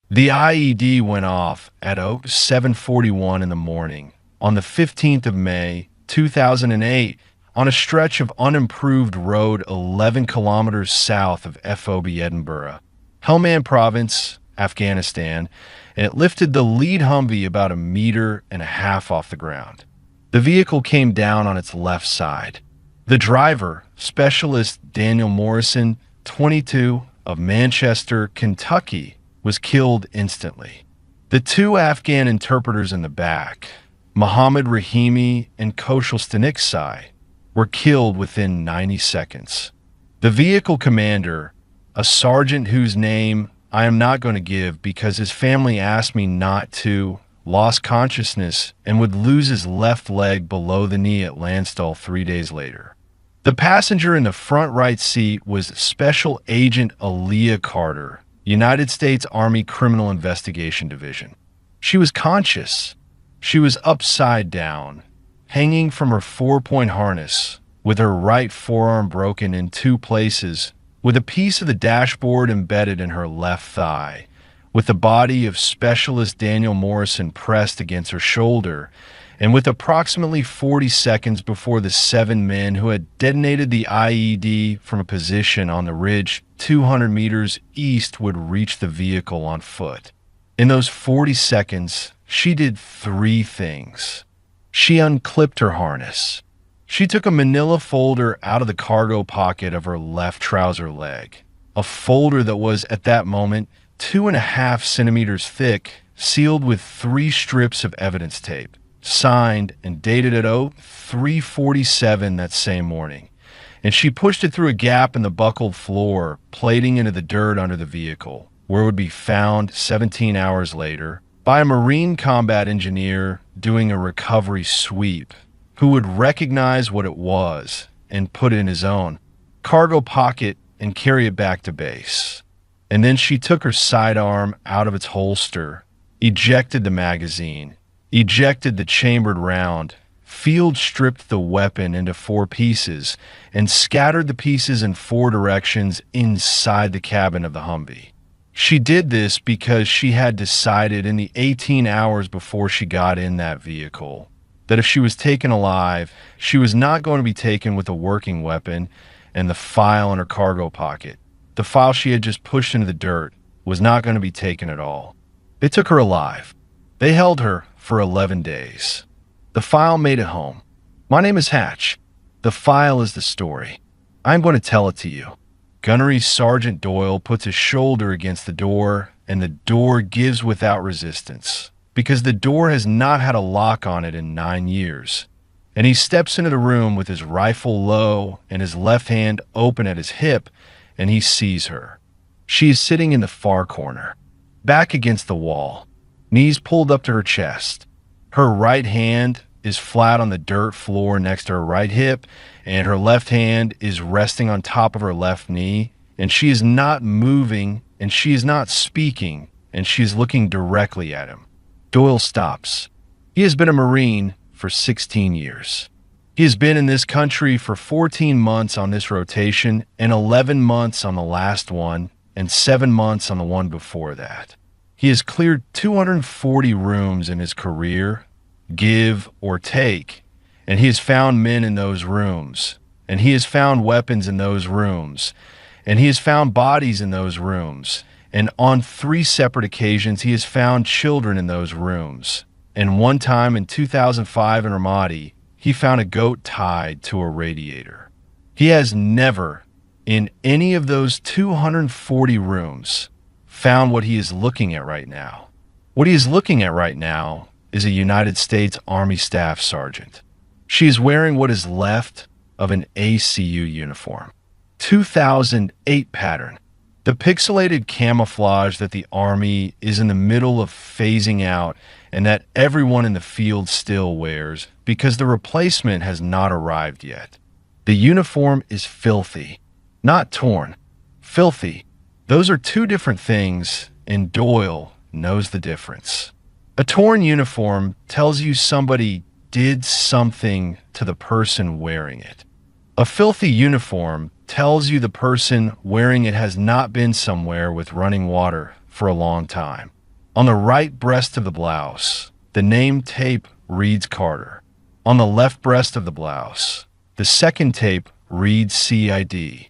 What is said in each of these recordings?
The IED went off at 7:41 in the morning on the 15th of May, 2008, on a stretch of unimproved road 11 kilometers south of FOB Edinburgh, Helmand Province, Afghanistan, and it lifted the lead Humvee about a meter and a half off the ground. The vehicle came down on its left side. The driver, Specialist Daniel Morrison, 22, of Manchester, Kentucky, was killed instantly. The two Afghan interpreters in the back, Mohammed Rahimi and Koshal Staniksai, were killed within 90 seconds. The vehicle commander, a sergeant whose name I am not going to give because his family asked me not to, lost consciousness and would lose his left leg below the knee at Landstuhl 3 days later. The passenger in the front right seat was Special Agent Aaliyah Carter, United States Army Criminal Investigation Division. She was conscious. She was upside down, hanging from her four-point harness, with her right forearm broken in two places, with a piece of the dashboard embedded in her left thigh, with the body of Specialist Daniel Morrison pressed against her shoulder, and with approximately 40 seconds before the 7 men who had detonated the IED from a position on the ridge 200 meters east would reach the vehicle on foot. In those 40 seconds, she did 3 things. She unclipped her harness. She took a manila folder out of the cargo pocket of her left trouser leg, a folder that was, at that moment, 2.5 centimeters thick, sealed with 3 strips of evidence tape, signed and dated at 03:47 that same morning, and she pushed it through a gap in the buckled floor, plating into the dirt under the vehicle, where it would be found 17 hours later by a Marine combat engineer doing a recovery sweep, who would recognize what it was and put it in his own cargo pocket and carry it back to base. And then she took her sidearm out of its holster, ejected the magazine, ejected the chambered round, field stripped the weapon into 4 pieces, and scattered the pieces in 4 directions inside the cabin of the Humvee. She did this because she had decided in the 18 hours before she got in that vehicle that if she was taken alive, she was not going to be taken with a working weapon and the file in her cargo pocket. The file she had just pushed into the dirt was not going to be taken at all. They took her alive. They held her for 11 days. The file made it home. My name is Hatch. The file is the story. I'm going to tell it to you. Gunnery Sergeant Doyle puts his shoulder against the door, and the door gives without resistance, because the door has not had a lock on it in 9 years. And he steps into the room with his rifle low and his left hand open at his hip, and he sees her. She is sitting in the far corner, back against the wall, knees pulled up to her chest. Her right hand is flat on the dirt floor next to her right hip, and her left hand is resting on top of her left knee, and she is not moving, and she is not speaking, and she is looking directly at him. Doyle stops. He has been a Marine for 16 years. He has been in this country for 14 months on this rotation, and 11 months on the last one, and 7 months on the one before that. He has cleared 240 rooms in his career, give or take, and he has found men in those rooms, and he has found weapons in those rooms, and he has found bodies in those rooms, and on 3 separate occasions he has found children in those rooms, and one time in 2005 in Ramadi, he found a goat tied to a radiator. He has never, in any of those 240 rooms, found what he is looking at right now. What he is looking at right now is a United States Army Staff Sergeant. She is wearing what is left of an ACU uniform. 2008 pattern. The pixelated camouflage that the Army is in the middle of phasing out and that everyone in the field still wears because the replacement has not arrived yet. The uniform is filthy, not torn. Filthy. Those are 2 different things, and Doyle knows the difference. A torn uniform tells you somebody did something to the person wearing it. A filthy uniform tells you the person wearing it has not been somewhere with running water for a long time. On the right breast of the blouse, the name tape reads Carter. On the left breast of the blouse, the second tape reads CID.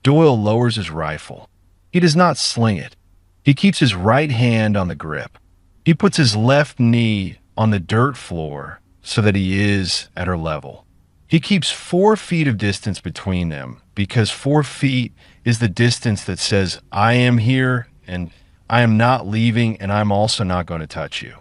Doyle lowers his rifle. He does not sling it. He keeps his right hand on the grip. He puts his left knee on the dirt floor so that he is at her level. He keeps 4 feet of distance between them because 4 feet is the distance that says, I am here and I am not leaving and I'm also not going to touch you.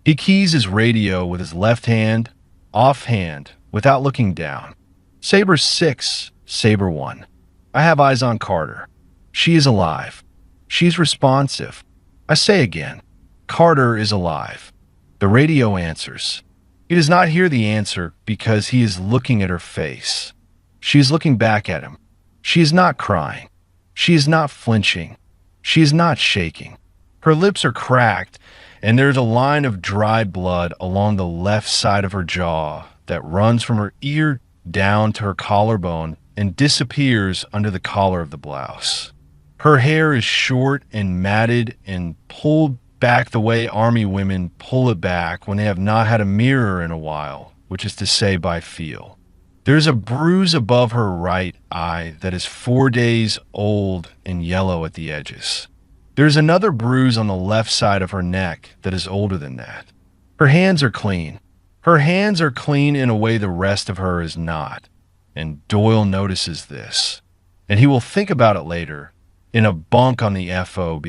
He keys his radio with his left hand, offhand, without looking down. Saber 6, Saber 1. I have eyes on Carter. She is alive. She's responsive. I say again, Carter is alive. The radio answers. He does not hear the answer because he is looking at her face. She is looking back at him. She is not crying. She is not flinching. She is not shaking. Her lips are cracked, and there's a line of dried blood along the left side of her jaw that runs from her ear down to her collarbone and disappears under the collar of the blouse. Her hair is short and matted and pulled back the way Army women pull it back when they have not had a mirror in a while, which is to say by feel. There's a bruise above her right eye that is 4 days old and yellow at the edges. There's another bruise on the left side of her neck that is older than that. Her hands are clean. Her hands are clean in a way the rest of her is not. And Doyle notices this. And he will think about it later in a bunk on the FOB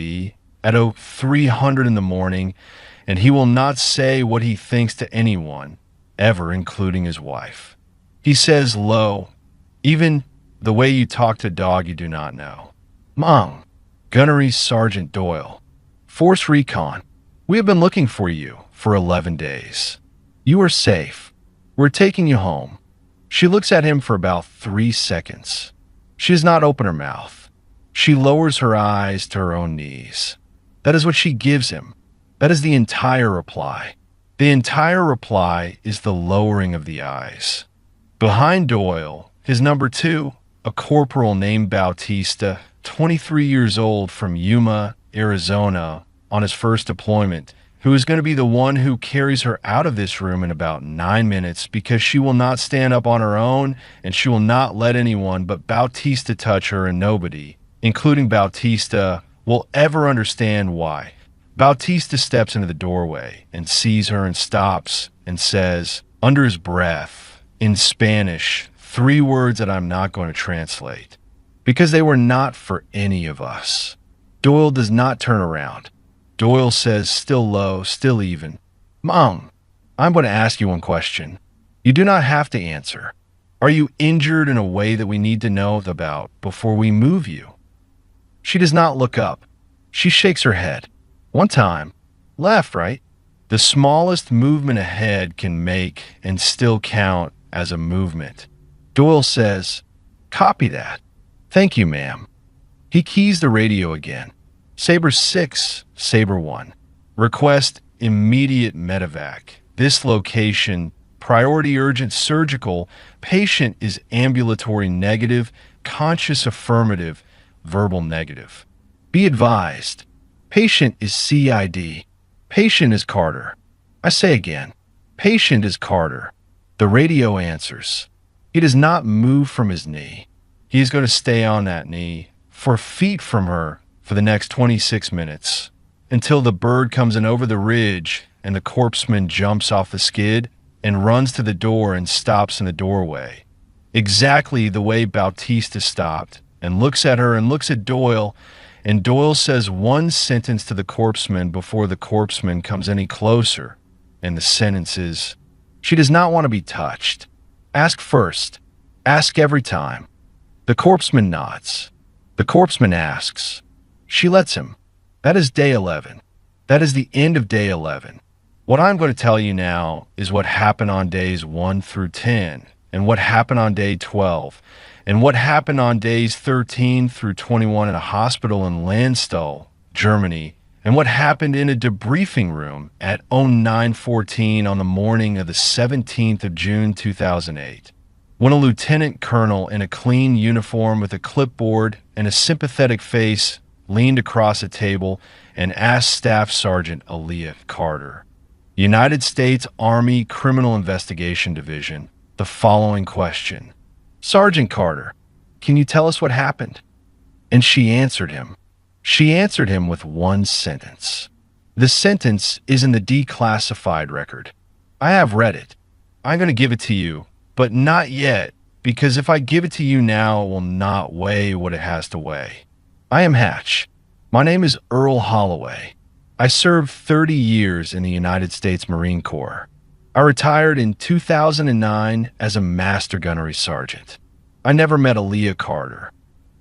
at 0300 in the morning, and he will not say what he thinks to anyone, ever including his wife. He says low, even the way you talk to a dog you do not know. Mom, Gunnery Sergeant Doyle, Force Recon, we have been looking for you for 11 days. You are safe. We're taking you home. She looks at him for about 3 seconds. She does not open her mouth. She lowers her eyes to her own knees. That is what she gives him. That is the entire reply. The entire reply is the lowering of the eyes. Behind Doyle, his number 2, a corporal named Bautista, 23 years old from Yuma, Arizona, on his first deployment, who is going to be the one who carries her out of this room in about 9 minutes because she will not stand up on her own and she will not let anyone but Bautista touch her, and nobody, including Bautista, will ever understand why. Bautista steps into the doorway and sees her and stops and says, under his breath, in Spanish, 3 words that I'm not going to translate, because they were not for any of us. Doyle does not turn around. Doyle says, still low, still even, Mom, I'm going to ask you one question. You do not have to answer. Are you injured in a way that we need to know about before we move you? She does not look up. She shakes her head. One time. Left, right? The smallest movement a head can make and still count as a movement. Doyle says, copy that. Thank you, ma'am. He keys the radio again. Saber 6, Saber 1. Request immediate medevac. This location, priority urgent surgical. Patient is ambulatory negative, conscious affirmative, verbal negative. Be advised, patient is CID. Patient is Carter. I say again, patient is Carter. The radio answers. He does not move from his knee. He is going to stay on that knee 4 feet from her for the next 26 minutes until the bird comes in over the ridge and the corpsman jumps off the skid and runs to the door and stops in the doorway. Exactly the way Bautista stopped, and looks at her and looks at Doyle, and Doyle says one sentence to the corpsman before the corpsman comes any closer, and the sentence is, she does not want to be touched. Ask first. Ask every time. The corpsman nods. The corpsman asks. She lets him. That is day 11. That is the end of day 11. What I'm going to tell you now is what happened on days 1 through 10, and what happened on day 12, and what happened on days 13 through 21 in a hospital in Landstuhl, Germany, and what happened in a debriefing room at 0914 on the morning of the 17th of June 2008, when a lieutenant colonel in a clean uniform with a clipboard and a sympathetic face leaned across a table and asked Staff Sergeant Aaliyah Carter, United States Army Criminal Investigation Division, the following question. Sergeant Carter, can you tell us what happened? And she answered him. She answered him with one sentence. The sentence is in the declassified record. I have read it. I'm going to give it to you, but not yet, because if I give it to you now, it will not weigh what it has to weigh. I am Hatch. My name is Earl Holloway. I served 30 years in the United States Marine Corps. I retired in 2009 as a master gunnery sergeant. I never met Aaliyah Carter.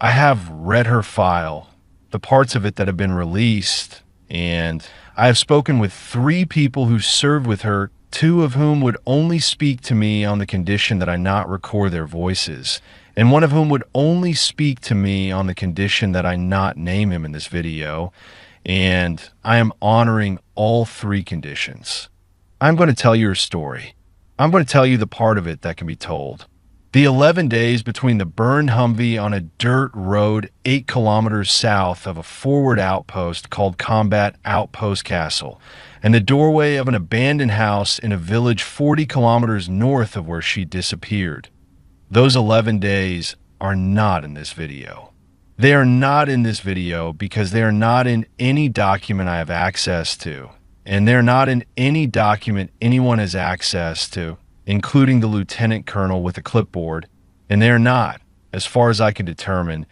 I have read her file, the parts of it that have been released, and I have spoken with 3 people who served with her, 2 of whom would only speak to me on the condition that I not record their voices, and 1 of whom would only speak to me on the condition that I not name him in this video, and I am honoring all 3 conditions. I'm going to tell you her story. I'm going to tell you the part of it that can be told. The 11 days between the burned Humvee on a dirt road 8 kilometers south of a forward outpost called Combat Outpost Castle and the doorway of an abandoned house in a village 40 kilometers north of where she disappeared. Those 11 days are not in this video. They are not in this video because they are not in any document I have access to, and they're not in any document anyone has access to, including the lieutenant colonel with a clipboard, and they're not, as far as I can determine,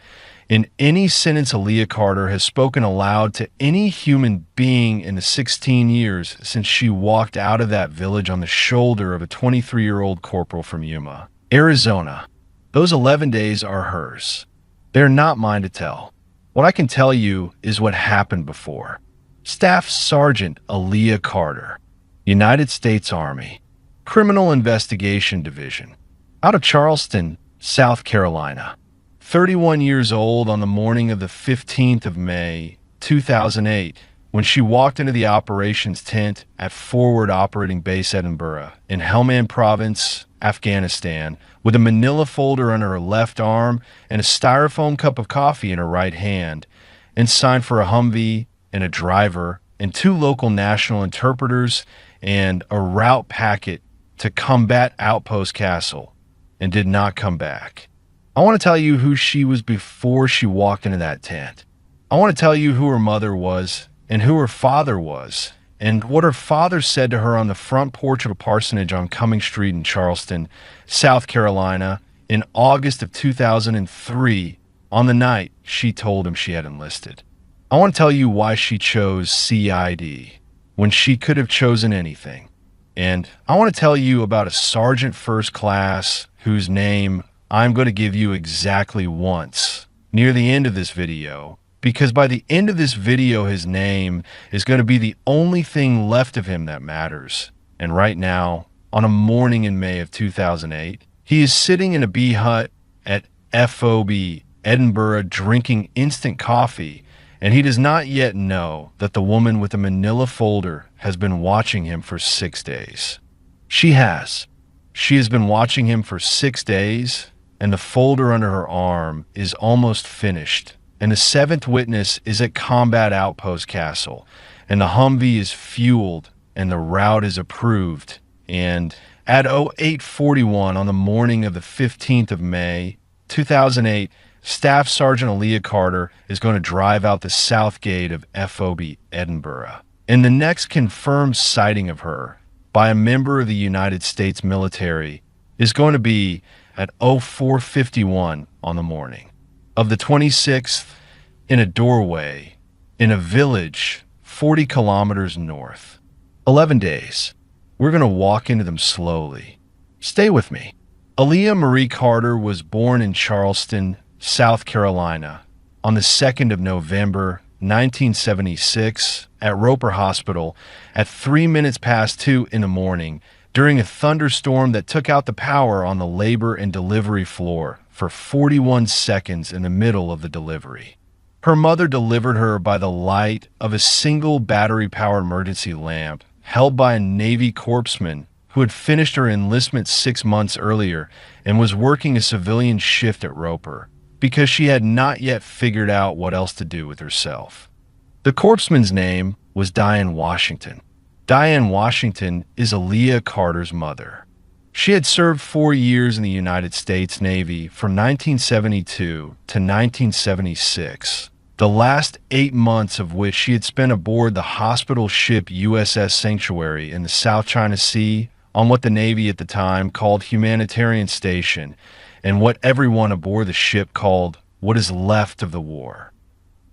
in any sentence Aaliyah Carter has spoken aloud to any human being in the 16 years since she walked out of that village on the shoulder of a 23-year-old corporal from Yuma, Arizona. Those 11 days are hers. They're not mine to tell. What I can tell you is what happened before. Staff Sergeant Aaliyah Carter, United States Army, Criminal Investigation Division, out of Charleston, South Carolina. 31 years old on the morning of the 15th of May, 2008, when she walked into the operations tent at Forward Operating Base Edinburgh in Helmand Province, Afghanistan, with a manila folder under her left arm and a styrofoam cup of coffee in her right hand, and signed for a Humvee and a driver and 2 local national interpreters and a route packet to Combat Outpost Castle, and did not come back. I want to tell you who she was before she walked into that tent. I want to tell you who her mother was and who her father was, and what her father said to her on the front porch of a parsonage on Cumming Street in Charleston, South Carolina, in August of 2003, on the night she told him she had enlisted. I want to tell you why she chose CID when she could have chosen anything. And I want to tell you about a sergeant first class whose name I'm going to give you exactly once near the end of this video, because by the end of this video, his name is going to be the only thing left of him that matters. And right now, on a morning in May of 2008, he is sitting in a bee hut at FOB Edinburgh drinking instant coffee, and he does not yet know that the woman with the manila folder has been watching him for 6 days. She has. She has been watching him for 6 days, and the folder under her arm is almost finished, and the 7th witness is at Combat Outpost Castle, and the Humvee is fueled, and the route is approved, and at 0841 on the morning of the 15th of May, 2008, Staff Sergeant Aaliyah Carter is going to drive out the south gate of FOB Edinburgh. And the next confirmed sighting of her by a member of the United States military is going to be at 0451 on the morning of the 26th in a doorway in a village 40 kilometers north. 11 days. We're going to walk into them slowly. Stay with me. Aaliyah Marie Carter was born in Charleston, South Carolina, on the 2nd of November, 1976, at Roper Hospital at 3 minutes past 2 in the morning during a thunderstorm that took out the power on the labor and delivery floor for 41 seconds in the middle of the delivery. Her mother delivered her by the light of a single battery-powered emergency lamp held by a Navy corpsman who had finished her enlistment 6 months earlier and was working a civilian shift at Roper. because she had not yet figured out what else to do with herself. The corpsman's name was Diane Washington. Diane Washington is Aaliyah Carter's mother. She had served 4 years in the United States Navy from 1972 to 1976, the last 8 months of which she had spent aboard the hospital ship USS Sanctuary in the South China Sea on what the Navy at the time called Humanitarian Station, and what everyone aboard the ship called what is left of the war.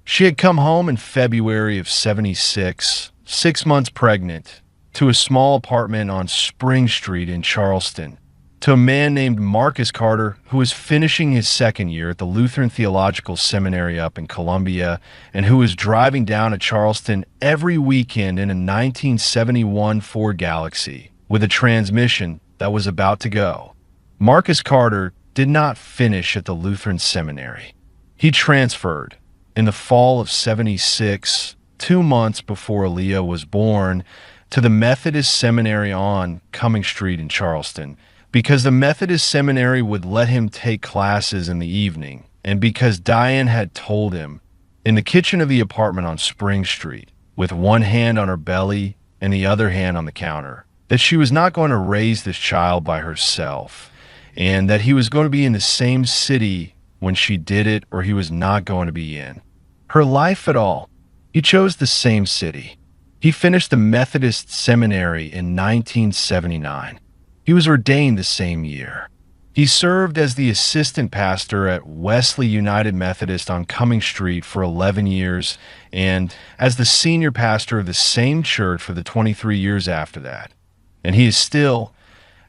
She had come home in February of '76, 6 months pregnant, to a small apartment on Spring Street in Charleston, to a man named Marcus Carter, who was finishing his second year at the Lutheran Theological Seminary up in Columbia, and who was driving down to Charleston every weekend in a 1971 Ford Galaxy with a transmission that was about to go. Marcus Carter did not finish at the Lutheran Seminary. He transferred in the fall of '76, 2 months before Aaliyah was born, to the Methodist Seminary on Cumming Street in Charleston, because the Methodist Seminary would let him take classes in the evening, and because Diane had told him, in the kitchen of the apartment on Spring Street, with one hand on her belly and the other hand on the counter, that she was not going to raise this child by herself, and that he was going to be in the same city when she did it, or he was not going to be in her life at all. He chose the same city. He finished the Methodist Seminary in 1979. He was ordained the same year. He served as the assistant pastor at Wesley United Methodist on Cumming Street for 11 years, and as the senior pastor of the same church for the 23 years after that. And he is still,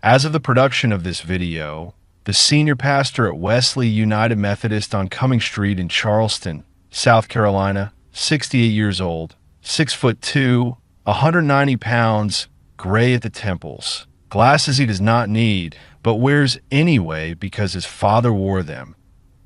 as of the production of this video, the senior pastor at Wesley United Methodist on Cumming Street in Charleston, South Carolina, 68 years old, 6'2", 190 pounds, gray at the temples, glasses he does not need, but wears anyway because his father wore them,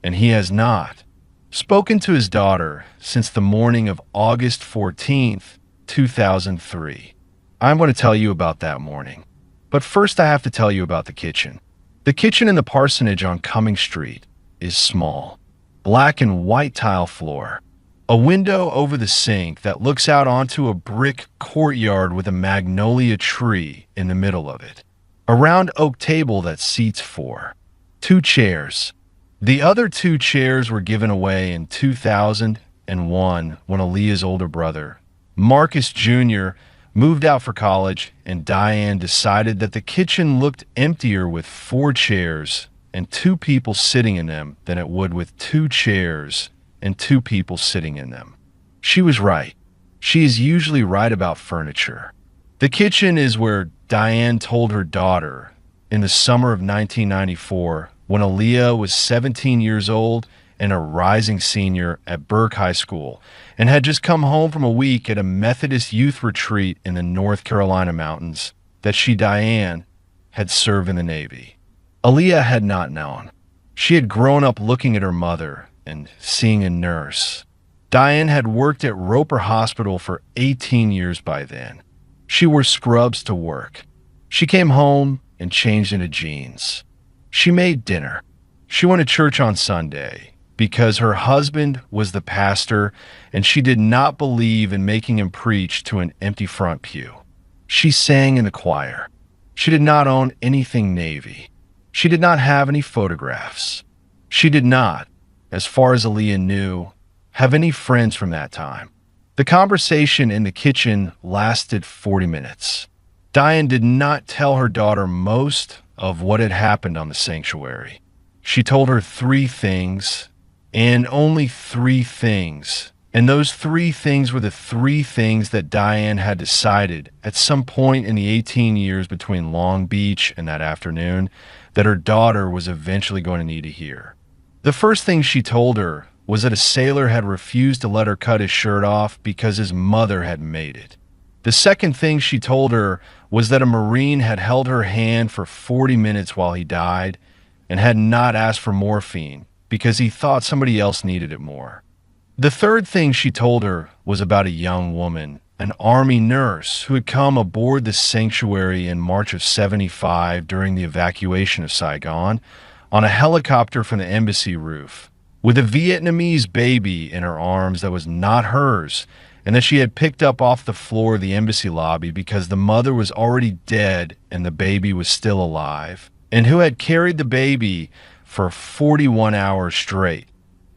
and he has not spoken to his daughter since the morning of August 14th, 2003. I'm going to tell you about that morning. But first I have to tell you about the kitchen. The kitchen in the parsonage on Cumming Street is small. Black and white tile floor. A window over the sink that looks out onto a brick courtyard with a magnolia tree in the middle of it. A round oak table that seats 4. 2 chairs. The other 2 chairs were given away in 2001 when Aaliyah's older brother, Marcus Jr., moved out for college, and Diane decided that the kitchen looked emptier with 4 chairs and 2 people sitting in them than it would with 2 chairs and 2 people sitting in them. She was right. She is usually right about furniture. The kitchen is where Diane told her daughter in the summer of 1994, when Aaliyah was 17 years old and a rising senior at Burke High School, and had just come home from a week at a Methodist youth retreat in the North Carolina mountains, that she, Diane, had served in the Navy. Aaliyah had not known. She had grown up looking at her mother and seeing a nurse. Diane had worked at Roper Hospital for 18 years by then. She wore scrubs to work. She came home and changed into jeans. She made dinner. She went to church on Sunday because her husband was the pastor and she did not believe in making him preach to an empty front pew. She sang in the choir. She did not own anything Navy. She did not have any photographs. She did not, as far as Aaliyah knew, have any friends from that time. The conversation in the kitchen lasted 40 minutes. Diane did not tell her daughter most of what had happened on the sanctuary. She told her 3 things, and only 3 things. And those 3 things were the 3 things that Diane had decided at some point in the 18 years between Long Beach and that afternoon that her daughter was eventually going to need to hear. The first thing she told her was that a sailor had refused to let her cut his shirt off because his mother had made it. The second thing she told her was that a Marine had held her hand for 40 minutes while he died and had not asked for morphine because he thought somebody else needed it more. The third thing she told her was about a young woman, an Army nurse who had come aboard the sanctuary in March of '75 during the evacuation of Saigon on a helicopter from the embassy roof, with a Vietnamese baby in her arms that was not hers, and that she had picked up off the floor of the embassy lobby because the mother was already dead and the baby was still alive, and who had carried the baby for 41 hours straight,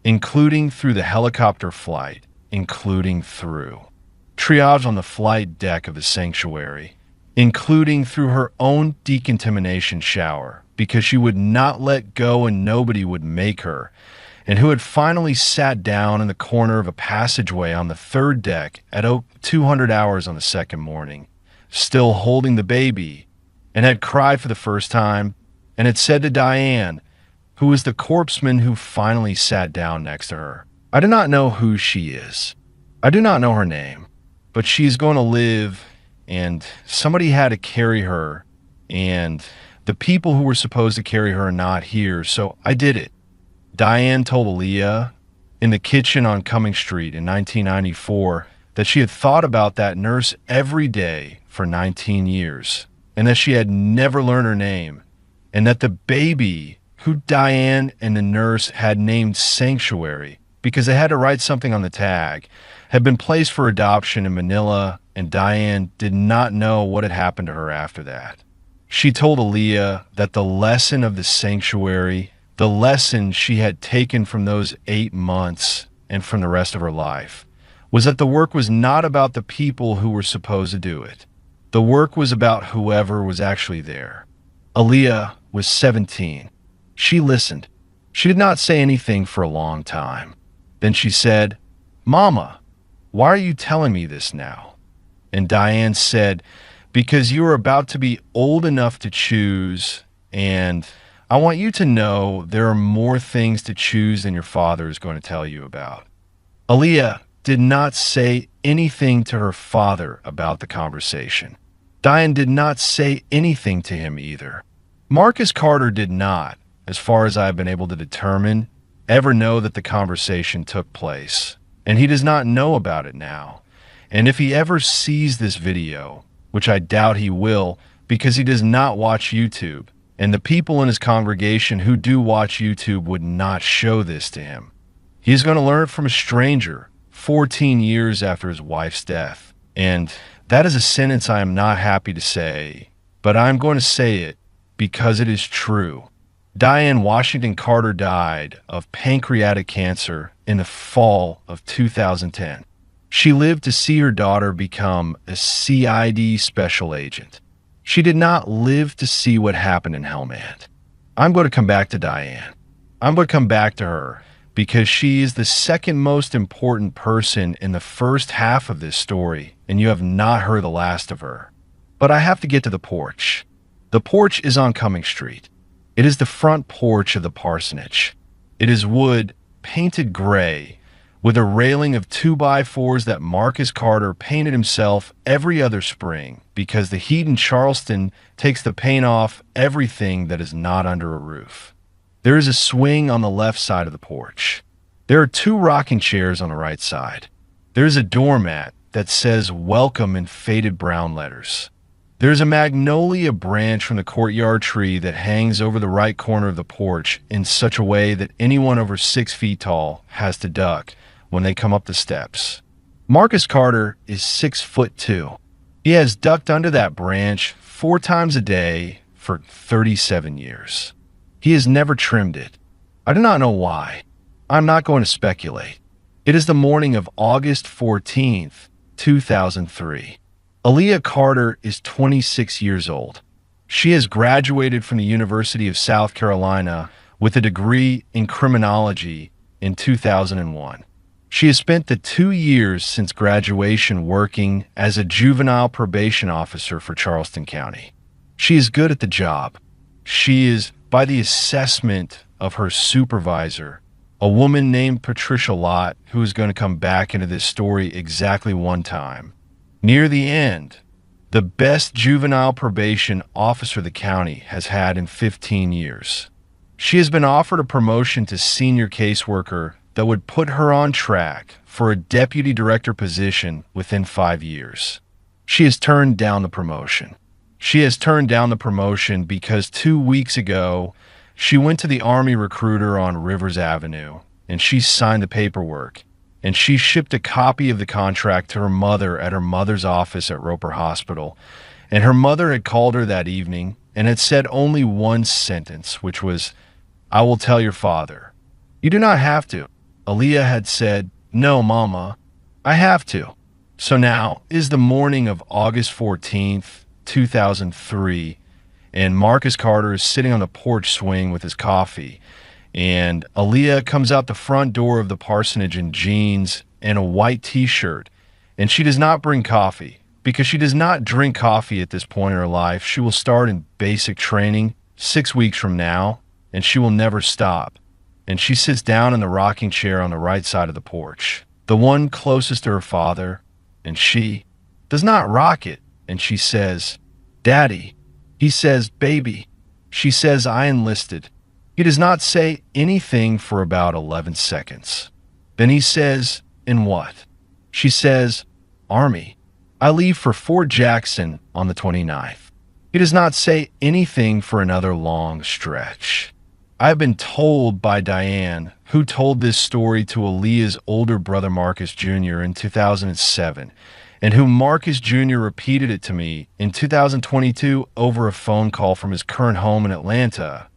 including through the helicopter flight, including through triage on the flight deck of the sanctuary, including through her own decontamination shower because she would not let go and nobody would make her, and who had finally sat down in the corner of a passageway on the third deck at 200 hours on the second morning, still holding the baby, and had cried for the first time, and had said to Diane, who was the corpseman who finally sat down next to her, "I do not know who she is. I do not know her name, but she is going to live, and somebody had to carry her, and the people who were supposed to carry her are not here, so I did it." Diane told Aaliyah in the kitchen on Cumming Street in 1994 that she had thought about that nurse every day for 19 years, and that she had never learned her name, and that the baby who Diane and the nurse had named Sanctuary because they had to write something on the tag had been placed for adoption in Manila, and Diane did not know what had happened to her after that. She told Aaliyah that the lesson of the sanctuary, the lesson she had taken from those 8 months and from the rest of her life, was that the work was not about the people who were supposed to do it. The work was about whoever was actually there. Aaliyah was 17. She listened. She did not say anything for a long time. Then she said, "Mama, why are you telling me this now?" And Diane said, "Because you are about to be old enough to choose, and I want you to know there are more things to choose than your father is going to tell you about." Aaliyah did not say anything to her father about the conversation. Diane did not say anything to him either. Marcus Carter did not, as far as I have been able to determine, ever know that the conversation took place, and he does not know about it now. And if he ever sees this video, which I doubt he will because he does not watch YouTube, and the people in his congregation who do watch YouTube would not show this to him, he's going to learn it from a stranger 14 years after his wife's death. And that is a sentence I am not happy to say, but I'm going to say it because it is true. Diane Washington Carter died of pancreatic cancer in the fall of 2010. She lived to see her daughter become a CID special agent. She did not live to see what happened in Helmand. I'm going to come back to Diane. I'm going to come back to her because she is the second most important person in the first half of this story, and you have not heard the last of her. But I have to get to the porch. The porch is on Cumming Street. It is the front porch of the parsonage. It is wood, painted gray, with a railing of 2x4s that Marcus Carter painted himself every other spring because the heat in Charleston takes the paint off everything that is not under a roof. There is a swing on the left side of the porch. There are 2 rocking chairs on the right side. There is a doormat that says "Welcome" in faded brown letters. There is a magnolia branch from the courtyard tree that hangs over the right corner of the porch in such a way that anyone over 6 feet tall has to duck when they come up the steps. Marcus Carter is 6'2". He has ducked under that branch 4 times a day for 37 years. He has never trimmed it. I do not know why. I'm not going to speculate. It is the morning of August 14th, 2003. Aaliyah Carter is 26 years old. She has graduated from the University of South Carolina with a degree in criminology in 2001. She has spent the 2 years since graduation working as a juvenile probation officer for Charleston County. She is good at the job. She is, by the assessment of her supervisor, a woman named Patricia Lott, who is going to come back into this story exactly one time. Near the end, the best juvenile probation officer the county has had in 15 years. She has been offered a promotion to senior caseworker that would put her on track for a deputy director position within 5 years. She has turned down the promotion. She has turned down the promotion because 2 weeks ago, she went to the Army recruiter on Rivers Avenue and she signed the paperwork, and she shipped a copy of the contract to her mother at her mother's office at Roper Hospital. And her mother had called her that evening and had said only one sentence, which was, "I will tell your father." "You do not have to." Aaliyah had said, "No, Mama, I have to." So now is the morning of August 14th, 2003, and Marcus Carter is sitting on the porch swing with his coffee. And Aaliyah comes out the front door of the parsonage in jeans and a white t-shirt. And she does not bring coffee because she does not drink coffee at this point in her life. She will start in basic training 6 weeks from now, and she will never stop. And she sits down in the rocking chair on the right side of the porch, the one closest to her father, and she does not rock it. And she says, "Daddy." He says, "Baby." She says, "I enlisted." He does not say anything for about 11 seconds. Then he says, "In what?" She says, "Army. I leave for Fort Jackson on the 29th. He does not say anything for another long stretch. I have been told by Diane, who told this story to Aaliyah's older brother Marcus Jr. in 2007, and whom Marcus Jr. repeated it to me in 2022 over a phone call from his current home in Atlanta,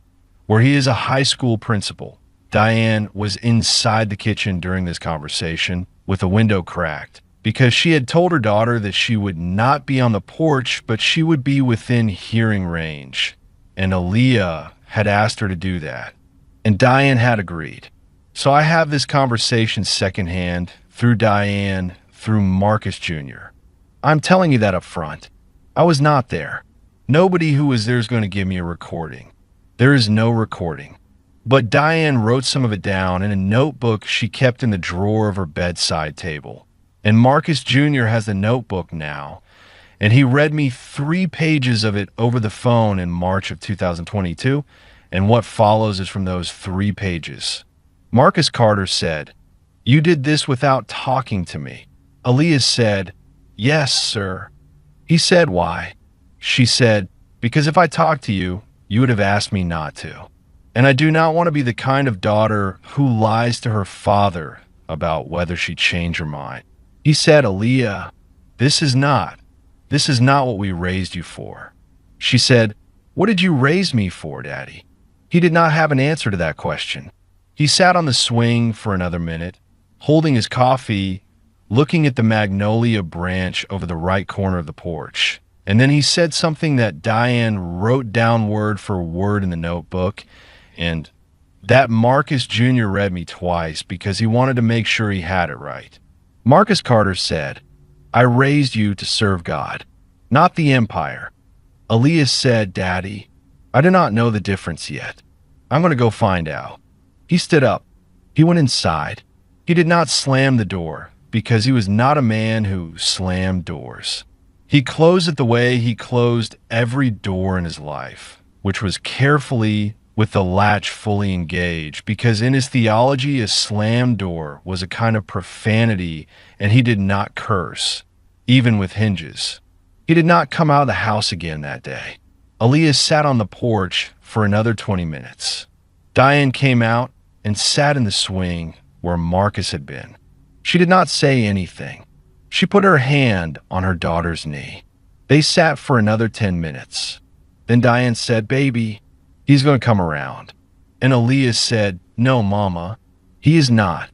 where he is a high school principal. Diane was inside the kitchen during this conversation with a window cracked because she had told her daughter that she would not be on the porch, but she would be within hearing range. And Aaliyah had asked her to do that. And Diane had agreed. So I have this conversation secondhand through Diane, through Marcus Jr. I'm telling you that up front. I was not there. Nobody who was there is going to give me a recording. There is no recording. But Diane wrote some of it down in a notebook she kept in the drawer of her bedside table. And Marcus Jr. has the notebook now, and he read me 3 pages of it over the phone in March of 2022, and what follows is from those 3 pages. Marcus Carter said, "You did this without talking to me." Aaliyah said, "Yes, sir." He said, "Why?" She said, "Because if I talked to you, you would have asked me not to. And I do not want to be the kind of daughter who lies to her father about whether she changed her mind." He said, "Aaliyah, this is not what we raised you for." She said, "What did you raise me for, Daddy?" He did not have an answer to that question. He sat on the swing for another minute, holding his coffee, looking at the magnolia branch over the right corner of the porch. And then he said something that Diane wrote down word for word in the notebook, and that Marcus Jr. read me twice because he wanted to make sure he had it right. Marcus Carter said, "I raised you to serve God, not the empire." Aaliyah said, "Daddy, I do not know the difference yet. I'm going to go find out." He stood up. He went inside. He did not slam the door because he was not a man who slammed doors. He closed it the way he closed every door in his life, which was carefully with the latch fully engaged, because in his theology, a slammed door was a kind of profanity, and he did not curse, even with hinges. He did not come out of the house again that day. Aaliyah sat on the porch for another 20 minutes. Diane came out and sat in the swing where Marcus had been. She did not say anything. She put her hand on her daughter's knee. They sat for another 10 minutes. Then Diane said, "Baby, he's going to come around." And Aaliyah said, "No, Mama, he is not.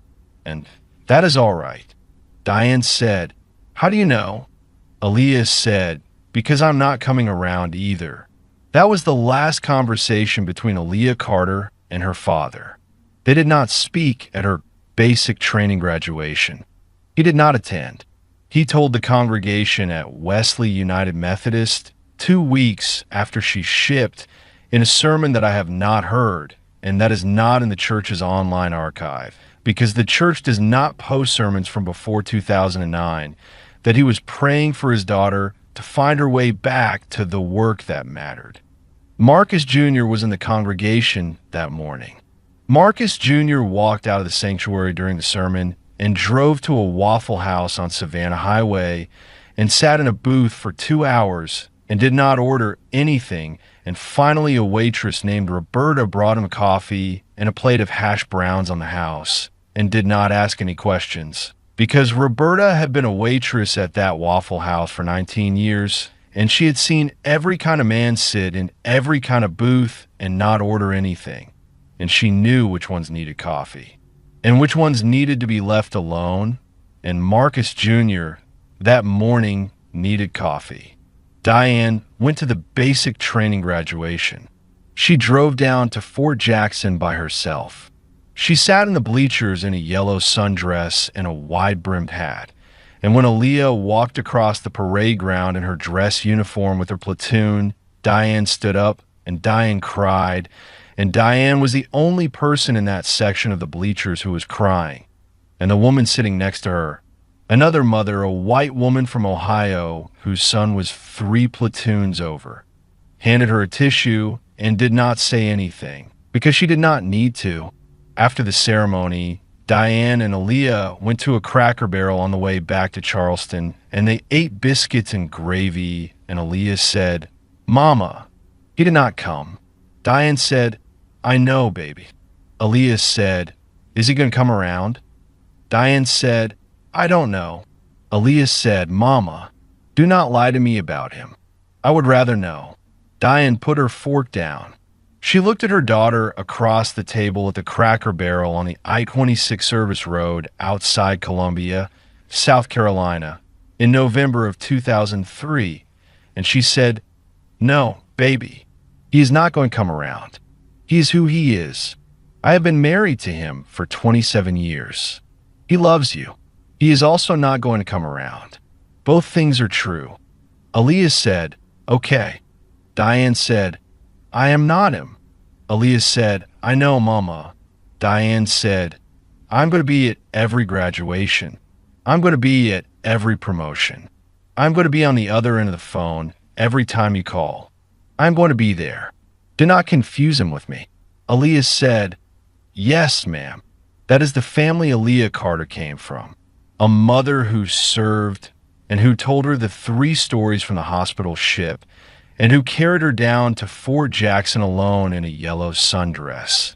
And that is all right." Diane said, "How do you know?" Aaliyah said, "Because I'm not coming around either." That was the last conversation between Aaliyah Carter and her father. They did not speak at her basic training graduation. He did not attend. He told the congregation at Wesley United Methodist 2 weeks after she shipped in a sermon that I have not heard, and that is not in the church's online archive, because the church does not post sermons from before 2009, that he was praying for his daughter to find her way back to the work that mattered. Marcus Jr. was in the congregation that morning. Marcus Jr. walked out of the sanctuary during the sermon and drove to a Waffle House on Savannah Highway and sat in a booth for 2 hours and did not order anything, and finally a waitress named Roberta brought him coffee and a plate of hash browns on the house, and did not ask any questions. Because Roberta had been a waitress at that Waffle House for 19 years, and she had seen every kind of man sit in every kind of booth and not order anything. And she knew which ones needed coffee, and which ones needed to be left alone. And Marcus Jr. that morning needed coffee. Diane went to the basic training graduation. She drove down to Fort Jackson by herself. She sat in the bleachers in a yellow sundress and a wide-brimmed hat. And when Aaliyah walked across the parade ground in her dress uniform with her platoon, Diane stood up and Diane cried. And Diane was the only person in that section of the bleachers who was crying. And the woman sitting next to her, another mother, a white woman from Ohio whose son was 3 platoons over, handed her a tissue and did not say anything because she did not need to. After the ceremony, Diane and Aaliyah went to a Cracker Barrel on the way back to Charleston, and they ate biscuits and gravy, and Aaliyah said, "Mama, he did not come." Diane said, "I know, baby." Aaliyah said, "Is he going to come around?" Diane said, "I don't know." Aaliyah said, "Mama, do not lie to me about him. I would rather know." Diane put her fork down. She looked at her daughter across the table at the Cracker Barrel on the I-26 service road outside Columbia, South Carolina, in November of 2003, and she said, "No, baby, he is not going to come around. He is who he is. I have been married to him for 27 years. He loves you. He is also not going to come around. Both things are true." Aaliyah said, "Okay." Diane said, "I am not him." Aaliyah said, "I know, Mama." Diane said, "I'm going to be at every graduation. I'm going to be at every promotion. I'm going to be on the other end of the phone every time you call. I'm going to be there. Do not confuse him with me." Aaliyah said, "Yes, ma'am. That is the family Aaliyah Carter came from. A mother who served and who told her the 3 stories from the hospital ship and who carried her down to Fort Jackson alone in a yellow sundress,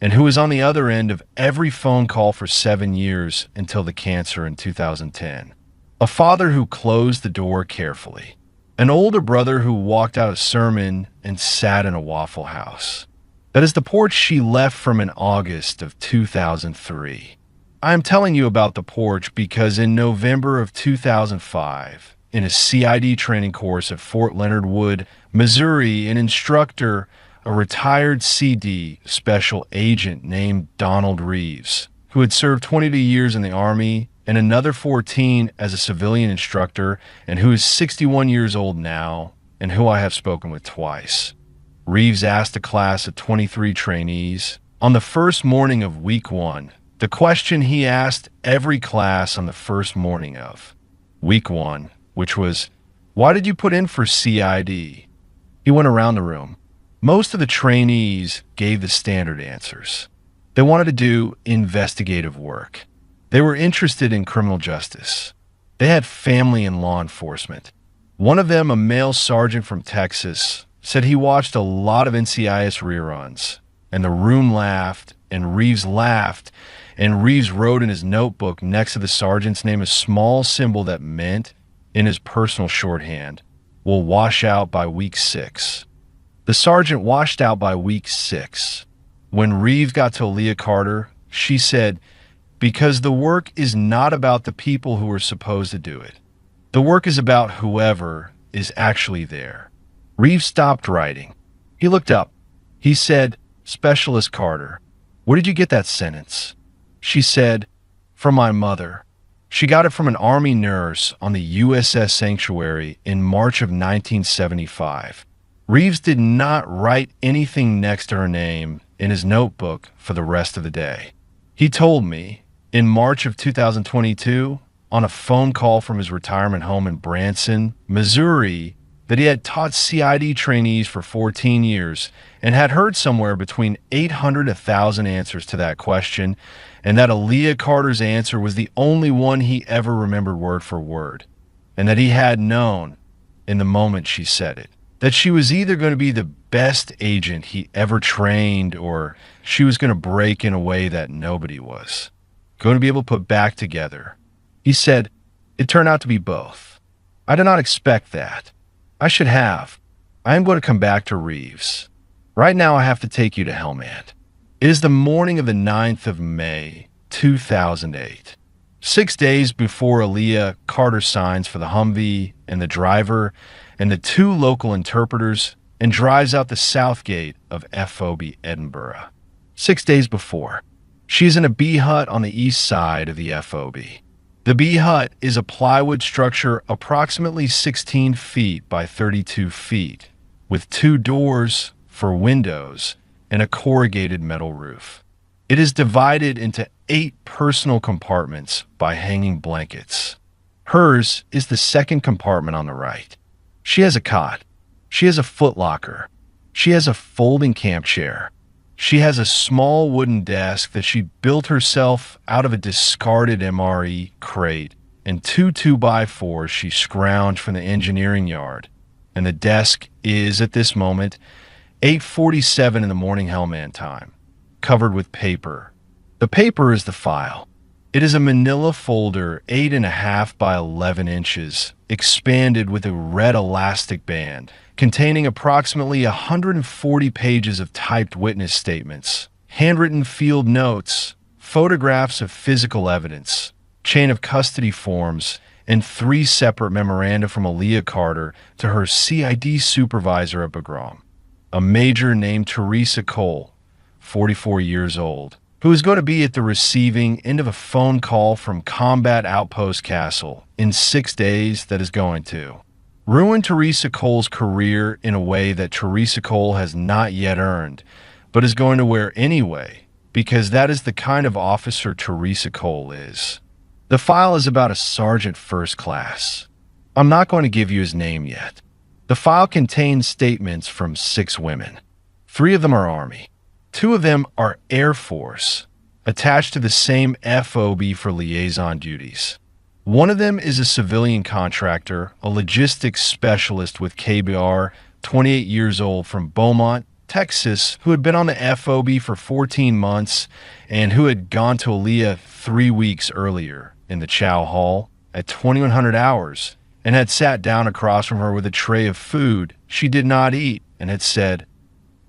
and who was on the other end of every phone call for 7 years until the cancer in 2010. A father who closed the door carefully. An older brother who walked out a sermon and sat in a Waffle House. That is the porch she left from in August of 2003. I am telling you about the porch because in November of 2005, in a CID training course at Fort Leonard Wood, Missouri, an instructor, a retired CD special agent named Donald Reeves, who had served 22 years in the Army and another 14 as a civilian instructor, and who is 61 years old now, and who I have spoken with twice. Reeves asked a class of 23 trainees on the first morning of week 1, the question he asked every class on the first morning of week 1, which was, "Why did you put in for CID?" He went around the room. Most of the trainees gave the standard answers. They wanted to do investigative work. They were interested in criminal justice. They had family in law enforcement. One of them, a male sergeant from Texas, said he watched a lot of NCIS reruns, and the room laughed, and Reeves laughed, and Reeves wrote in his notebook next to the sergeant's name a small symbol that meant, in his personal shorthand, "Will wash out by week 6. The sergeant washed out by week 6. When Reeves got to Aaliyah Carter, she said, "Because the work is not about the people who are supposed to do it. The work is about whoever is actually there." Reeves stopped writing. He looked up. He said, "Specialist Carter, where did you get that sentence?" She said, "From my mother. She got it from an Army nurse on the USS Sanctuary in March of 1975. Reeves did not write anything next to her name in his notebook for the rest of the day. He told me, in March of 2022, on a phone call from his retirement home in Branson, Missouri, that he had taught CID trainees for 14 years and had heard somewhere between 800 to 1,000 answers to that question, and that Aaliyah Carter's answer was the only one he ever remembered word for word, and that he had known in the moment she said it. That she was either going to be the best agent he ever trained or she was going to break in a way that nobody was going to be able to put back together. He said, "It turned out to be both. I did not expect that. I should have. I am going to come back to Reeves. Right now I have to take you to Helmand. It is the morning of the 9th of May, 2008. 6 days before Aaliyah Carter signs for the Humvee and the driver and the two local interpreters and drives out the south gate of FOB Edinburgh. 6 days before, she's in a bee hut on the east side of the FOB. The bee hut is a plywood structure approximately 16 feet by 32 feet, with two doors for windows and a corrugated metal roof. It is divided into 8 personal compartments by hanging blankets. Hers is the second compartment on the right. She has a cot. She has a footlocker. She has a folding camp chair. She has a small wooden desk that she built herself out of a discarded MRE crate and 2 2x4s she scrounged from the engineering yard. And the desk is, at this moment, 8:47 in the morning Hellman time, covered with paper. The paper is the file. It is a manila folder 8.5 by 11 inches, expanded with a red elastic band, containing approximately 140 pages of typed witness statements, handwritten field notes, photographs of physical evidence, chain of custody forms, and 3 separate memoranda from Aaliyah Carter to her CID supervisor at Bagram, a major named Teresa Cole, 44 years old, who is going to be at the receiving end of a phone call from Combat Outpost Castle in 6 days that is going to ruin Teresa Cole's career in a way that Teresa Cole has not yet earned, but is going to wear anyway, because that is the kind of officer Teresa Cole is. The file is about a sergeant first class. I'm not going to give you his name yet. The file contains statements from 6 women. 3 of them are Army. 2 of them are Air Force, attached to the same FOB for liaison duties. One of them is a civilian contractor, a logistics specialist with KBR, 28 years old, from Beaumont, Texas, who had been on the FOB for 14 months and who had gone to Aaliyah 3 weeks earlier in the Chow Hall at 2100 hours and had sat down across from her with a tray of food she did not eat and had said,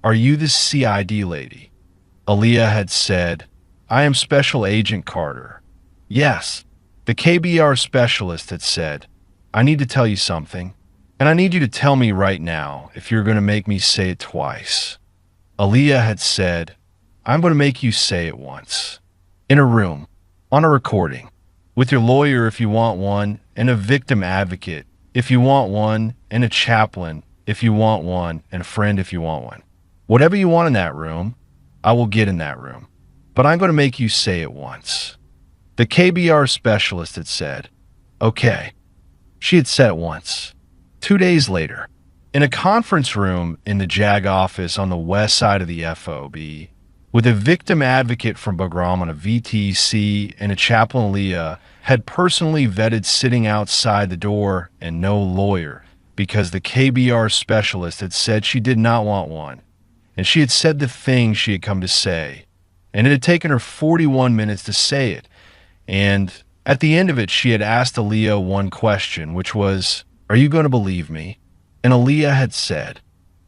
"Are you the CID lady?" Aaliyah had said, "I am Special Agent Carter." Yes, the KBR specialist had said, "I need to tell you something, and I need you to tell me right now if you're going to make me say it twice." Aaliyah had said, "I'm going to make you say it once. In a room, on a recording, with your lawyer if you want one, and a victim advocate if you want one, and a chaplain if you want one, and a friend if you want one. Whatever you want in that room, I will get in that room. But I'm going to make you say it once." The KBR specialist had said, "Okay." She had said it once. 2 days later, in a conference room in the JAG office on the west side of the FOB, with a victim advocate from Bagram on a VTC and a chaplain, Leah had personally vetted sitting outside the door and no lawyer because the KBR specialist had said she did not want one. And she had said the thing she had come to say, and it had taken her 41 minutes to say it. And at the end of it, she had asked Aaliyah one question, which was, "Are you going to believe me?" And Aaliyah had said,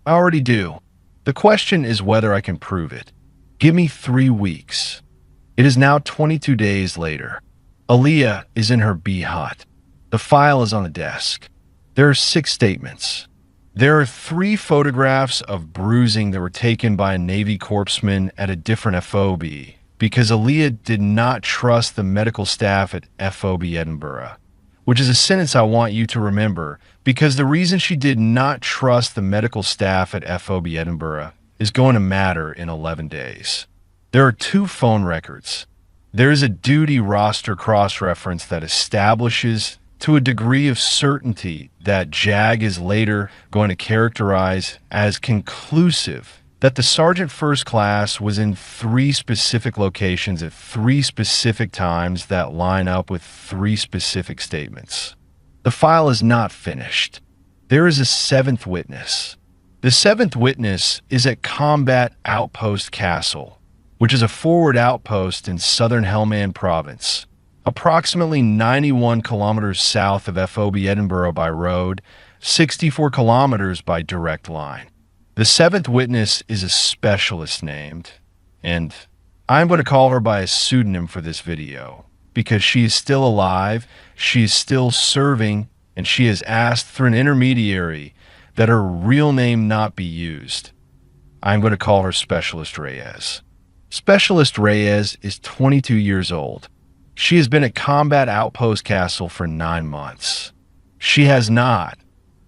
"I already do. The question is whether I can prove it. Give me 3 weeks." It is now 22 days later. Aaliyah is in her bee hut. The file is on the desk. There are 6 statements. There are 3 photographs of bruising that were taken by a Navy corpsman at a different FOB because Aaliyah did not trust the medical staff at FOB Edinburgh, which is a sentence I want you to remember because the reason she did not trust the medical staff at FOB Edinburgh is going to matter in 11 days. There are 2 phone records. There is a duty roster cross-reference that establishes to a degree of certainty that JAG is later going to characterize as conclusive that the Sergeant First Class was in 3 specific locations at 3 specific times that line up with 3 specific statements. The file is not finished. There is a seventh witness. The seventh witness is at Combat Outpost Castle, which is a forward outpost in southern Helmand Province, approximately 91 kilometers south of FOB Edinburgh by road, 64 kilometers by direct line. The seventh witness is a specialist named, and I'm going to call her by a pseudonym for this video, because she is still alive, she is still serving, and she has asked through an intermediary that her real name not be used. I'm going to call her Specialist Reyes. Specialist Reyes is 22 years old. She has been at Combat Outpost Castle for 9 months. She has not,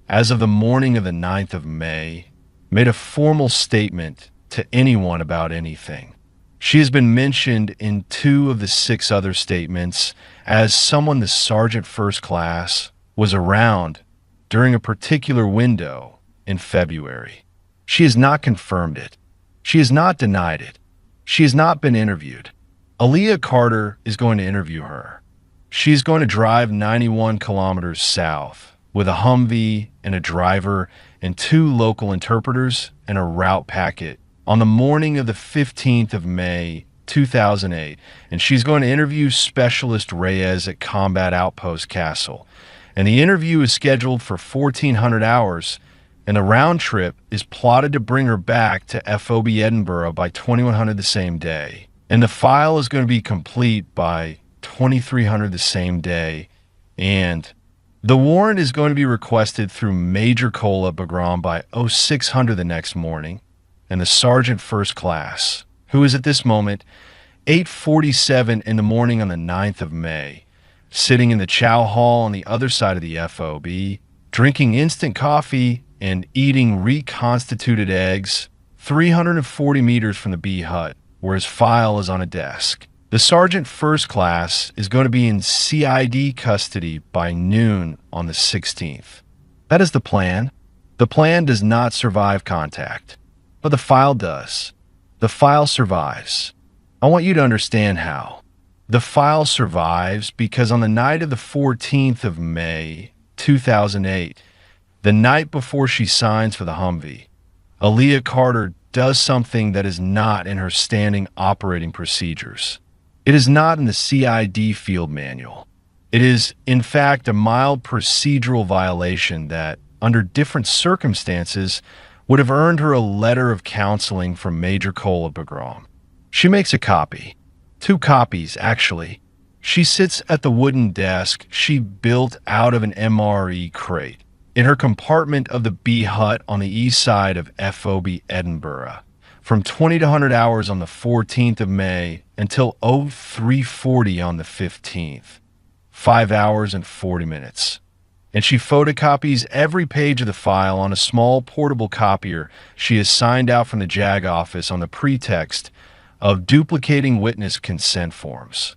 as of the morning of the 9th of May, made a formal statement to anyone about anything. She has been mentioned in 2 of the 6 other statements as someone the Sergeant First Class was around during a particular window in February. She has not confirmed it. She has not denied it. She has not been interviewed. Aaliyah Carter is going to interview her. She's going to drive 91 kilometers south with a Humvee and a driver and 2 local interpreters and a route packet on the morning of the 15th of May, 2008, and she's going to interview Specialist Reyes at Combat Outpost Castle. And the interview is scheduled for 1,400 hours, and the round trip is plotted to bring her back to FOB Edinburgh by 2,100 the same day. And the file is going to be complete by 2,300 the same day, and the warrant is going to be requested through Major Cola Bagram by 0600 the next morning, and the Sergeant First Class, who is at this moment 8:47 in the morning on the 9th of May, sitting in the chow hall on the other side of the FOB, drinking instant coffee and eating reconstituted eggs 340 meters from the B hut, where his file is on a desk. The Sergeant First Class is going to be in CID custody by noon on the 16th. That is the plan. The plan does not survive contact, but the file does. The file survives. I want you to understand how. The file survives because on the night of the 14th of May, 2008, the night before she signs for the Humvee, Aaliyah Carter does something that is not in her standing operating procedures. It is not in the CID field manual. It is, in fact, a mild procedural violation that, under different circumstances, would have earned her a letter of counseling from Major Cola Bagram. She makes a copy. 2 copies, actually. She sits at the wooden desk she built out of an MRE crate in her compartment of the B hut on the east side of FOB Edinburgh from 20 to 100 hours on the 14th of May until 0340 on the 15th. 5 hours and 40 minutes. And she photocopies every page of the file on a small portable copier she has signed out from the JAG office on the pretext of duplicating witness consent forms.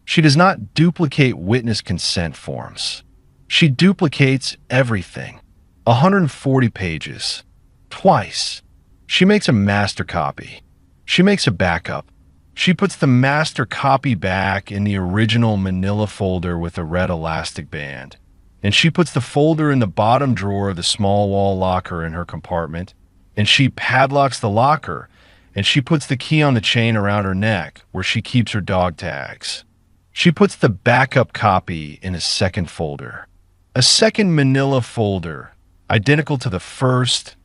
She does not duplicate witness consent forms. She duplicates everything. 140 pages. Twice. She makes a master copy. She makes a backup. She puts the master copy back in the original manila folder with a red elastic band. And she puts the folder in the bottom drawer of the small wall locker in her compartment. And she padlocks the locker. And she puts the key on the chain around her neck where she keeps her dog tags. She puts the backup copy in a second folder. A second manila folder, identical to the first,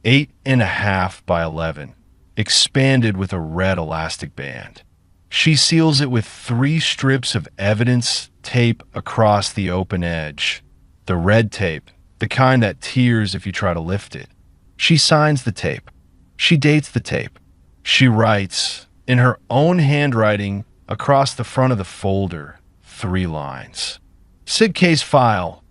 8.5 by 11, expanded with a red elastic band. She seals it with 3 strips of evidence tape across the open edge. The red tape, the kind that tears if you try to lift it. She signs the tape. She dates the tape. She writes, in her own handwriting, across the front of the folder, 3 lines. SID case file.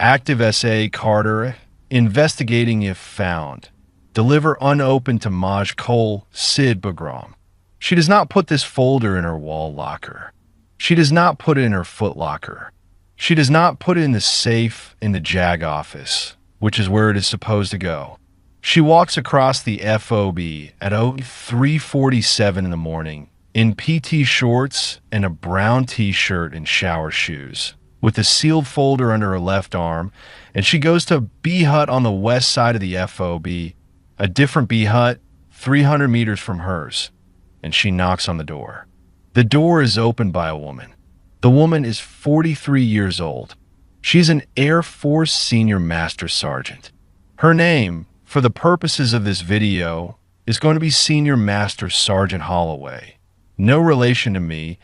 Active SA Carter, investigating if found. Deliver unopened to Maj Cole, Sid Bagram. She does not put this folder in her wall locker. She does not put it in her foot locker. She does not put it in the safe in the JAG office, which is where it is supposed to go. She walks across the FOB at 0347 in the morning in PT shorts and a brown t-shirt and shower shoes. with a sealed folder under her left arm, and she goes to a B hut on the west side of the FOB, a different B hut 300 meters from hers, and she knocks on the door. The door is opened by a woman. The woman is 43 years old. She's an Air Force Senior Master Sergeant. Her name, for the purposes of this video, is going to be Senior Master Sergeant Holloway. No relation to me,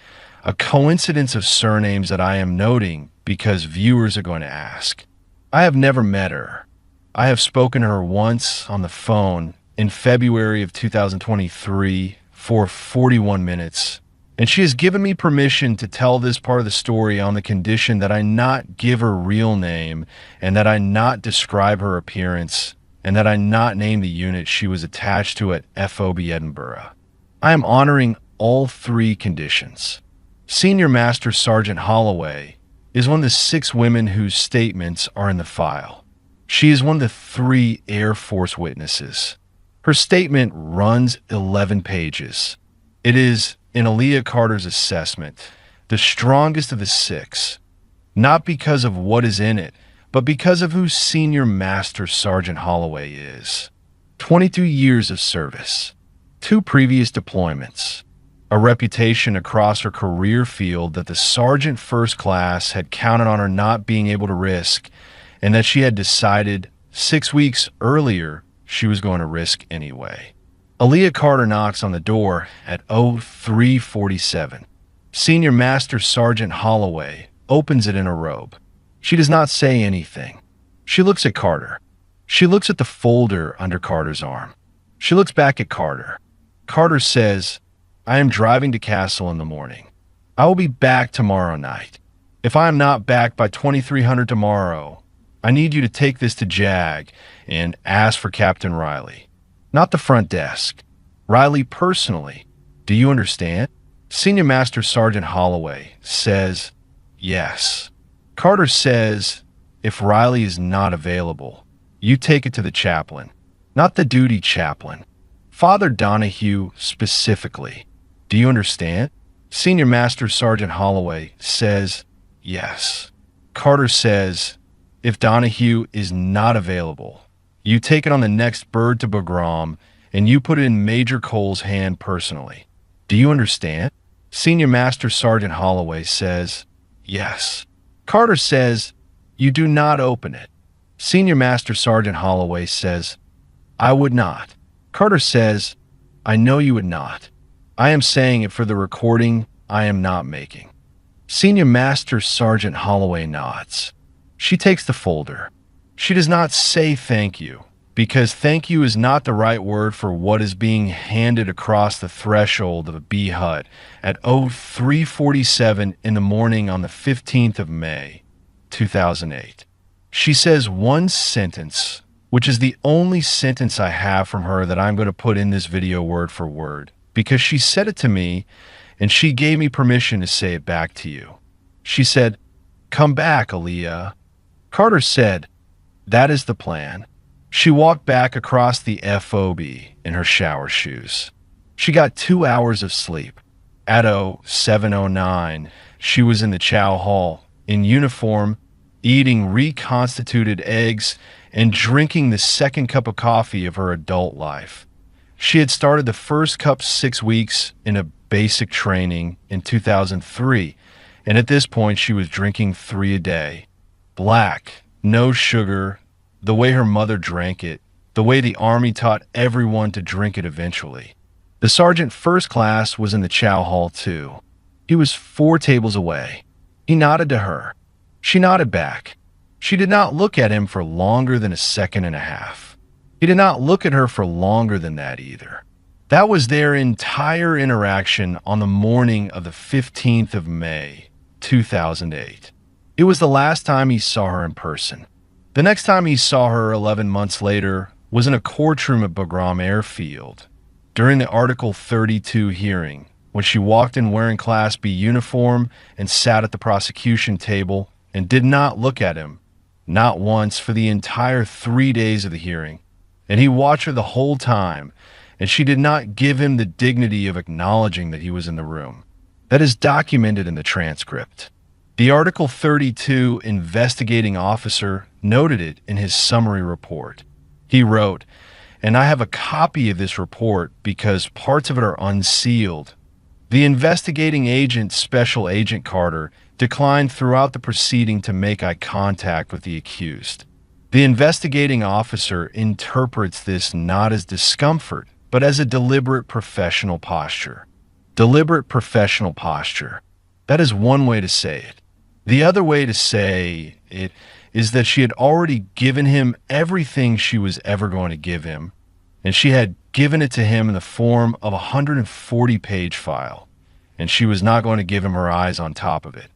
a coincidence of surnames that I am noting because viewers are going to ask. I have never met her. I have spoken to her once on the phone in February of 2023 for 41 minutes, and she has given me permission to tell this part of the story on the condition that I not give her real name and that I not describe her appearance and that I not name the unit she was attached to at FOB Edinburgh. I am honoring all three conditions. Senior Master Sergeant Holloway is one of the 6 women whose statements are in the file. She is one of the 3 Air Force witnesses. Her statement runs 11 pages. It is, in Aaliyah Carter's assessment, the strongest of the 6, not because of what is in it, but because of who Senior Master Sergeant Holloway is. 22 years of service, 2 previous deployments, a reputation across her career field that the Sergeant First Class had counted on her not being able to risk, and that she had decided 6 weeks earlier she was going to risk anyway. Aaliyah Carter knocks on the door at 03:47. Senior Master Sergeant Holloway opens it in a robe. She does not say anything. She looks at Carter. She looks at the folder under Carter's arm. She looks back at Carter. Carter says, "I am driving to Castle in the morning. I will be back tomorrow night. If I am not back by 2300 tomorrow, I need you to take this to JAG and ask for Captain Riley. Not the front desk. Riley personally. Do you understand?" Senior Master Sergeant Holloway says, "Yes." Carter says, "If Riley is not available, you take it to the chaplain, not the duty chaplain. Father Donahue specifically. Do you understand?" Senior Master Sergeant Holloway says, "Yes." Carter says, "If Donahue is not available, you take it on the next bird to Bagram and you put it in Major Cole's hand personally. Do you understand?" Senior Master Sergeant Holloway says, "Yes." Carter says, "You do not open it." Senior Master Sergeant Holloway says, "I would not." Carter says, "I know you would not. I am saying it for the recording I am not making." Senior Master Sergeant Holloway nods. She takes the folder. She does not say thank you, because thank you is not the right word for what is being handed across the threshold of a B hut at 03:47 in the morning on the 15th of May, 2008. She says one sentence, which is the only sentence I have from her that I'm going to put in this video word for word, because she said it to me and she gave me permission to say it back to you. She said, "Come back, Aaliyah." Carter said, "That is the plan." She walked back across the FOB in her shower shoes. She got 2 hours of sleep. At 07:09, she was in the chow hall, in uniform, eating reconstituted eggs and drinking the second cup of coffee of her adult life. She had started the first cup 6 weeks in a basic training in 2003, and at this point she was drinking 3 a day. Black, no sugar, the way her mother drank it, the way the Army taught everyone to drink it eventually. The Sergeant First Class was in the chow hall too. He was 4 tables away. He nodded to her. She nodded back. She did not look at him for longer than a second and a half. He did not look at her for longer than that either. That was their entire interaction on the morning of the 15th of May, 2008. It was the last time he saw her in person. The next time he saw her 11 months later was in a courtroom at Bagram Airfield during the Article 32 hearing, when she walked in wearing Class B uniform and sat at the prosecution table and did not look at him, not once, for the entire 3 days of the hearing. And he watched her the whole time, and she did not give him the dignity of acknowledging that he was in the room. That is documented in the transcript. The Article 32 investigating officer noted it in his summary report. He wrote, and I have a copy of this report because parts of it are unsealed. The investigating agent, Special Agent Carter, declined throughout the proceeding to make eye contact with the accused. The investigating officer interprets this not as discomfort, but as a deliberate professional posture. Deliberate professional posture. That is one way to say it. The other way to say it is that she had already given him everything she was ever going to give him, and she had given it to him in the form of a 140-page file, and she was not going to give him her eyes on top of it.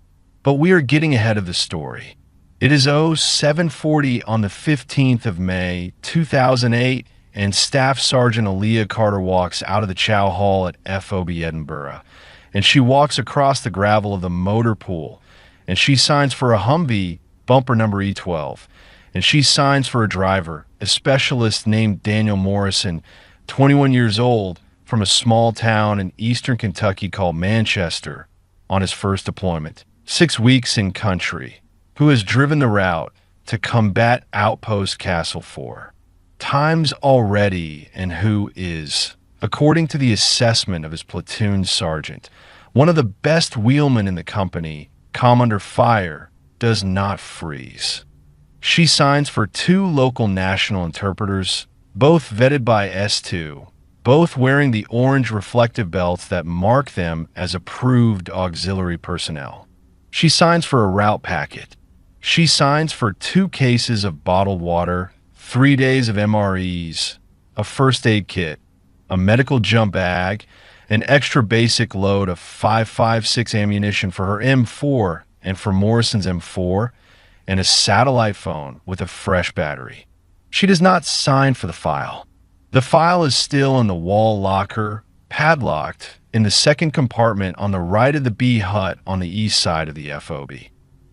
But we are getting ahead of the story. It is 0740 on the 15th of May, 2008, and Staff Sergeant Aaliyah Carter walks out of the chow hall at FOB Edinburgh, and she walks across the gravel of the motor pool, and she signs for a Humvee, bumper number E12, and she signs for a driver, a specialist named Daniel Morrison, 21 years old, from a small town in eastern Kentucky called Manchester, on his first deployment, 6 weeks in country, who has driven the route to combat outpost Castle 4. Times already, and who is, according to the assessment of his platoon sergeant, one of the best wheelmen in the company, calm under fire, does not freeze. She signs for 2 local national interpreters, both vetted by S2, both wearing the orange reflective belts that mark them as approved auxiliary personnel. She signs for a route packet. She signs for 2 cases of bottled water, 3 days of MREs, a first aid kit, a medical jump bag, an extra basic load of 5.56 ammunition for her M4 and for Morrison's M4, and a satellite phone with a fresh battery. She does not sign for the file. The file is still in the wall locker, padlocked, in the second compartment on the right of the B hut on the east side of the FOB.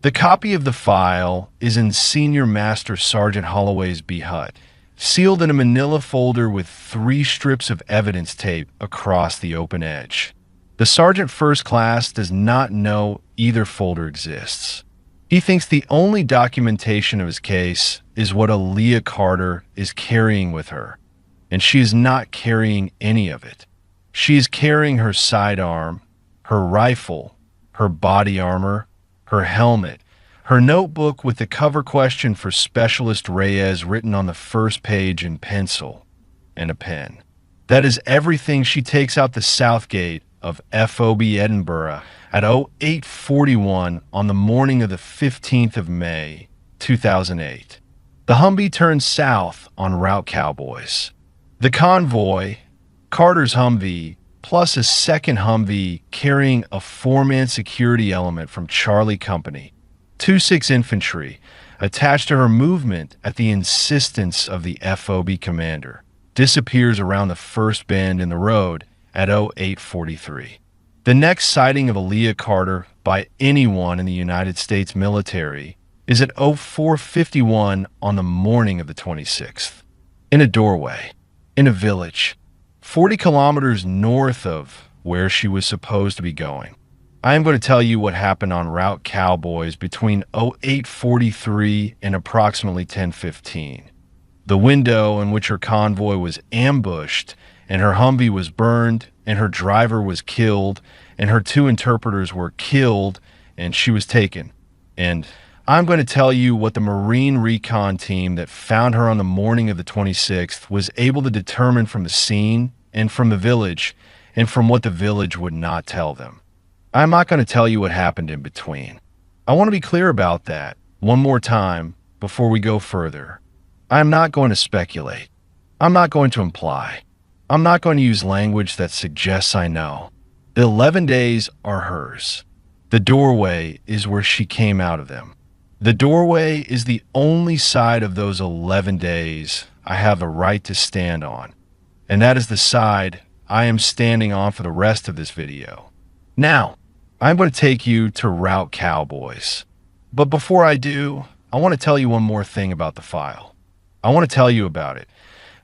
The copy of the file is in Senior Master Sergeant Holloway's B hut, sealed in a manila folder with 3 strips of evidence tape across the open edge. The Sergeant First Class does not know either folder exists. He thinks the only documentation of his case is what Aaliyah Carter is carrying with her, and she is not carrying any of it. She is carrying her sidearm, her rifle, her body armor, her helmet, her notebook with the cover question for Specialist Reyes written on the first page in pencil, and a pen. That is everything she takes out the south gate of FOB Edinburgh at 0841 on the morning of the 15th of May, 2008. The Humvee turns south on Route Cowboys. The convoy, Carter's Humvee, plus a second Humvee carrying a 4-man security element from Charlie Company, 2-6 Infantry, attached to her movement at the insistence of the FOB commander, disappears around the first bend in the road at 0843. The next sighting of Aaliyah Carter by anyone in the United States military is at 0451 on the morning of the 26th, in a doorway, in a village, 40 kilometers north of where she was supposed to be going. I am going to tell you what happened on Route Cowboys between 0843 and approximately 1015. The window in which her convoy was ambushed and her Humvee was burned and her driver was killed and her 2 interpreters were killed and she was taken. And I'm going to tell you what the Marine recon team that found her on the morning of the 26th was able to determine from the scene and from the village and from what the village would not tell them. I'm not going to tell you what happened in between. I want to be clear about that one more time before we go further. I'm not going to speculate. I'm not going to imply. I'm not going to use language that suggests I know. The 11 days are hers. The doorway is where she came out of them. The doorway is the only side of those 11 days I have the right to stand on. And that is the side I am standing on for the rest of this video. Now, I'm going to take you to Route Cowboys. But before I do, I want to tell you one more thing about the file. I want to tell you about it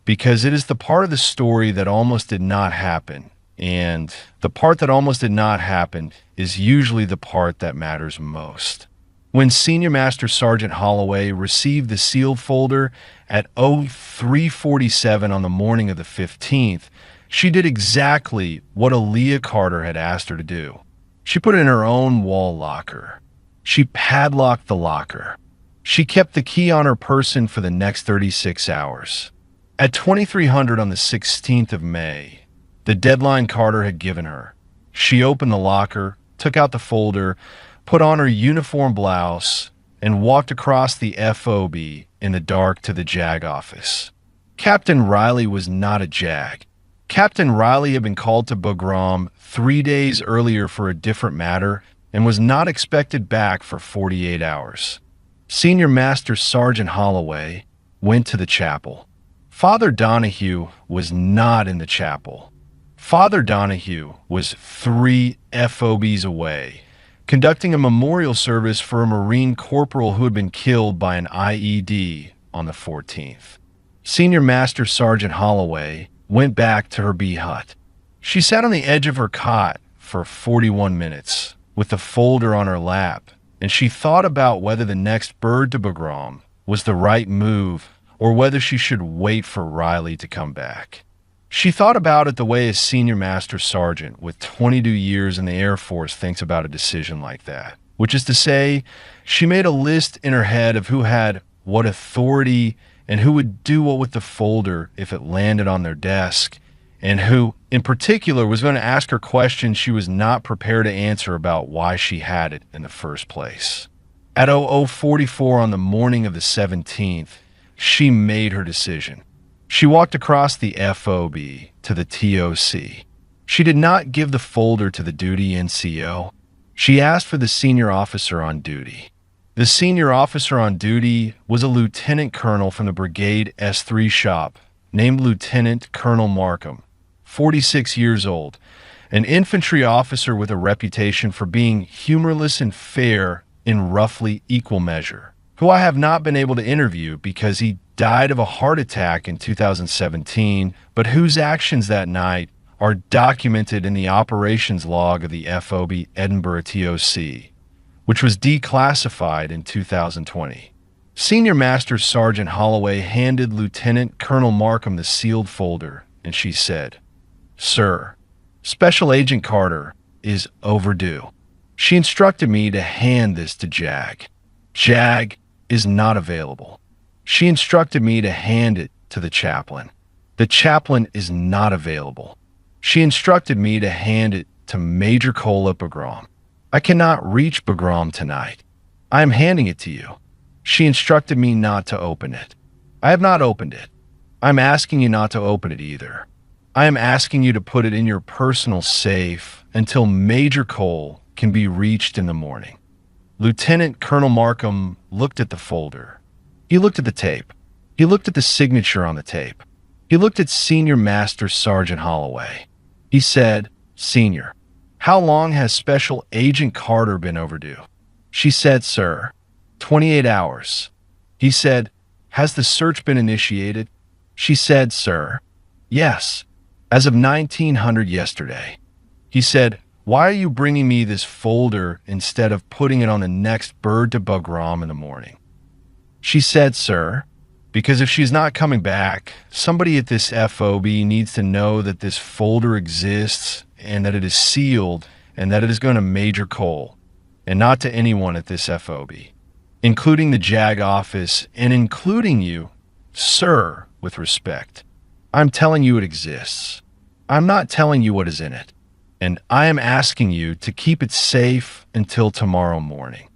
because it is the part of the story that almost did not happen And the part that almost did not happen is usually the part that matters most. When Senior Master Sergeant Holloway received the sealed folder at 03:47 on the morning of the 15th, she did exactly what Aaliyah Carter had asked her to do. She put it in her own wall locker. She padlocked the locker. She kept the key on her person for the next 36 hours. At 2300 on the 16th of May, the deadline Carter had given her, she opened the locker, took out the folder, put on her uniform blouse, and walked across the FOB in the dark to the JAG office. Captain Riley was not a JAG. Captain Riley had been called to Bagram 3 days earlier for a different matter and was not expected back for 48 hours. Senior Master Sergeant Holloway went to the chapel. Father Donahue was not in the chapel. Father Donahue was 3 FOBs away, conducting a memorial service for a Marine corporal who had been killed by an IED on the 14th. Senior Master Sergeant Holloway went back to her bee hut. She sat on the edge of her cot for 41 minutes with the folder on her lap, and she thought about whether the next bird to Bagram was the right move or whether she should wait for Riley to come back. She thought about it the way a senior master sergeant with 22 years in the Air Force thinks about a decision like that, which is to say, she made a list in her head of who had what authority and who would do what with the folder if it landed on their desk, and who, in particular, was going to ask her questions she was not prepared to answer about why she had it in the first place. At 00:44 on the morning of the 17th, she made her decision. She walked across the FOB to the TOC. She did not give the folder to the duty NCO. She asked for the senior officer on duty. The senior officer on duty was a lieutenant colonel from the brigade S3 shop named Lieutenant Colonel Markham, 46 years old, an infantry officer with a reputation for being humorless and fair in roughly equal measure, who I have not been able to interview because he died of a heart attack in 2017, but whose actions that night are documented in the operations log of the FOB Edinburgh TOC, which was declassified in 2020. Senior Master Sergeant Holloway handed Lieutenant Colonel Markham the sealed folder, and she said, "Sir, Special Agent Carter is overdue. She instructed me to hand this to JAG. JAG is not available. She instructed me to hand it to the chaplain. The chaplain is not available. She instructed me to hand it to Major Cole at Bagram. I cannot reach Bagram tonight. I am handing it to you. She instructed me not to open it. I have not opened it. I'm asking you not to open it either. I am asking you to put it in your personal safe until Major Cole can be reached in the morning." Lieutenant Colonel Markham looked at the folder. He looked at the tape. He looked at the signature on the tape. He looked at Senior Master Sergeant Holloway. He said, "Senior, how long has Special Agent Carter been overdue?" She said, "Sir, 28 hours. He said, "Has the search been initiated?" She said, "Sir, yes, as of 1900 yesterday." He said, "Why are you bringing me this folder instead of putting it on the next bird to Bagram in the morning?" She said, "Sir, because if she's not coming back, somebody at this FOB needs to know that this folder exists and that it is sealed and that it is going to Major Cole and not to anyone at this FOB, including the JAG office and including you, sir, with respect. I'm telling you it exists. I'm not telling you what is in it. And I am asking you to keep it safe until tomorrow morning."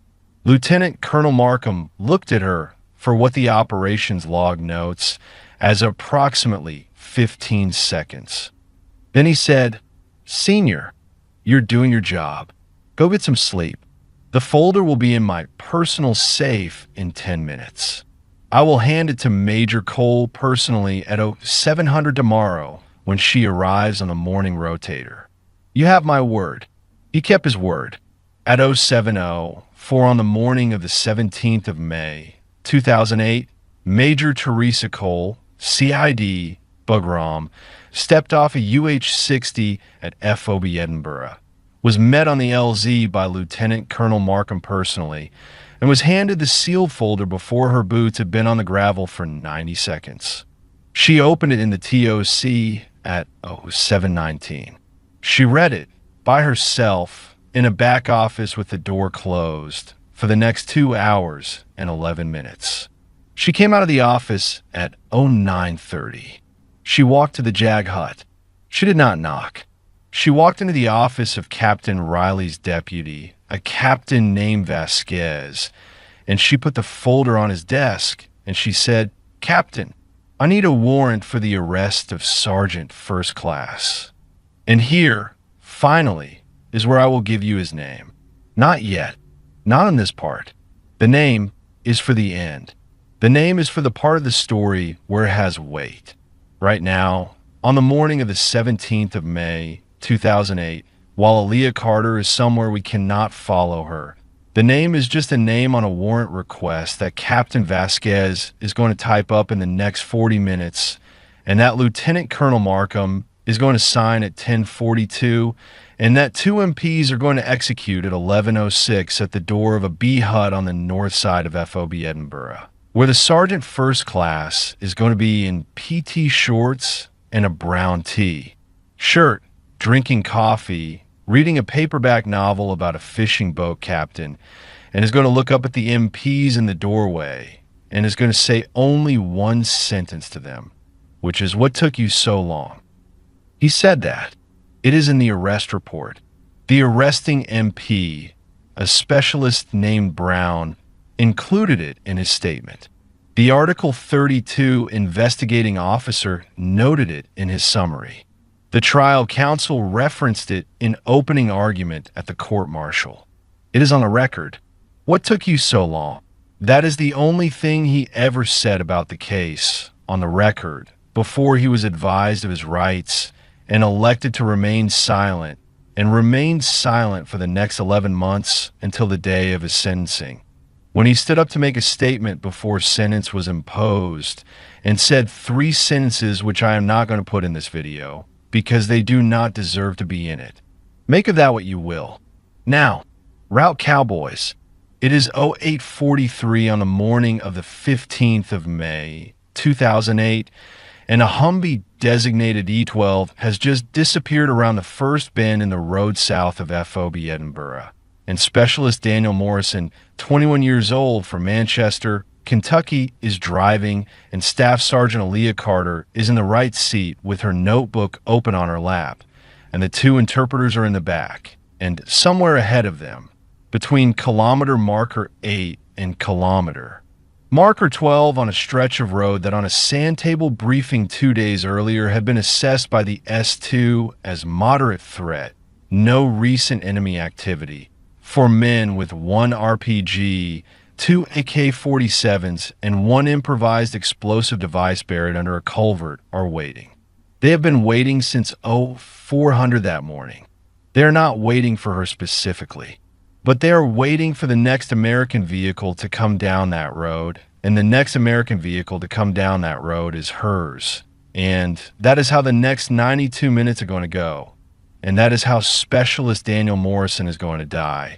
Lieutenant Colonel Markham looked at her for what the operations log notes as approximately 15 seconds. Then he said, "Senior, you're doing your job. Go get some sleep. The folder will be in my personal safe in 10 minutes. I will hand it to Major Cole personally at 0700 tomorrow when she arrives on the morning rotator. You have my word." He kept his word. At 07:04 on the morning of the 17th of May, 2008, Major Teresa Cole, CID, Bugram, stepped off a UH-60 at FOB Edinburgh, was met on the LZ by Lieutenant Colonel Markham personally, and was handed the sealed folder before her boots had been on the gravel for 90 seconds. She opened it in the TOC at 7:19. She read it by herself in a back office with the door closed for the next 2 hours and 11 minutes. She came out of the office at 09:30. She walked to the JAG hut. She did not knock. She walked into the office of Captain Riley's deputy, a captain named Vasquez, and she put the folder on his desk, and she said, "Captain, I need a warrant for the arrest of Sergeant First Class." And here, finally, is where I will give you his name. Not yet. Not on this part. The name is for the end. The name is for the part of the story where it has weight. Right now, on the morning of the 17th of May, 2008, while Aaliyah Carter is somewhere we cannot follow her, the name is just a name on a warrant request that Captain Vasquez is going to type up in the next 40 minutes, and that Lieutenant Colonel Markham is going to sign at 10:42, and that 2 MPs are going to execute at 11:06 at the door of a B hut on the north side of FOB Edinburgh, where the Sergeant First Class is going to be in PT shorts and a brown tee, shirt, drinking coffee, reading a paperback novel about a fishing boat captain, and is going to look up at the MPs in the doorway and is going to say only one sentence to them, which is, "What took you so long?" He said that. It is in the arrest report. The arresting MP, a specialist named Brown, included it in his statement. The Article 32 investigating officer noted it in his summary. The trial counsel referenced it in opening argument at the court-martial. It is on the record. What took you so long? That is the only thing he ever said about the case on the record before he was advised of his rights and elected to remain silent, and remained silent for the next 11 months until the day of his sentencing, when he stood up to make a statement before sentence was imposed and said 3 sentences which I am not going to put in this video because they do not deserve to be in it. Make of that what you will. Now, Route Cowboys. It is 08:43 on the morning of the 15th of May, 2008, and a Humvee designated E12 has just disappeared around the first bend in the road south of FOB Edinburgh. And Specialist Daniel Morrison, 21 years old, from Manchester, Kentucky, is driving, and Staff Sergeant Aaliyah Carter is in the right seat with her notebook open on her lap, and the 2 interpreters are in the back, and somewhere ahead of them, between kilometer marker 8 and kilometer marker 12 on a stretch of road that on a sand table briefing 2 days earlier had been assessed by the S2 as moderate threat, no recent enemy activity, for men with 1 RPG, 2 AK-47s, and 1 improvised explosive device buried under a culvert are waiting. They have been waiting since 0400 that morning. They are not waiting for her specifically, but they are waiting for the next American vehicle to come down that road, and the next American vehicle to come down that road is hers. And that is how the next 92 minutes are going to go. And that is how Specialist Daniel Morrison is going to die.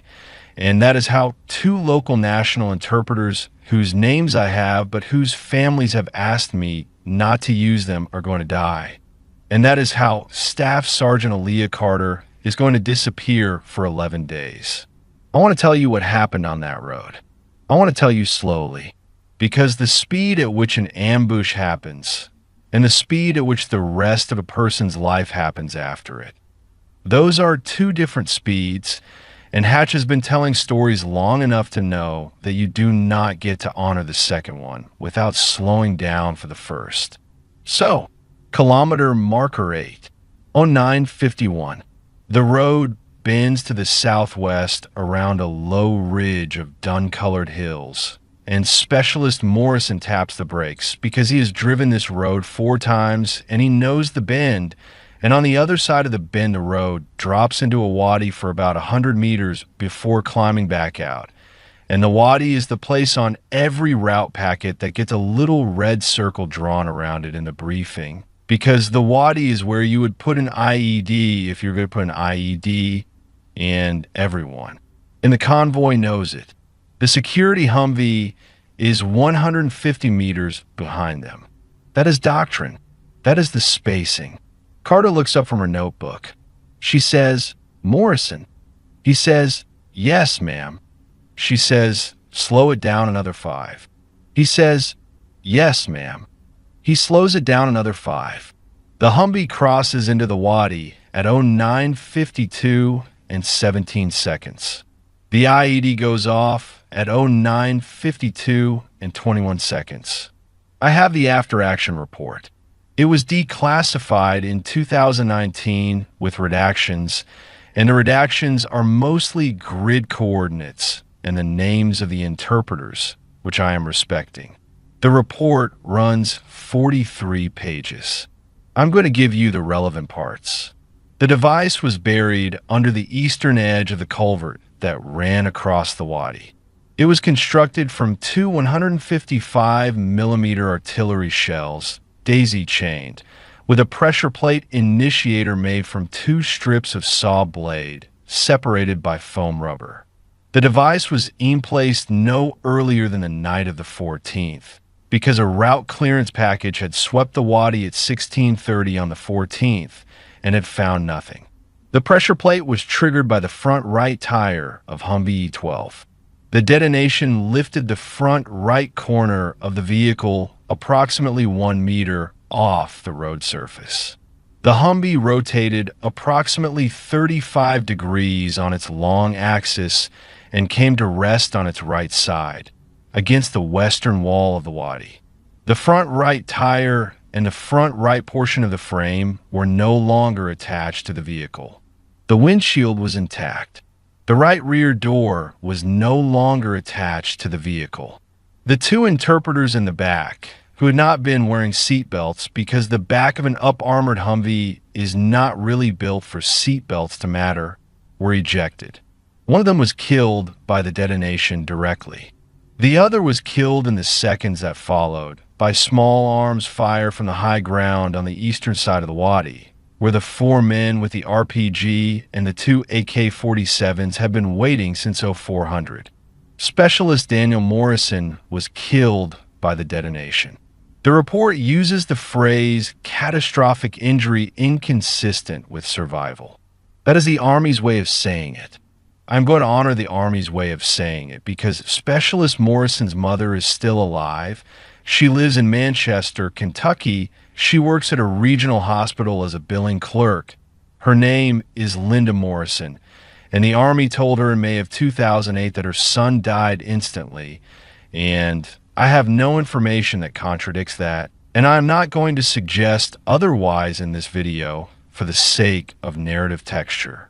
And that is how 2 local national interpreters, whose names I have, but whose families have asked me not to use them, are going to die. And that is how Staff Sergeant Aaliyah Carter is going to disappear for 11 days. I want to tell you what happened on that road. I want to tell you slowly, because the speed at which an ambush happens and the speed at which the rest of a person's life happens after it, those are 2 different speeds, and Hatch has been telling stories long enough to know that you do not get to honor the second one without slowing down for the first. So, kilometer marker 8, 09:51, the road bends to the southwest around a low ridge of dun-colored hills, and Specialist Morrison taps the brakes because he has driven this road 4 times and he knows the bend, and on the other side of the bend the road drops into a wadi for about 100 meters before climbing back out. And the wadi is the place on every route packet that gets a little red circle drawn around it in the briefing. because the wadi is where you would put an IED if you're going to put an IED in everyone. And the convoy knows it. The security Humvee is 150 meters behind them. That is doctrine. That is the spacing. Carter looks up from her notebook. She says, "Morrison." He says, "Yes, ma'am." She says, "Slow it down another 5." He says, "Yes, ma'am." He slows it down another 5. The Humvee crosses into the wadi at 09:52 and 17 seconds. The IED goes off at 09:52 and 21 seconds. I have the after-action report. It was declassified in 2019 with redactions, and the redactions are mostly grid coordinates and the names of the interpreters, which I am respecting. The report runs 43 pages. I'm going to give you the relevant parts. The device was buried under the eastern edge of the culvert that ran across the wadi. It was constructed from 2 155mm artillery shells, daisy-chained, with a pressure plate initiator made from 2 strips of saw blade, separated by foam rubber. The device was placed no earlier than the night of the 14th, because a route clearance package had swept the wadi at 16:30 on the 14th and had found nothing. The pressure plate was triggered by the front right tire of Humvee E12. The detonation lifted the front right corner of the vehicle approximately 1 meter off the road surface. The Humvee rotated approximately 35 degrees on its long axis and came to rest on its right side, against the western wall of the wadi. The front right tire and the front right portion of the frame were no longer attached to the vehicle. The windshield was intact. The right rear door was no longer attached to the vehicle. The 2 interpreters in the back, who had not been wearing seatbelts because the back of an up-armored Humvee is not really built for seatbelts to matter, were ejected. One of them was killed by the detonation directly. The other was killed in the seconds that followed by small arms fire from the high ground on the eastern side of the wadi, where the 4 men with the RPG and the 2 AK-47s had been waiting since 0400. Specialist Daniel Morrison was killed by the detonation. The report uses the phrase catastrophic injury inconsistent with survival. That is the Army's way of saying it. I'm going to honor the Army's way of saying it because Specialist Morrison's mother is still alive. She lives in Manchester, Kentucky. She works at a regional hospital as a billing clerk. Her name is Linda Morrison, and the Army told her in May of 2008 that her son died instantly, and I have no information that contradicts that, and I'm not going to suggest otherwise in this video for the sake of narrative texture.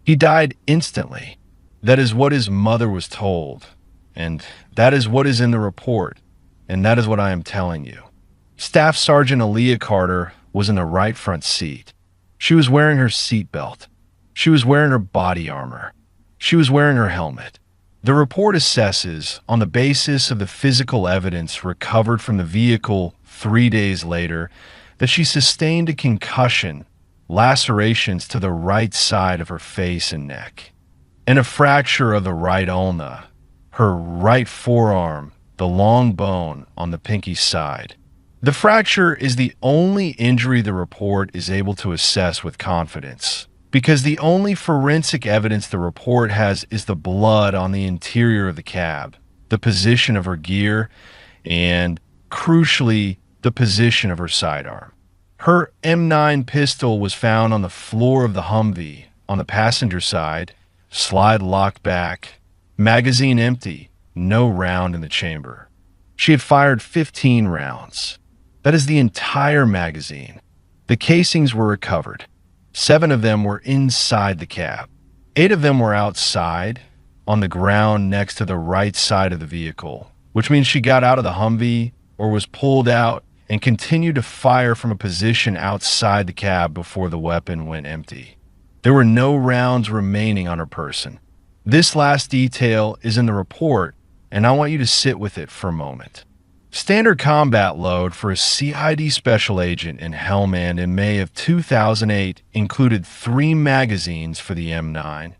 He died instantly. That is what his mother was told, and that is what is in the report, and that is what I am telling you. Staff Sergeant Aaliyah Carter was in the right front seat. She was wearing her seatbelt. She was wearing her body armor. She was wearing her helmet. The report assesses, on the basis of the physical evidence recovered from the vehicle 3 days later, that she sustained a concussion, lacerations to the right side of her face and neck, and a fracture of the right ulna, her right forearm, the long bone on the pinky side. The fracture is the only injury the report is able to assess with confidence, because the only forensic evidence the report has is the blood on the interior of the cab, the position of her gear, and, crucially, the position of her sidearm. Her M9 pistol was found on the floor of the Humvee, on the passenger side, slide locked back, magazine empty, no round in the chamber. She had fired 15 rounds. That is the entire magazine. The casings were recovered. 7 of them were inside the cab. 8 of them were outside, on the ground next to the right side of the vehicle, which means she got out of the Humvee or was pulled out and continued to fire from a position outside the cab before the weapon went empty. There were no rounds remaining on her person. This last detail is in the report, and I want you to sit with it for a moment. Standard combat load for a CID special agent in Helmand in May of 2008 included 3 magazines for the M9,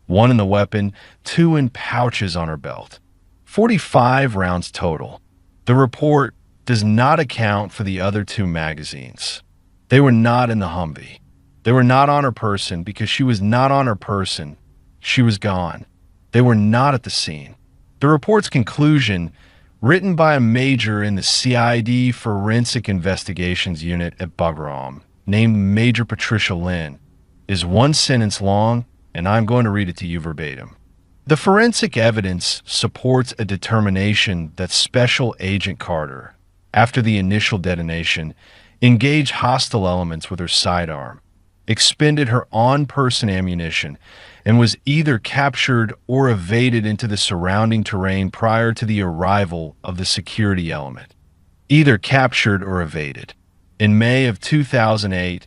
1 in the weapon, 2 in pouches on her belt. 45 rounds total. The report does not account for the other 2 magazines. They were not in the Humvee. They were not on her person because she was not on her person. She was gone. They were not at the scene. The report's conclusion, written by a major in the CID Forensic Investigations Unit at Bagram, named Major Patricia Lynn, is 1 sentence long, and I'm going to read it to you verbatim. The forensic evidence supports a determination that Special Agent Carter, after the initial detonation, engaged hostile elements with her sidearm, expended her on-person ammunition, and was either captured or evaded into the surrounding terrain prior to the arrival of the security element. Either captured or evaded. In May of 2008,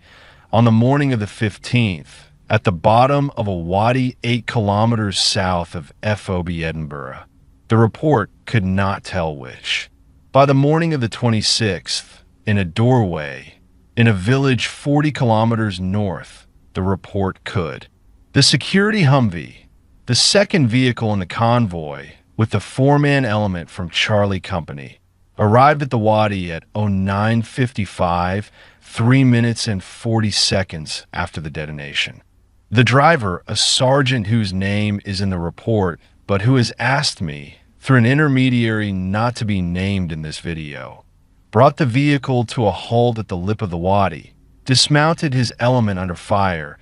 on the morning of the 15th, at the bottom of a wadi 8 kilometers south of FOB Edinburgh, the report could not tell which. By the morning of the 26th, in a doorway, in a village 40 kilometers north, the report could. The security Humvee, the second vehicle in the convoy with the 4-man element from Charlie Company, arrived at the wadi at 09:55, 3 minutes and 40 seconds after the detonation. The driver, a sergeant whose name is in the report, but who has asked me, through an intermediary not to be named in this video, brought the vehicle to a halt at the lip of the wadi, dismounted his element under fire,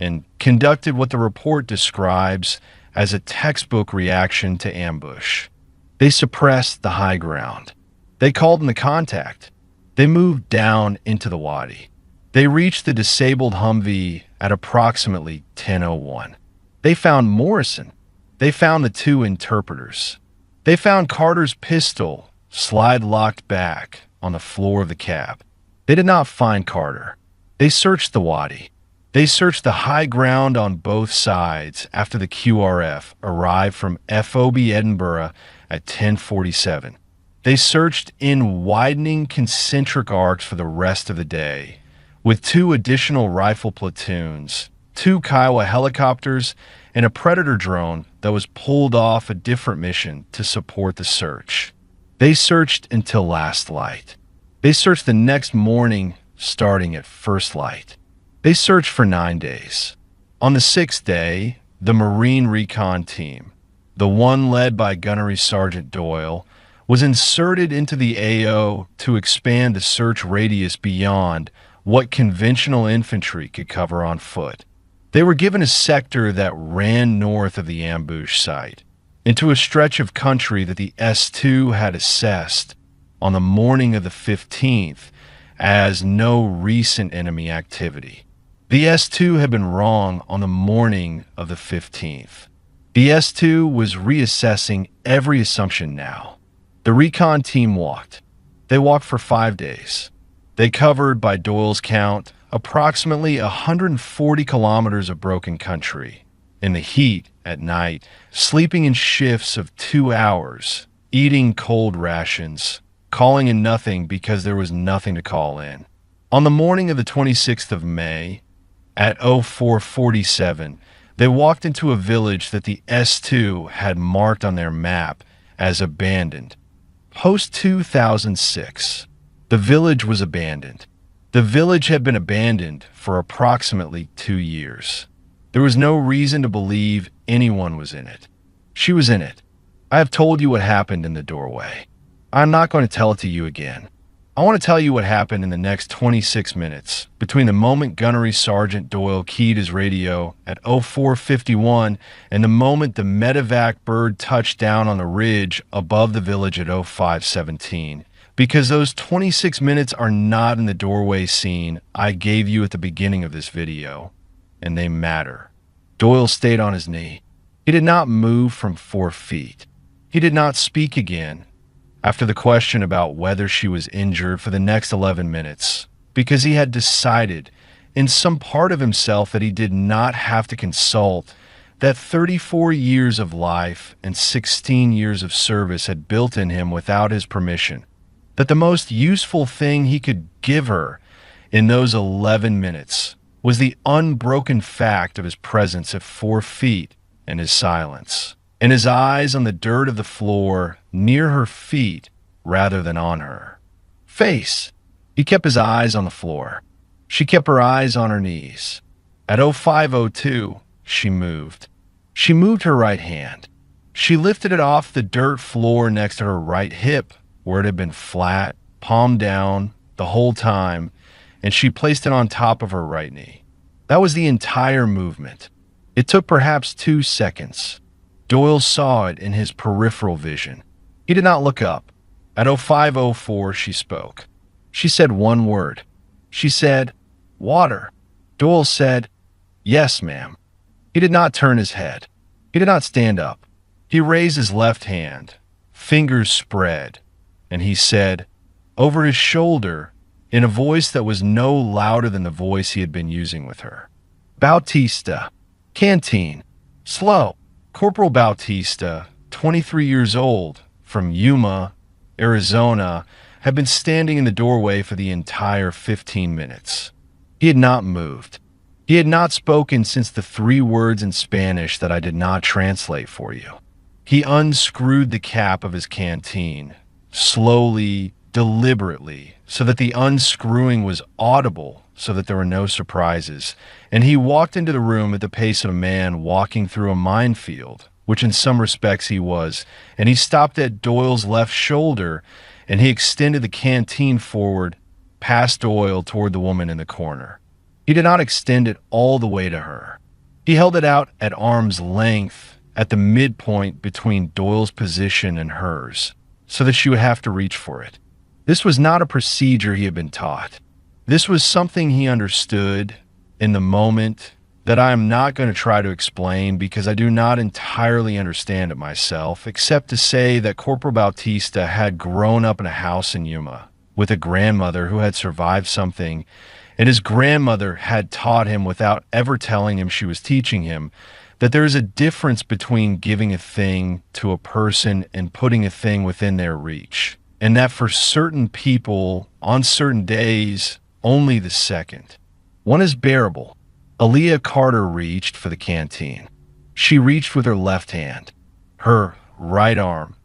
and conducted what the report describes as a textbook reaction to ambush. They suppressed the high ground. They called in the contact. They moved down into the wadi. They reached the disabled Humvee at approximately 10:01. They found Morrison. They found the 2 interpreters. They found Carter's pistol slide-locked back on the floor of the cab. They did not find Carter. They searched the wadi. They searched the high ground on both sides after the QRF arrived from FOB Edinburgh at 10:47. They searched in widening concentric arcs for the rest of the day, with 2 additional rifle platoons, 2 Kiowa helicopters, and a Predator drone that was pulled off a different mission to support the search. They searched until last light. They searched the next morning, starting at first light. They searched for 9 days. On the 6th day, the Marine Recon Team, the one led by Gunnery Sergeant Doyle, was inserted into the AO to expand the search radius beyond what conventional infantry could cover on foot. They were given a sector that ran north of the ambush site, into a stretch of country that the S2 had assessed on the morning of the 15th as no recent enemy activity. The S2 had been wrong on the morning of the 15th. The S2 was reassessing every assumption now. The recon team walked. They walked for 5 days. They covered, by Doyle's count, approximately 140 kilometers of broken country. In the heat, at night, sleeping in shifts of 2 hours, eating cold rations, calling in nothing because there was nothing to call in. On the morning of the 26th of May, at 04:47, they walked into a village that the S2 had marked on their map as abandoned. Post-2006, the village was abandoned. The village had been abandoned for approximately 2 years. There was no reason to believe anyone was in it. She was in it. I have told you what happened in the doorway. I'm not going to tell it to you again. I want to tell you what happened in the next 26 minutes, between the moment Gunnery Sergeant Doyle keyed his radio at 04:51 and the moment the medevac bird touched down on the ridge above the village at 05:17. Because those 26 minutes are not in the doorway scene I gave you at the beginning of this video, and they matter. Doyle stayed on his knee. He did not move from 4 feet. He did not speak again after the question about whether she was injured for the next 11 minutes, because he had decided in some part of himself that he did not have to consult, that 34 years of life and 16 years of service had built in him without his permission, that the most useful thing he could give her in those 11 minutes was the unbroken fact of his presence at 4 feet and his silence, and his eyes on the dirt of the floor near her feet rather than on her face. He kept his eyes on the floor. She kept her eyes on her knees. At 05:02, she moved. She moved her right hand. She lifted it off the dirt floor next to her right hip, where it had been flat, palm down, the whole time, and she placed it on top of her right knee. That was the entire movement. It took perhaps 2 seconds. Doyle saw it in his peripheral vision. He did not look up. At 05:04, she spoke. She said one word. She said, "Water." Doyle said, "Yes, ma'am." He did not turn his head. He did not stand up. He raised his left hand, fingers spread, and he said, over his shoulder, in a voice that was no louder than the voice he had been using with her, "Bautista, canteen, slow." Corporal Bautista, 23 years old, from Yuma, Arizona, had been standing in the doorway for the entire 15 minutes. He had not moved. He had not spoken since the 3 words in Spanish that I did not translate for you. He unscrewed the cap of his canteen, slowly, deliberately, so that the unscrewing was audible, so that there were no surprises, and he walked into the room at the pace of a man walking through a minefield, which in some respects he was, and he stopped at Doyle's left shoulder, and he extended the canteen forward, past Doyle toward the woman in the corner. He did not extend it all the way to her. He held it out at arm's length at the midpoint between Doyle's position and hers, so that she would have to reach for it. This was not a procedure he had been taught. This was something he understood in the moment that I am not going to try to explain because I do not entirely understand it myself, except to say that Corporal Bautista had grown up in a house in Yuma with a grandmother who had survived something, and his grandmother had taught him without ever telling him she was teaching him that there is a difference between giving a thing to a person and putting a thing within their reach, and that for certain people, on certain days, only the second. One is bearable. Aaliyah Carter reached for the canteen. She reached with her left hand, her right arm,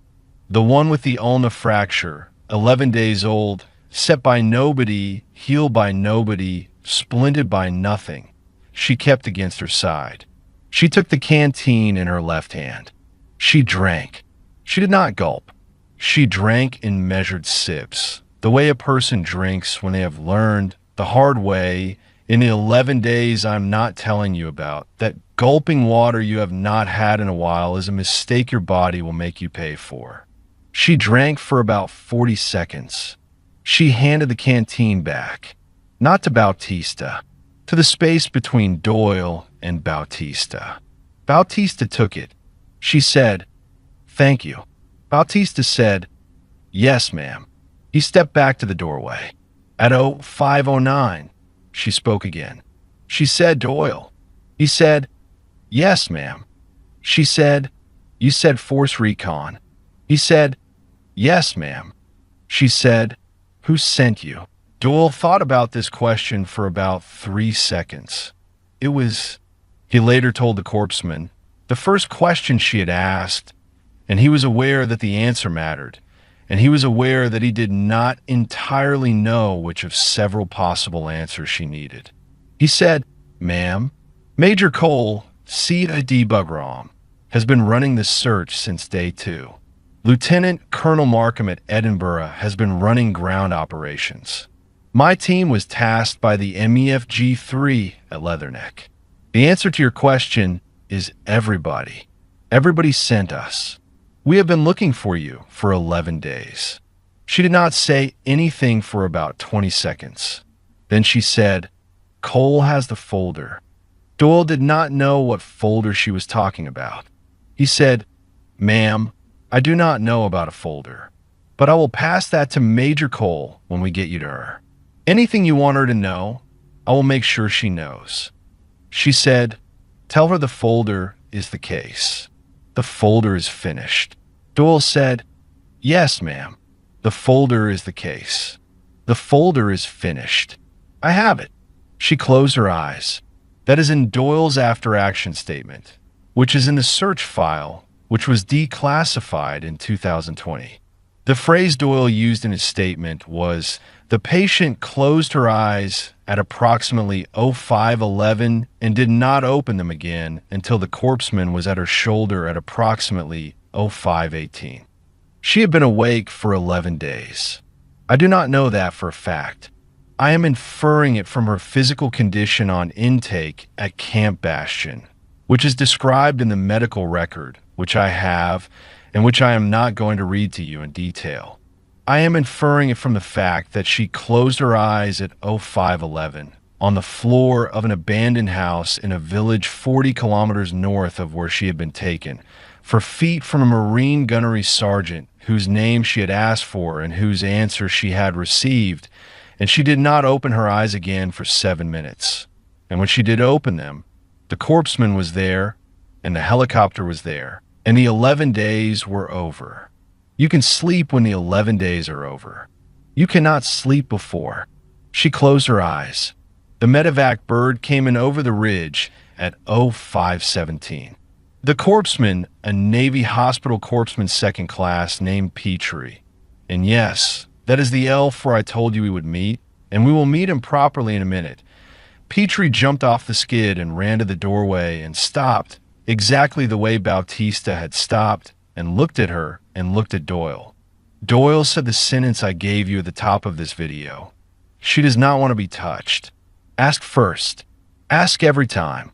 the one with the ulna fracture, 11 days old, set by nobody, healed by nobody, splinted by nothing. She kept against her side. She took the canteen in her left hand. She drank. She did not gulp. She drank in measured sips, the way a person drinks when they have learned the hard way in the 11 days I'm not telling you about, that gulping water you have not had in a while is a mistake your body will make you pay for. She drank for about 40 seconds. She handed the canteen back, not to Bautista, to the space between Doyle and Bautista. Bautista took it. She said, "Thank you." Bautista said, "Yes, ma'am." He stepped back to the doorway. At 05:09, she spoke again. She said, "Doyle." He said, "Yes, ma'am." She said, "You said force recon." He said, "Yes, ma'am." She said, "Who sent you?" Doyle thought about this question for about 3 seconds. It was, he later told the corpsman, the first question she had asked, and he was aware that the answer mattered, and he was aware that he did not entirely know which of several possible answers she needed. He said, "Ma'am, Major Cole, C.I.D. Bugram, has been running the search since day 2. Lieutenant Colonel Markham at Edinburgh has been running ground operations. My team was tasked by the MEFG-3 at Leatherneck. The answer to your question is everybody. Everybody sent us. We have been looking for you for 11 days. She did not say anything for about 20 seconds. Then she said, "Cole has the folder." Doyle did not know what folder she was talking about. He said, "Ma'am, I do not know about a folder, but I will pass that to Major Cole when we get you to her. Anything you want her to know, I will make sure she knows." She said, "Tell her the folder is the case. The folder is finished." Doyle said, "Yes, ma'am." The folder is the case. The folder is finished. I have it. She closed her eyes. That is in Doyle's after-action statement, which is in the search file, which was declassified in 2020. The phrase Doyle used in his statement was, "The patient closed her eyes at approximately 05:11 and did not open them again until the corpseman was at her shoulder at approximately 05:18. She had been awake for 11 days. I do not know that for a fact. I am inferring it from her physical condition on intake at Camp Bastion, which is described in the medical record, which I have, and which I am not going to read to you in detail. I am inferring it from the fact that she closed her eyes at 05:11 on the floor of an abandoned house in a village 40 kilometers north of where she had been taken, for feet from a Marine gunnery sergeant whose name she had asked for and whose answer she had received, and she did not open her eyes again for 7 minutes. And when she did open them, the corpseman was there, and the helicopter was there, and the 11 days were over. You can sleep when the 11 days are over. You cannot sleep before." She closed her eyes. The medevac bird came in over the ridge at 05:17. The corpseman, a Navy hospital corpsman second class named Petrie. And yes, that is the elf where I told you we would meet, and we will meet him properly in a minute. Petrie jumped off the skid and ran to the doorway and stopped exactly the way Bautista had stopped and looked at her and looked at Doyle. Doyle said the sentence I gave you at the top of this video. She does not want to be touched. Ask first. Ask every time.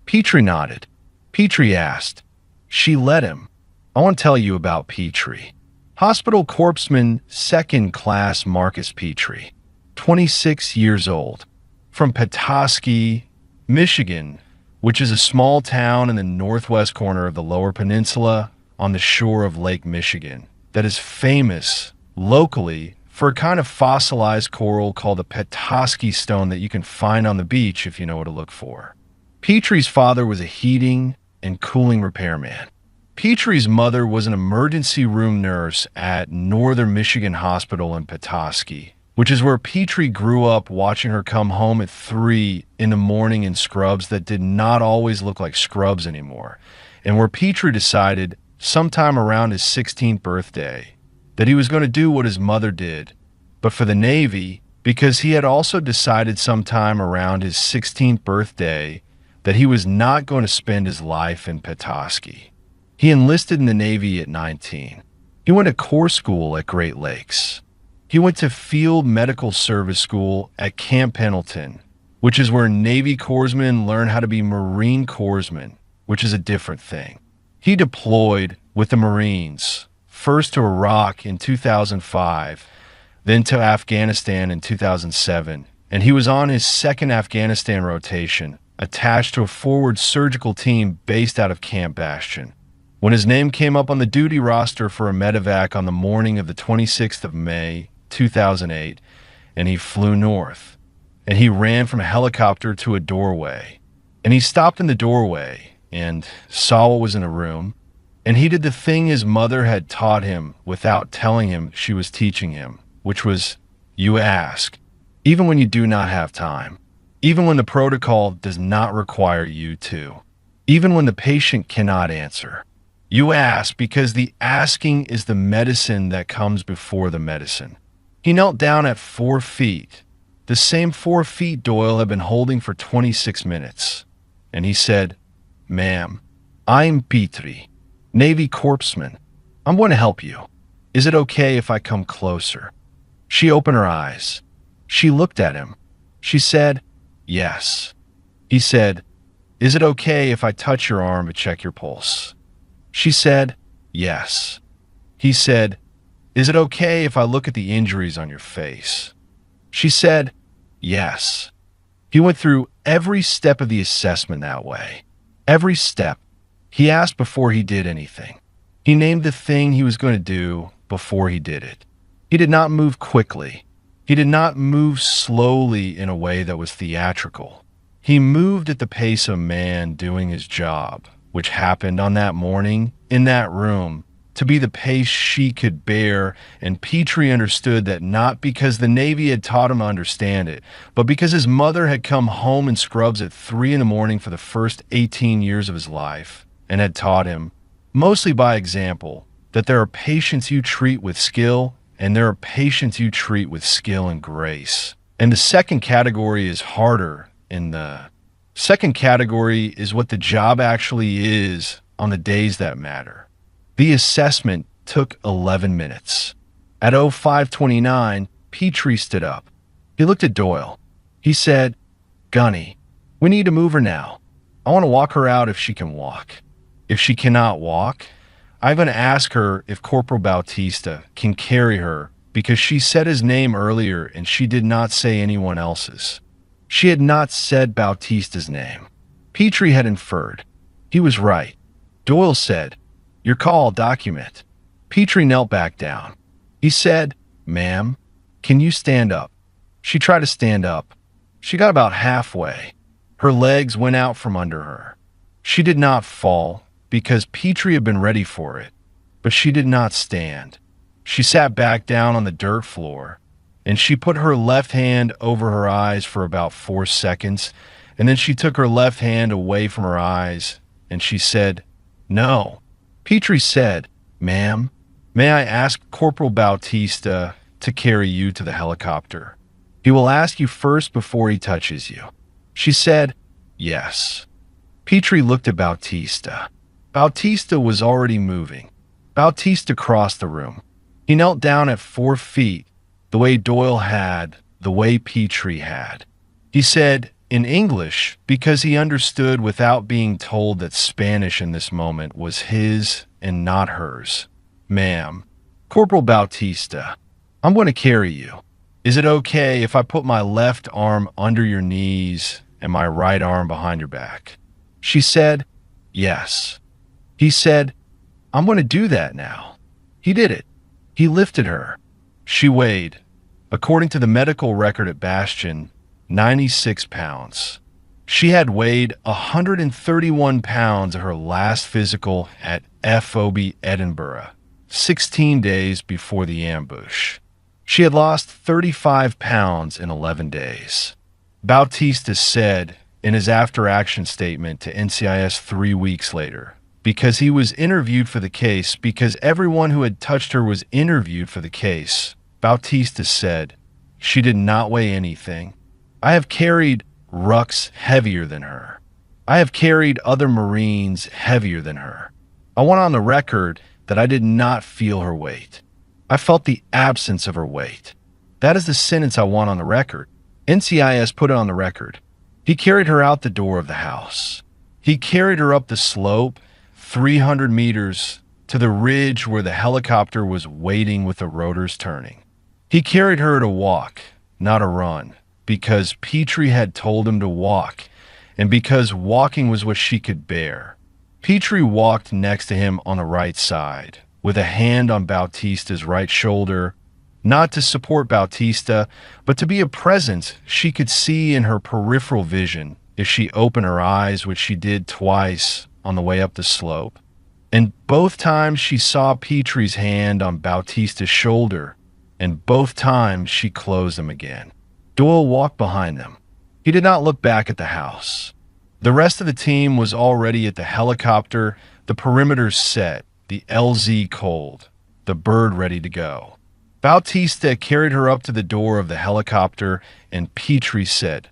Petrie nodded. Petrie asked. She let him. I want to tell you about Petrie. Hospital corpsman second class Marcus Petrie, 26 years old, from Petoskey, Michigan, which is a small town in the northwest corner of the Lower Peninsula on the shore of Lake Michigan that is famous locally for a kind of fossilized coral called the Petoskey stone that you can find on the beach if you know what to look for. Petrie's father was a heating and cooling repairman. Petrie's mother was an emergency room nurse at Northern Michigan Hospital in Petoskey, which is where Petrie grew up, watching her come home at 3 in the morning in scrubs that did not always look like scrubs anymore, and where Petrie decided sometime around his 16th birthday that he was going to do what his mother did, but for the Navy, because he had also decided sometime around his 16th birthday that he was not going to spend his life in Petoskey. He enlisted in the Navy at 19. He went to Corps School at Great Lakes. He went to Field Medical Service School at Camp Pendleton, which is where Navy corpsmen learn how to be Marine corpsmen, which is a different thing. He deployed with the Marines, first to Iraq in 2005, then to Afghanistan in 2007, and he was on his second Afghanistan rotation, attached to a forward surgical team based out of Camp Bastion. When his name came up on the duty roster for a medevac on the morning of the 26th of May, 2008, and he flew north, and he ran from a helicopter to a doorway, and he stopped in the doorway and saw what was in the room, and he did the thing his mother had taught him without telling him she was teaching him, which was, you ask, even when you do not have time, even when the protocol does not require you to, even when the patient cannot answer. You ask because the asking is the medicine that comes before the medicine. He knelt down at 4 feet, the same 4 feet Doyle had been holding for 26 minutes, and he said, "Ma'am, I'm Petrie, Navy corpsman. I'm going to help you. Is it okay if I come closer?" She opened her eyes. She looked at him. She said, "Yes." He said, "Is it okay if I touch your arm to check your pulse?" She said, "Yes." He said, "Is it okay if I look at the injuries on your face?" She said, "Yes." He went through every step of the assessment that way. Every step. He asked before he did anything. He named the thing he was going to do before he did it. He did not move quickly. He did not move slowly in a way that was theatrical. He moved at the pace of a man doing his job, which happened on that morning in that room to be the pace she could bear, and Petrie understood that not because the Navy had taught him to understand it, but because his mother had come home in scrubs at 3 in the morning for the first 18 years of his life and had taught him, mostly by example, that there are patients you treat with skill and there are patients you treat with skill and grace. And the second category is harder, and the second category is what the job actually is on the days that matter. The assessment took 11 minutes. At 05:29, Petrie stood up. He looked at Doyle. He said, "Gunny, we need to move her now. I want to walk her out if she can walk. If she cannot walk, I'm going to ask her if Corporal Bautista can carry her because she said his name earlier and she did not say anyone else's. She had not said Bautista's name." Petrie had inferred. He was right. Doyle said, "Your call, document." Petrie knelt back down. He said, "Ma'am, can you stand up?" She tried to stand up. She got about halfway. Her legs went out from under her. She did not fall because Petrie had been ready for it, but she did not stand. She sat back down on the dirt floor, and she put her left hand over her eyes for about 4 seconds, and then she took her left hand away from her eyes, and she said, "No." Petrie said, "Ma'am, may I ask Corporal Bautista to carry you to the helicopter? He will ask you first before he touches you." She said, "Yes." Petrie looked at Bautista. Bautista was already moving. Bautista crossed the room. He knelt down at 4 feet, the way Doyle had, the way Petrie had. He said, in English, because he understood without being told that Spanish in this moment was his and not hers, "Ma'am, Corporal Bautista, I'm going to carry you. Is it okay if I put my left arm under your knees and my right arm behind your back?" She said, "Yes." He said, "I'm going to do that now." He did it. He lifted her. She weighed, according to the medical record at Bastion, 96 pounds. She had weighed 131 pounds at her last physical at FOB Edinburgh, 16 days before the ambush. She had lost 35 pounds in 11 days. Bautista said in his after-action statement to NCIS 3 weeks later, because he was interviewed for the case, because everyone who had touched her was interviewed for the case, Bautista said, "She did not weigh anything. I have carried rucks heavier than her. I have carried other Marines heavier than her. I want on the record that I did not feel her weight. I felt the absence of her weight. That is the sentence I want on the record." NCIS put it on the record. He carried her out the door of the house. He carried her up the slope, 300 meters, to the ridge where the helicopter was waiting with the rotors turning. He carried her to walk, not a run, because Petrie had told him to walk, and because walking was what she could bear. Petrie walked next to him on the right side, with a hand on Bautista's right shoulder, not to support Bautista, but to be a presence she could see in her peripheral vision if she opened her eyes, which she did twice on the way up the slope. And both times she saw Petrie's hand on Bautista's shoulder, and both times she closed them again. Doyle walked behind them. He did not look back at the house. The rest of the team was already at the helicopter, the perimeters set, the LZ cold, the bird ready to go. Bautista carried her up to the door of the helicopter, and Petrie said,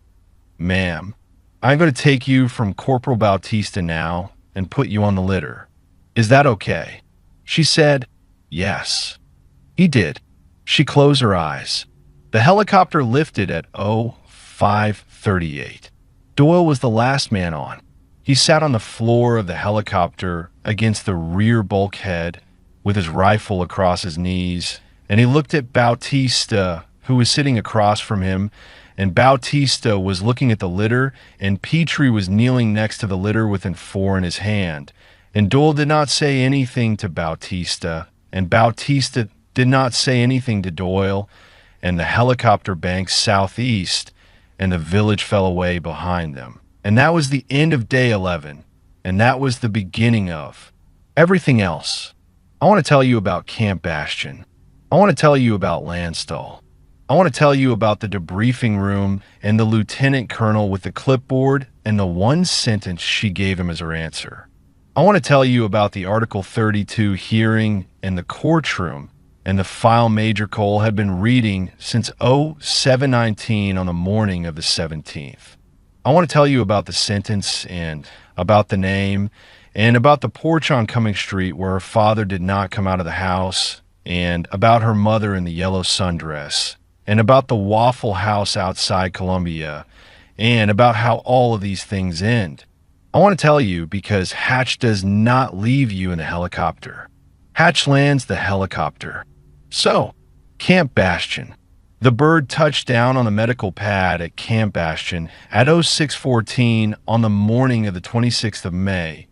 "Ma'am, I'm going to take you from Corporal Bautista now and put you on the litter. Is that okay?" She said, "Yes." He did. She closed her eyes. The helicopter lifted at 05:38. Doyle was the last man on. He sat on the floor of the helicopter against the rear bulkhead with his rifle across his knees, and he looked at Bautista, who was sitting across from him, and Bautista was looking at the litter, and Petrie was kneeling next to the litter with an .4 in his hand. And Doyle did not say anything to Bautista, and Bautista did not say anything to Doyle, and the helicopter banked southeast, and the village fell away behind them. And that was the end of day 11, and that was the beginning of everything else. I want to tell you about Camp Bastion. I want to tell you about Landstuhl. I want to tell you about the debriefing room and the lieutenant colonel with the clipboard and the one sentence she gave him as her answer. I want to tell you about the Article 32 hearing in the courtroom and the file Major Cole had been reading since 0719 on the morning of the 17th. I want to tell you about the sentence and about the name and about the porch on Cumming Street where her father did not come out of the house, and about her mother in the yellow sundress, and about the Waffle House outside Columbia, and about how all of these things end. I want to tell you because Hatch does not leave you in the helicopter. Hatch lands the helicopter. So, Camp Bastion. The bird touched down on the medical pad at Camp Bastion at 0614 on the morning of the 26th of May,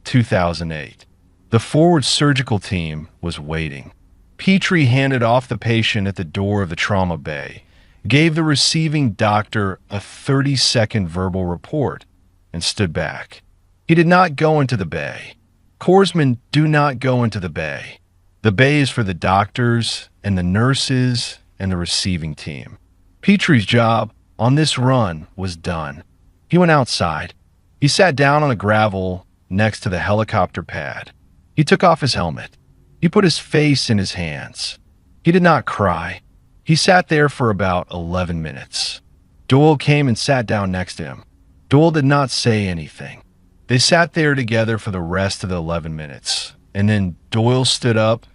2008. The forward surgical team was waiting. Petrie handed off the patient at the door of the trauma bay, gave the receiving doctor a 30-second verbal report, and stood back. He did not go into the bay. Corpsmen do not go into the bay. The bay is for the doctors and the nurses and the receiving team. Petrie's job on this run was done. He went outside. He sat down on the gravel next to the helicopter pad. He took off his helmet. He put his face in his hands. He did not cry. He sat there for about 11 minutes. Doyle came and sat down next to him. Doyle did not say anything. They sat there together for the rest of the 11 minutes. And then Doyle stood up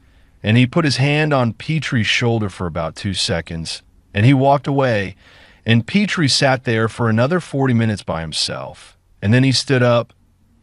and he put his hand on Petrie's shoulder for about 2 seconds, and he walked away, and Petrie sat there for another 40 minutes by himself. And then he stood up,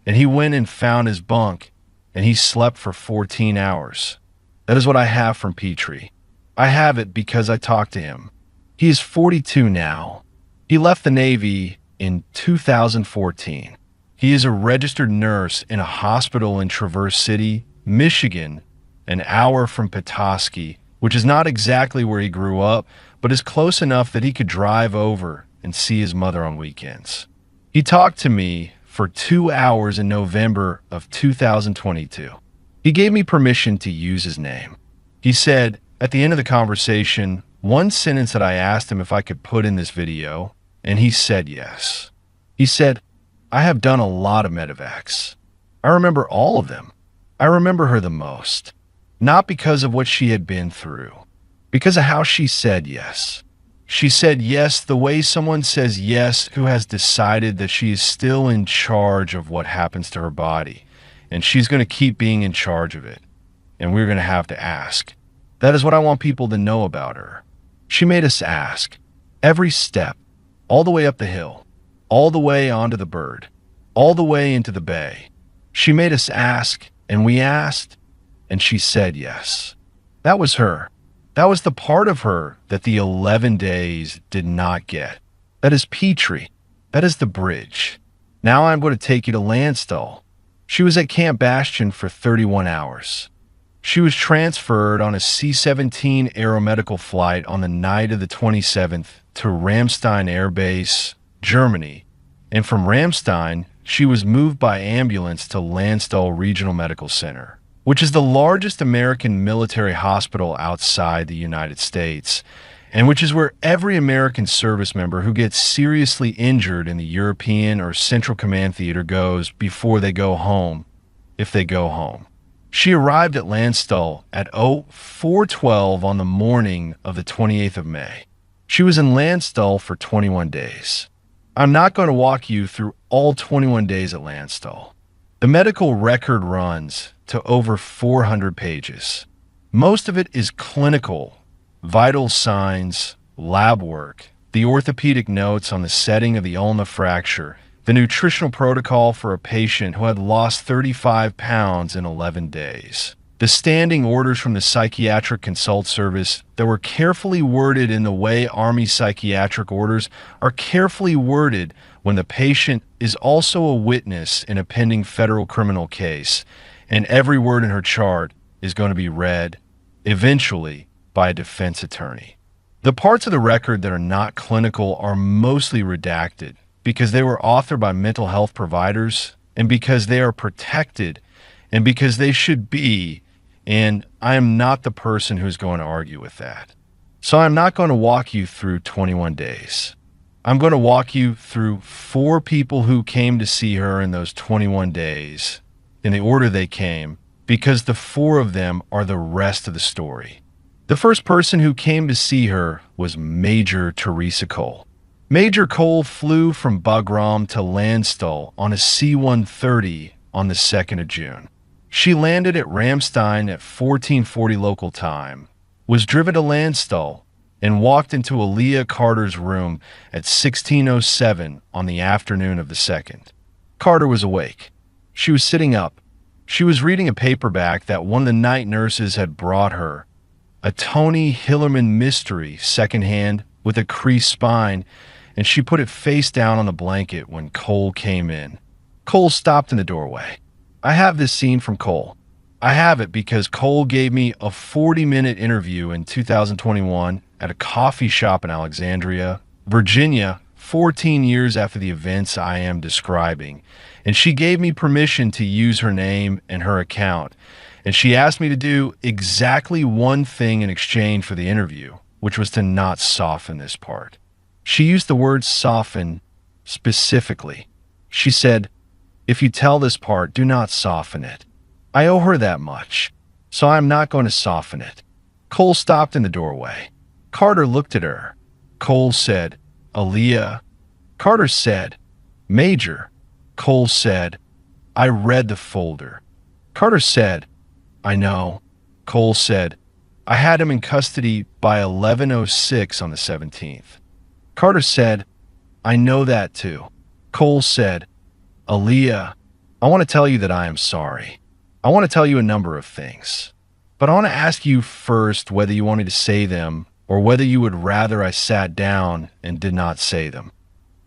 and he went and found his bunk, and he slept for 14 hours. That is what I have from Petrie. I have it because I talked to him. He is 42 now. He left the Navy in 2014. He is a registered nurse in a hospital in Traverse City, Michigan, an hour from Petoskey, which is not exactly where he grew up, but is close enough that he could drive over and see his mother on weekends. He talked to me for 2 hours in November of 2022. He gave me permission to use his name. He said, at the end of the conversation, one sentence that I asked him if I could put in this video, and he said yes. He said, I have done a lot of medevacs. I remember all of them. I remember her the most. Not because of what she had been through, because of how she said yes. She said yes the way someone says yes who has decided that she is still in charge of what happens to her body, and she's going to keep being in charge of it, and we're going to have to ask. That is what I want people to know about her. She made us ask, every step, all the way up the hill, all the way onto the bird, all the way into the bay. She made us ask, and we asked, and she said yes. That was her. That was the part of her that the 11 days did not get. That is Petrie. That is the bridge. Now I'm going to take you to Landstuhl. She was at Camp Bastion for 31 hours. She was transferred on a C-17 aeromedical flight on the night of the 27th to Ramstein Air Base, Germany, and from Ramstein, she was moved by ambulance to Landstuhl Regional Medical Center, which is the largest American military hospital outside the United States, and which is where every American service member who gets seriously injured in the European or Central Command Theater goes before they go home, if they go home. She arrived at Landstuhl at 0412 on the morning of the 28th of May. She was in Landstuhl for 21 days. I'm not going to walk you through all 21 days at Landstuhl. The medical record runs to over 400 pages. Most of it is clinical, vital signs, lab work, the orthopedic notes on the setting of the ulna fracture, the nutritional protocol for a patient who had lost 35 pounds in 11 days, the standing orders from the psychiatric consult service that were carefully worded in the way Army psychiatric orders are carefully worded when the patient is also a witness in a pending federal criminal case, and every word in her chart is going to be read, eventually, by a defense attorney. The parts of the record that are not clinical are mostly redacted because they were authored by mental health providers and because they are protected and because they should be and I am not the person who's going to argue with that. So I'm not going to walk you through 21 days. I'm going to walk you through 4 people who came to see her in those 21 days, in the order they came, because the 4 of them are the rest of the story. The first person who came to see her was Major Teresa Cole. Major Cole flew from Bagram to Landstuhl on a C-130 on the 2nd of June. She landed at Ramstein at 1440 local time, was driven to Landstuhl, and walked into Aaliyah Carter's room at 16:07 on the afternoon of the 2nd. Carter was awake. She was sitting up. She was reading a paperback that one of the night nurses had brought her, a Tony Hillerman mystery, secondhand, with a creased spine, and she put it face down on the blanket when Cole came in. Cole stopped in the doorway. I have this scene from Cole. I have it because Cole gave me a 40-minute interview in 2021 at a coffee shop in Alexandria, Virginia, 14 years after the events I am describing, and she gave me permission to use her name and her account, and she asked me to do exactly one thing in exchange for the interview, which was to not soften this part. She used the word soften specifically. She said, "If you tell this part, do not soften it." I owe her that much, so I'm not going to soften it. Cole stopped in the doorway. Carter looked at her. Cole said, "Aaliyah." Carter said, "Major." Cole said, "I read the folder." Carter said, "I know." Cole said, "I had him in custody by 11:06 on the 17th. Carter said, "I know that too." Cole said, "Aaliyah, I want to tell you that I am sorry. I want to tell you a number of things, but I want to ask you first whether you want me to say them or whether you would rather I sat down and did not say them."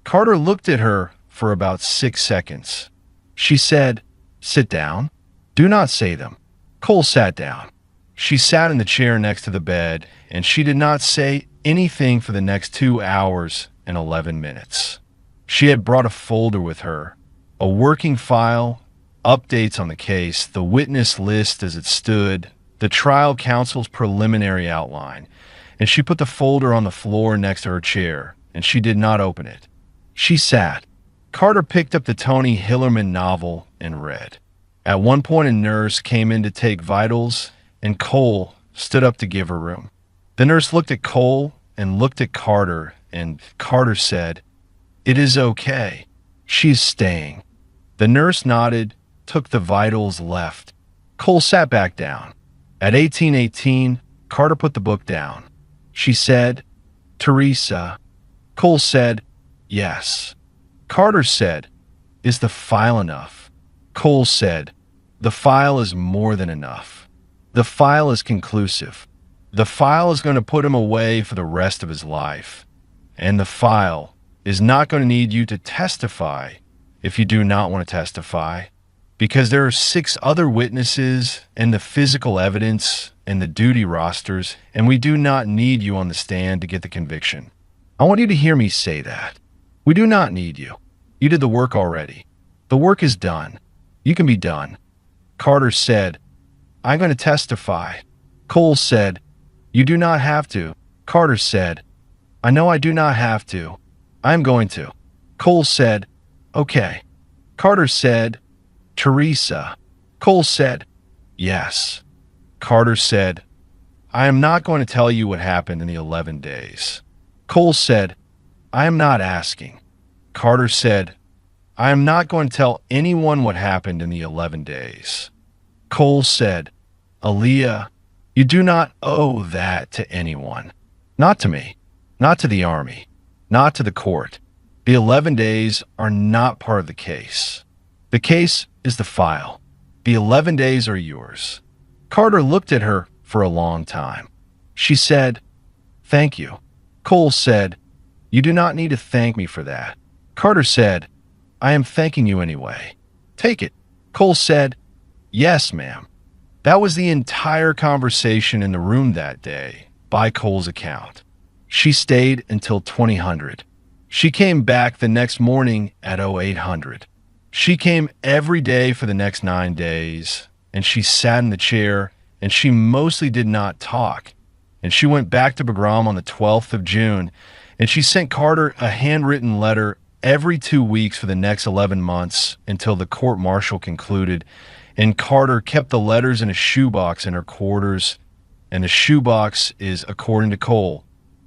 Carter looked at her for about 6 seconds. She said, "Sit down. Do not say them." Cole sat down. She sat in the chair next to the bed, and she did not say anything for the next 2 hours and 11 minutes. She had brought a folder with her, a working file, updates on the case, the witness list as it stood, the trial counsel's preliminary outline, and she put the folder on the floor next to her chair, and she did not open it. She sat. Carter picked up the Tony Hillerman novel and read. At one point, a nurse came in to take vitals, and Cole stood up to give her room. The nurse looked at Cole and looked at Carter, and Carter said, "It is okay. She's staying." The nurse nodded, took the vitals, left. Cole sat back down. At 18:18, Carter put the book down. She said, "Teresa." Cole said, "Yes." Carter said, "Is the file enough?" Cole said, "The file is more than enough. The file is conclusive. The file is going to put him away for the rest of his life. And the file is not going to need you to testify if you do not want to testify, because there are 6 other witnesses and the physical evidence and the duty rosters, and we do not need you on the stand to get the conviction. I want you to hear me say that. We do not need you. You did the work already. The work is done. You can be done." Carter said, "I'm going to testify." Cole said, "You do not have to." Carter said, "I know I do not have to. I am going to." Cole said, "Okay." Carter said, "Teresa." Cole said, "Yes." Carter said, "I am not going to tell you what happened in the 11 days. Cole said, "I am not asking." Carter said, "I am not going to tell anyone what happened in the 11 days. Cole said, "Aaliyah, you do not owe that to anyone. Not to me, not to the Army, not to the court. The 11 days are not part of the case. The case is the file. The 11 days are yours." Carter looked at her for a long time. She said, "Thank you." Cole said, "You do not need to thank me for that." Carter said, "I am thanking you anyway. Take it." Cole said, "Yes, ma'am." That was the entire conversation in the room that day, by Cole's account. She stayed until 2000. She came back the next morning at 0800. She came every day for the next 9 days, and she sat in the chair and she mostly did not talk. And she went back to Bagram on the 12th of June, and she sent Carter a handwritten letter every 2 weeks for the next 11 months until the court-martial concluded. And Carter kept the letters in a shoebox in her quarters, and the shoebox is, according to Cole,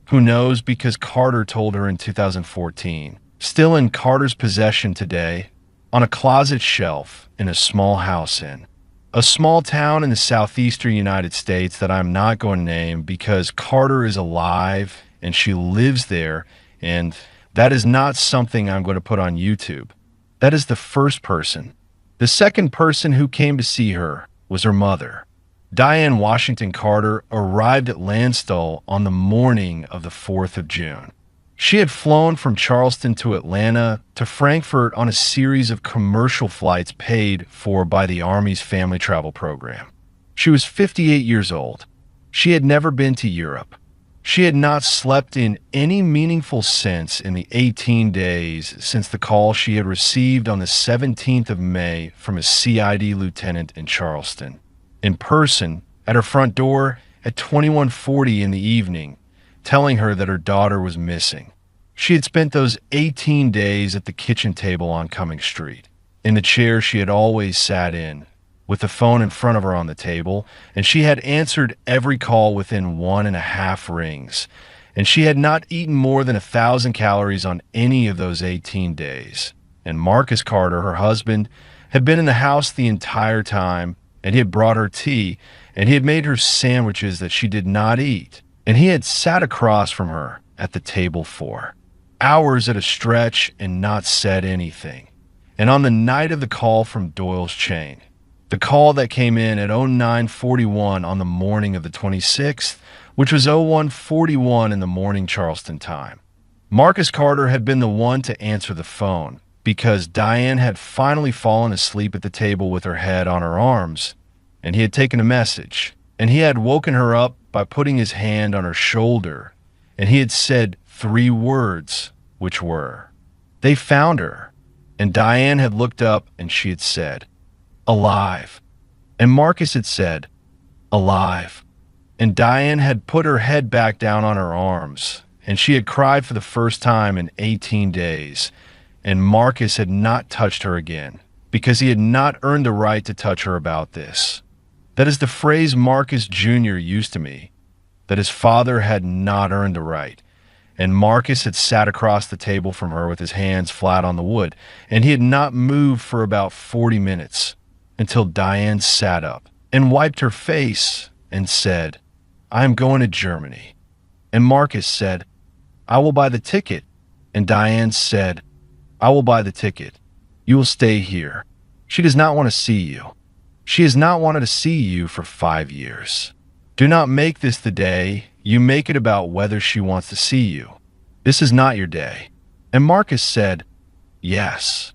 who knows because Carter told her in 2014, still in Carter's possession today, on a closet shelf in a small house in a small town in the southeastern United States that I'm not going to name because Carter is alive and she lives there, and that is not something I'm going to put on YouTube. That is the first person. The second person who came to see her was her mother. Diane Washington Carter arrived at Landstuhl on the morning of the 4th of June. She had flown from Charleston to Atlanta to Frankfurt on a series of commercial flights paid for by the Army's family travel program. She was 58 years old. She had never been to Europe. She had not slept in any meaningful sense in the 18 days since the call she had received on the 17th of May from a CID lieutenant in Charleston, in person, at her front door at 21:40 in the evening, telling her that her daughter was missing. She had spent those 18 days at the kitchen table on Cumming Street, in the chair she had always sat in, with the phone in front of her on the table, and she had answered every call within 1.5 rings, and she had not eaten more than 1,000 calories on any of those 18 days. And Marcus Carter, her husband, had been in the house the entire time, and he had brought her tea, and he had made her sandwiches that she did not eat, and he had sat across from her at the table for hours at a stretch and not said anything. And on the night of the call from Doyle's chain, the call that came in at 09:41 on the morning of the 26th, which was 01:41 in the morning Charleston time, Marcus Carter had been the one to answer the phone because Diane had finally fallen asleep at the table with her head on her arms, and he had taken a message, and he had woken her up by putting his hand on her shoulder, and he had said 3 words, which were, "They found her." And Diane had looked up and she had said, "Alive." And Marcus had said, "Alive." And Diane had put her head back down on her arms, and she had cried for the first time in 18 days, and Marcus had not touched her again because he had not earned the right to touch her about this. That is the phrase Marcus Jr. used to me, that his father had not earned the right. And Marcus had sat across the table from her with his hands flat on the wood, and he had not moved for about 40 minutes until Diane sat up and wiped her face and said, "I am going to Germany." And Marcus said, "I will buy the ticket." And Diane said, "I will buy the ticket. You will stay here. She does not want to see you. She has not wanted to see you for 5 years. Do not make this the day you make it about whether she wants to see you. This is not your day." And Marcus said, "Yes."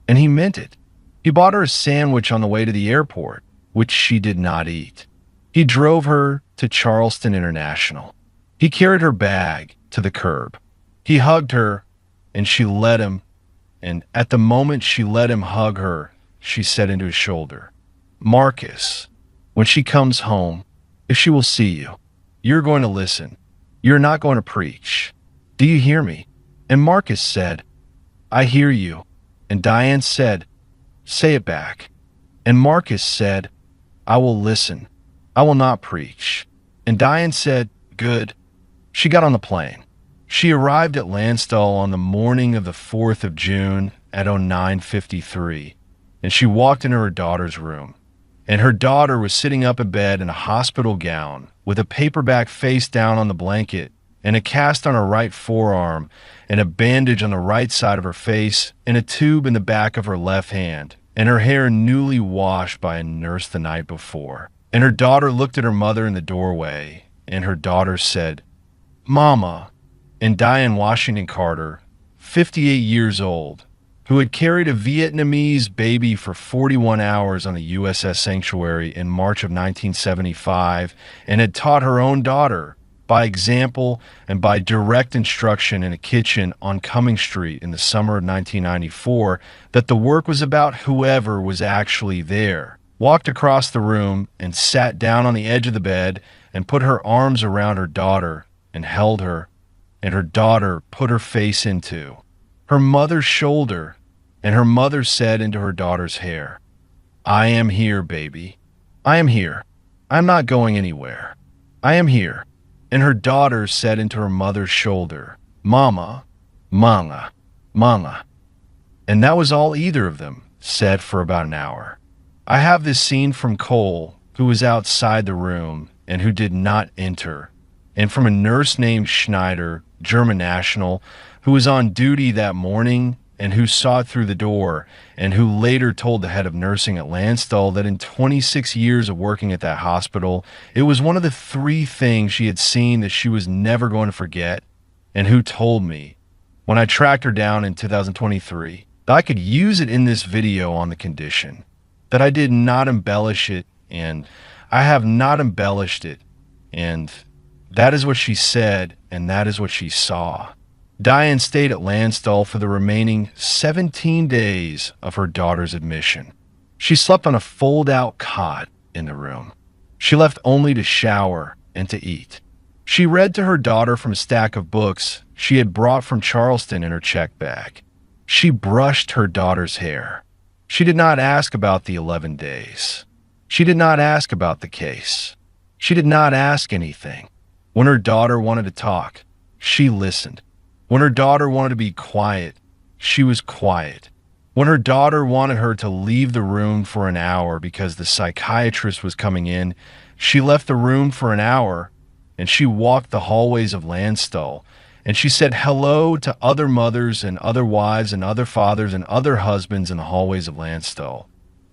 And he meant it. He bought her a sandwich on the way to the airport, which she did not eat. He drove her to Charleston International. He carried her bag to the curb. He hugged her, and she let him, and at the moment she let him hug her, she said into his shoulder, "Marcus, when she comes home, if she will see you, you're going to listen. You're not going to preach. Do you hear me?" And Marcus said, "I hear you." And Diane said, "Say it back." And Marcus said, "I will listen. I will not preach." And Diane said, "Good." She got on the plane. She arrived at Landstuhl on the morning of the 4th of June at 09:53, and she walked into her daughter's room. And her daughter was sitting up in bed in a hospital gown with a paperback face down on the blanket and a cast on her right forearm and a bandage on the right side of her face and a tube in the back of her left hand, and her hair newly washed by a nurse the night before. And her daughter looked at her mother in the doorway, and her daughter said, "Mama." And Diane Washington Carter, 58 years old, who had carried a Vietnamese baby for 41 hours on the USS Sanctuary in March of 1975 and had taught her own daughter, by example and by direct instruction in a kitchen on Cumming Street in the summer of 1994, that the work was about whoever was actually there, walked across the room and sat down on the edge of the bed and put her arms around her daughter and held her, and her daughter put her face into her mother's shoulder, and her mother said into her daughter's hair, "I am here, baby. I am here. I'm not going anywhere. I am here." And her daughter said into her mother's shoulder, "Mama, manga, manga." And that was all either of them said for about an hour. I have this scene from Cole, who was outside the room and who did not enter, and from a nurse named Schneider, German national, who was on duty that morning and who saw it through the door, and who later told the head of nursing at Landstuhl that in 26 years of working at that hospital, it was one of the 3 things she had seen that she was never going to forget, and who told me, when I tracked her down in 2023, that I could use it in this video on the condition that I did not embellish it, and I have not embellished it, and that is what she said, and that is what she saw. Diane stayed at Landstuhl for the remaining 17 days of her daughter's admission. She slept on a fold-out cot in the room. She left only to shower and to eat. She read to her daughter from a stack of books she had brought from Charleston in her check bag. She brushed her daughter's hair. She did not ask about the 11 days. She did not ask about the case. She did not ask anything. When her daughter wanted to talk, she listened. When her daughter wanted to be quiet, she was quiet. When her daughter wanted her to leave the room for an hour because the psychiatrist was coming in, she left the room for an hour, and she walked the hallways of Landstuhl, and she said hello to other mothers and other wives and other fathers and other husbands in the hallways of Landstuhl.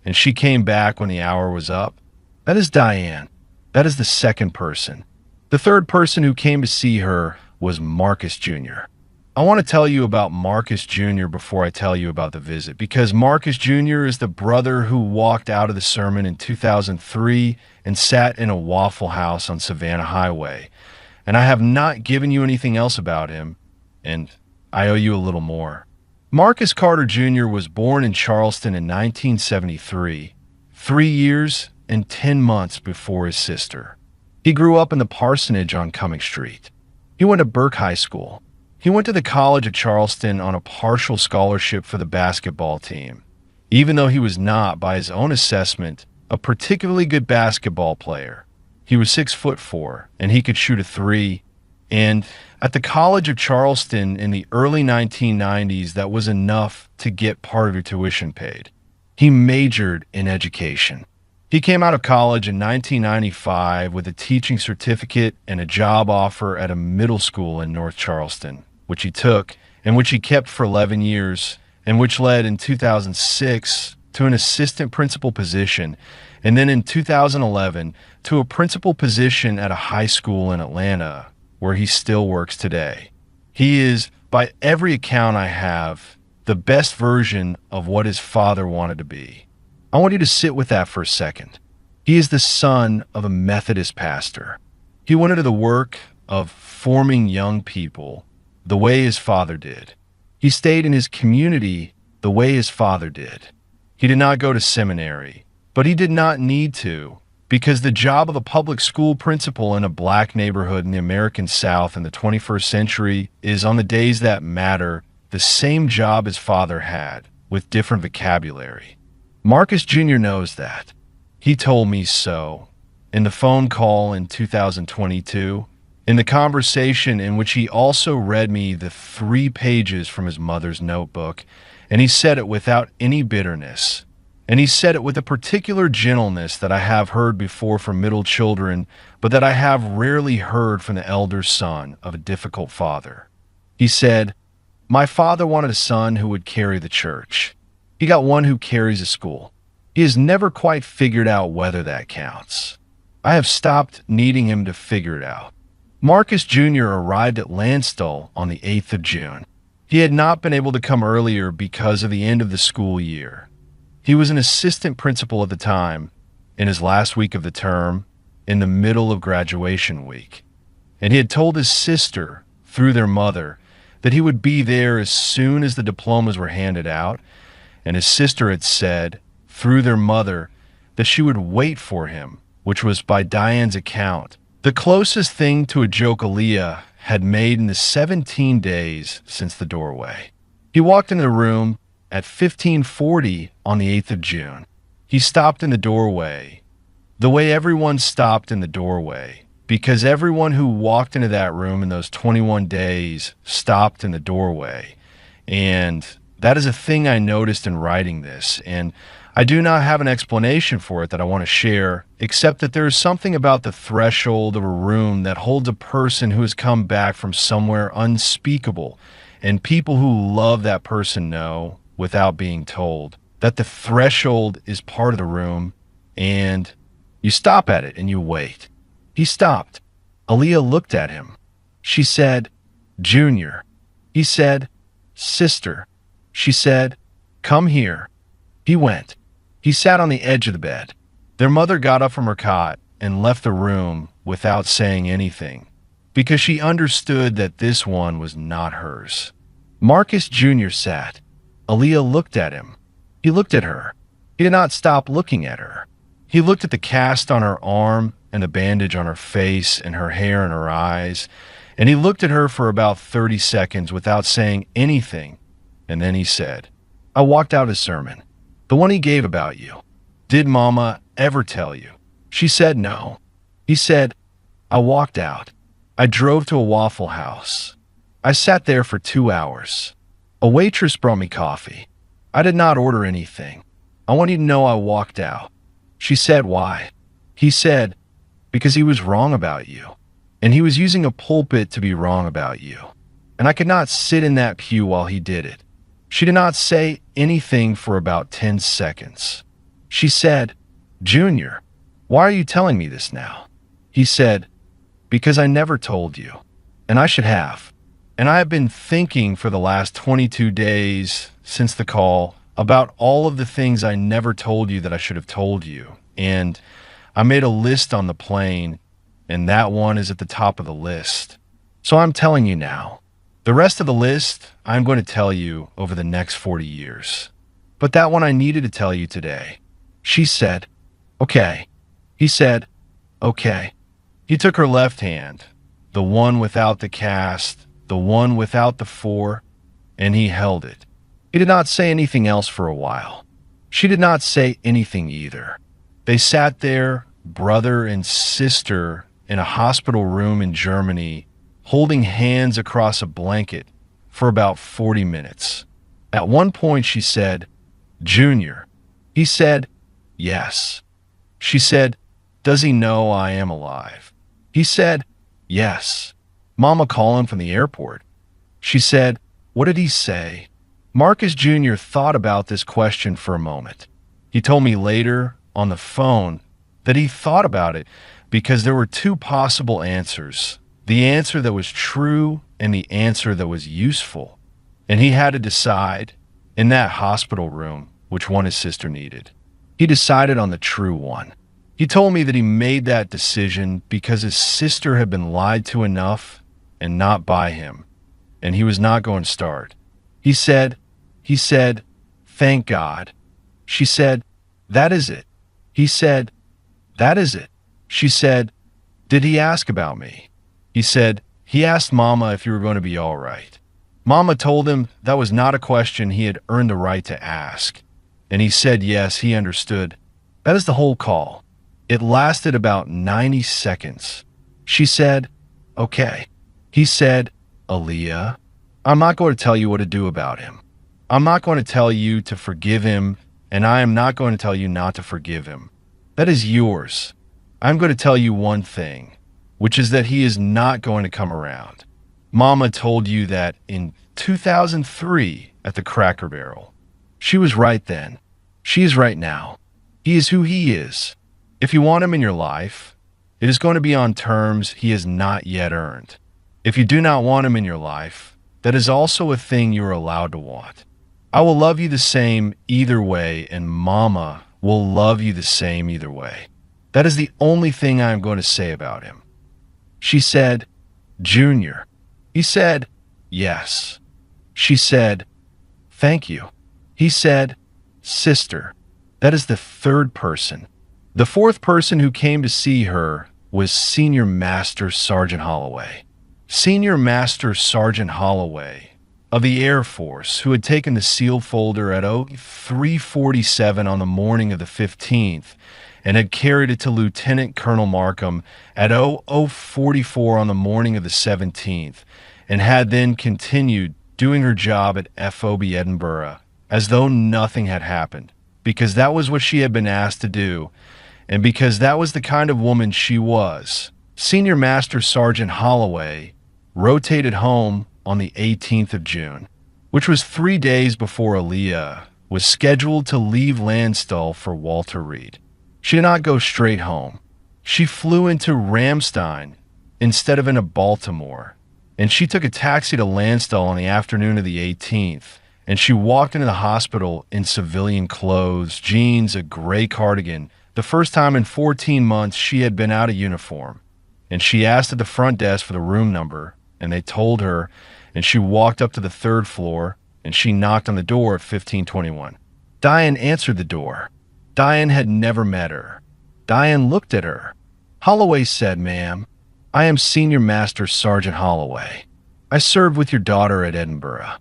And she came back when the hour was up. That is Diane. That is the second person. The third person who came to see her was Marcus Jr. I want to tell you about Marcus Jr. before I tell you about the visit, because Marcus Jr. is the brother who walked out of the sermon in 2003 and sat in a Waffle House on Savannah Highway. And I have not given you anything else about him, and I owe you a little more. Marcus Carter Jr. was born in Charleston in 1973, 3 years and 10 months before his sister. He grew up in the parsonage on Cumming Street. He went to Burke High School. He went to the College of Charleston on a partial scholarship for the basketball team, even though he was not, by his own assessment, a particularly good basketball player. He was 6'4", and he could shoot a 3. And at the College of Charleston in the early 1990s, that was enough to get part of your tuition paid. He majored in education. He came out of college in 1995 with a teaching certificate and a job offer at a middle school in North Charleston, which he took and which he kept for 11 years, and which led in 2006 to an assistant principal position, and then in 2011 to a principal position at a high school in Atlanta, where he still works today. He is, by every account I have, the best version of what his father wanted to be. I want you to sit with that for a second. He is the son of a Methodist pastor. He went into the work of forming young people the way his father did. He stayed in his community the way his father did. He did not go to seminary, but he did not need to, because the job of a public school principal in a black neighborhood in the American South in the 21st century is, on the days that matter, the same job his father had, with different vocabulary. Marcus Jr. knows that. He told me so in the phone call in 2022, in the conversation in which he also read me the 3 pages from his mother's notebook, and he said it without any bitterness. And he said it with a particular gentleness that I have heard before from middle children, but that I have rarely heard from the elder son of a difficult father. He said, "My father wanted a son who would carry the church. He got one who carries a school. He has never quite figured out whether that counts. I have stopped needing him to figure it out." Marcus Jr. arrived at Landstuhl on the 8th of June. He had not been able to come earlier because of the end of the school year. He was an assistant principal at the time, in his last week of the term, in the middle of graduation week. And he had told his sister, through their mother, that he would be there as soon as the diplomas were handed out. And his sister had said, through their mother, that she would wait for him, which was, by Diane's account, the closest thing to a joke Aaliyah had made in the 17 days since the doorway. He walked into the room at 15:40 on the 8th of June. He stopped in the doorway, the way everyone stopped in the doorway, because everyone who walked into that room in those 21 days stopped in the doorway. And that is a thing I noticed in writing this, and I do not have an explanation for it that I want to share, except that there is something about the threshold of a room that holds a person who has come back from somewhere unspeakable, and people who love that person know, without being told, that the threshold is part of the room, and you stop at it and you wait. He stopped. Aaliyah looked at him. She said, "Junior." He said, "Sister." She said, "Come here." He went. He sat on the edge of the bed. Their mother got up from her cot and left the room without saying anything, because she understood that this one was not hers. Marcus Jr. sat. Aaliyah looked at him. He looked at her. He did not stop looking at her. He looked at the cast on her arm and the bandage on her face and her hair and her eyes, and he looked at her for about 30 seconds without saying anything, and then he said, "I walked out his sermon, the one he gave about you. Did Mama ever tell you?" She said no. He said, "I walked out. I drove to a Waffle House. I sat there for 2 hours. A waitress brought me coffee. I did not order anything. I want you to know I walked out." She said, "Why?" He said, "Because he was wrong about you, and he was using a pulpit to be wrong about you, and I could not sit in that pew while he did it." She did not say anything for about 10 seconds. She said, "Junior, why are you telling me this now?" He said, "Because I never told you, and I should have. And I have been thinking for the last 22 days since the call about all of the things I never told you that I should have told you. And I made a list on the plane, and that one is at the top of the list. So I'm telling you now. The rest of the list, I'm going to tell you over the next 40 years. But that one I needed to tell you today." She said, "Okay." He said, "Okay." He took her left hand, the one without the cast, the one without the 4, and he held it. He did not say anything else for a while. She did not say anything either. They sat there, brother and sister, in a hospital room in Germany, holding hands across a blanket for about 40 minutes. At one point she said, "Junior." He said, "Yes." She said, "Does he know I am alive?" He said, "Yes. Mama called him from the airport." She said, "What did he say?" Marcus Jr. thought about this question for a moment. He told me later on the phone that he thought about it because there were two possible answers: the answer that was true and the answer that was useful. And he had to decide, in that hospital room, which one his sister needed. He decided on the true one. He told me that he made that decision because his sister had been lied to enough and not by him, and he was not going to start. He said, "Thank God." She said, "That is it." He said, "That is it." She said, "Did he ask about me?" He said, "He asked Mama if you were going to be all right." Mama told him that was not a question he had earned the right to ask. And he said yes, he understood. That is the whole call. It lasted about 90 seconds. She said, "Okay." He said, "Aaliyah, I'm not going to tell you what to do about him. I'm not going to tell you to forgive him, and I am not going to tell you not to forgive him. That is yours. I'm going to tell you one thing, which is that he is not going to come around. Mama told you that in 2003 at the Cracker Barrel. She was right then. She is right now. He is who he is. If you want him in your life, it is going to be on terms he has not yet earned. If you do not want him in your life, that is also a thing you are allowed to want. I will love you the same either way, and Mama will love you the same either way. That is the only thing I am going to say about him." She said, "Junior." He said, "Yes." She said, "Thank you." He said, "Sister." That is the third person. The fourth person who came to see her was Senior Master Sergeant Holloway. Senior Master Sergeant Holloway of the Air Force, who had taken the SEAL folder at 0347 on the morning of the 15th and had carried it to Lieutenant Colonel Markham at 0044 on the morning of the 17th, and had then continued doing her job at FOB Edinburgh as though nothing had happened, because that was what she had been asked to do, and because that was the kind of woman she was. Senior Master Sergeant Holloway rotated home on the 18th of June, which was 3 days before Aaliyah was scheduled to leave Landstuhl for Walter Reed. She did not go straight home. She flew into Ramstein instead of into Baltimore, and she took a taxi to Landstuhl on the afternoon of the 18th, and she walked into the hospital in civilian clothes, jeans, a gray cardigan, the first time in 14 months she had been out of uniform. And she asked at the front desk for the room number, and they told her, and she walked up to the third floor, and she knocked on the door at 1521. Diane answered the door. Diane had never met her. Diane looked at her. Holloway said, "Ma'am, I am Senior Master Sergeant Holloway. I served with your daughter at Edinburgh.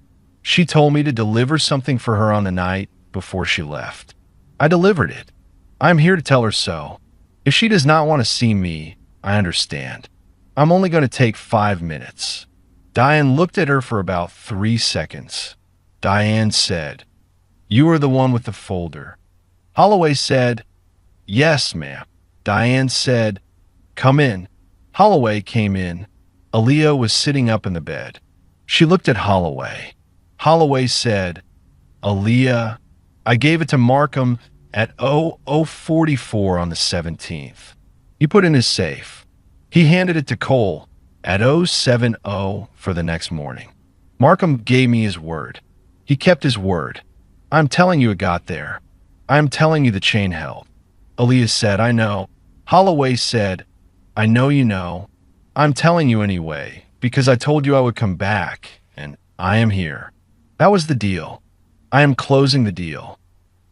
She told me to deliver something for her on the night before she left. I delivered it. I am here to tell her so. If she does not want to see me, I understand. I'm only going to take 5 minutes." Diane looked at her for about 3 seconds. Diane said, "You are the one with the folder." Holloway said, "Yes, ma'am." Diane said, "Come in." Holloway came in. Aaliyah was sitting up in the bed. She looked at Holloway. Holloway said, "Aaliyah, I gave it to Markham at 0044 on the 17th. He put it in his safe. He handed it to Cole at 070 for the next morning. Markham gave me his word. He kept his word. I'm telling you it got there. I'm telling you the chain held." Aaliyah said, "I know." Holloway said, "I know you know. I'm telling you anyway, because I told you I would come back, and I am here. That was the deal. I am closing the deal."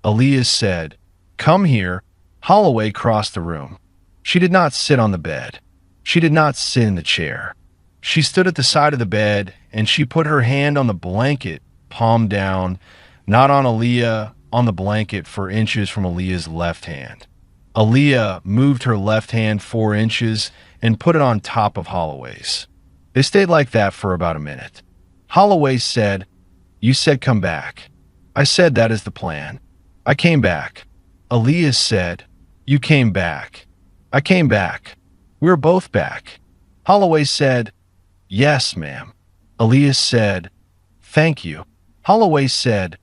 Aaliyah said, "Come here." Holloway crossed the room. She did not sit on the bed. She did not sit in the chair. She stood at the side of the bed, and she put her hand on the blanket, palm down, not on Aaliyah, on the blanket 4 inches from Aaliyah's left hand. Aaliyah moved her left hand 4 inches and put it on top of Holloway's. They stayed like that for about a minute. Holloway said, "You said come back." I said that is the plan. I came back. Aaliyah said, "You came back." I came back. We were both back. Holloway said, "Yes, ma'am." Aaliyah said, "Thank you." Holloway said,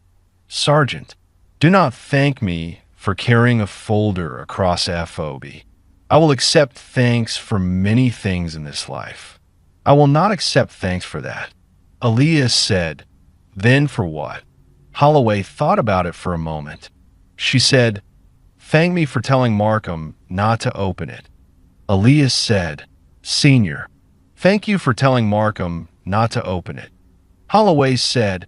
"Sergeant, do not thank me for carrying a folder across FOB. I will accept thanks for many things in this life. I will not accept thanks for that." Aaliyah said, "Then for what?" Holloway thought about it for a moment. She said, "Thank me for telling Markham not to open it." Aaliyah said, "Senior, thank you for telling Markham not to open it." Holloway said,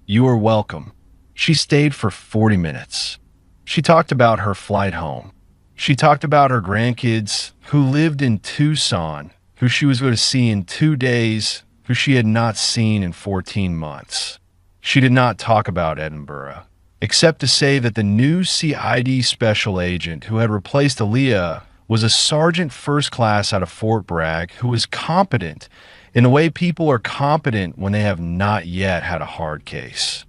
"You are welcome." She stayed for 40 minutes. She talked about her flight home. She talked about her grandkids who lived in Tucson, who she was going to see in 2 days, who she had not seen in 14 months. She did not talk about Edinburgh, except to say that the new CID special agent who had replaced Aaliyah was a sergeant first class out of Fort Bragg who was competent in the way people are competent when they have not yet had a hard case.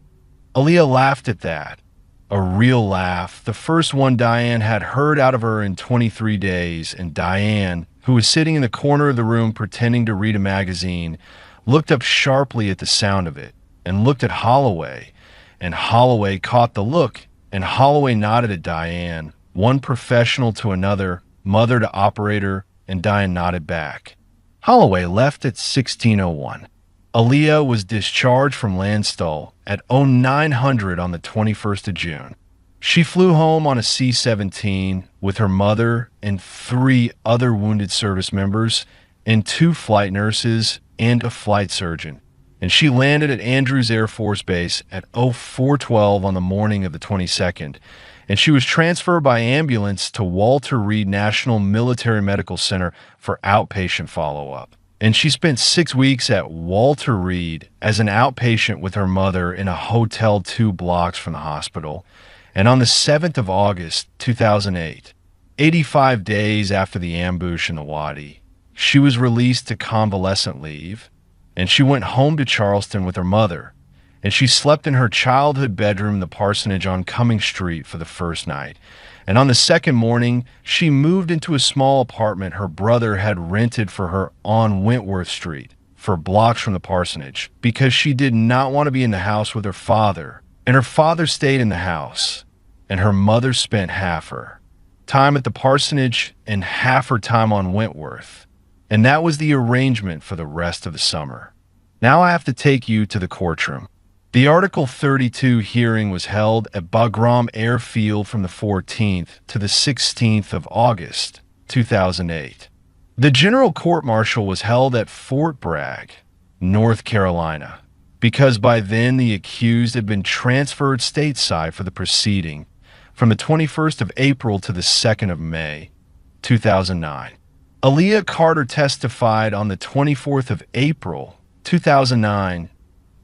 Aaliyah laughed at that. A real laugh, the first one Diane had heard out of her in 23 days, and Diane, who was sitting in the corner of the room pretending to read a magazine, looked up sharply at the sound of it, and looked at Holloway, and Holloway caught the look, and Holloway nodded at Diane, one professional to another, mother to operator, and Diane nodded back. Holloway left at 1601. Aaliyah was discharged from Landstuhl at 0900 on the 21st of June. She flew home on a C-17 with her mother and 3 other wounded service members and 2 flight nurses and a flight surgeon. And she landed at Andrews Air Force Base at 0412 on the morning of the 22nd and she was transferred by ambulance to Walter Reed National Military Medical Center for outpatient follow-up. And she spent 6 weeks at Walter Reed as an outpatient with her mother in a hotel 2 blocks from the hospital. And on the 7th of August, 2008, 85 days after the ambush in the Wadi, she was released to convalescent leave, and she went home to Charleston with her mother, and she slept in her childhood bedroom in the parsonage on Cumming Street for the first night. And on the second morning, she moved into a small apartment her brother had rented for her on Wentworth Street, 4 blocks from the parsonage, because she did not want to be in the house with her father. And her father stayed in the house, and her mother spent half her time at the parsonage and half her time on Wentworth. And that was the arrangement for the rest of the summer. Now I have to take you to the courtroom. The Article 32 hearing was held at Bagram Airfield from the 14th to the 16th of August, 2008. The general court-martial was held at Fort Bragg, North Carolina, because by then the accused had been transferred stateside for the proceeding from the 21st of April to the 2nd of May, 2009. Aaliyah Carter testified on the 24th of April, 2009,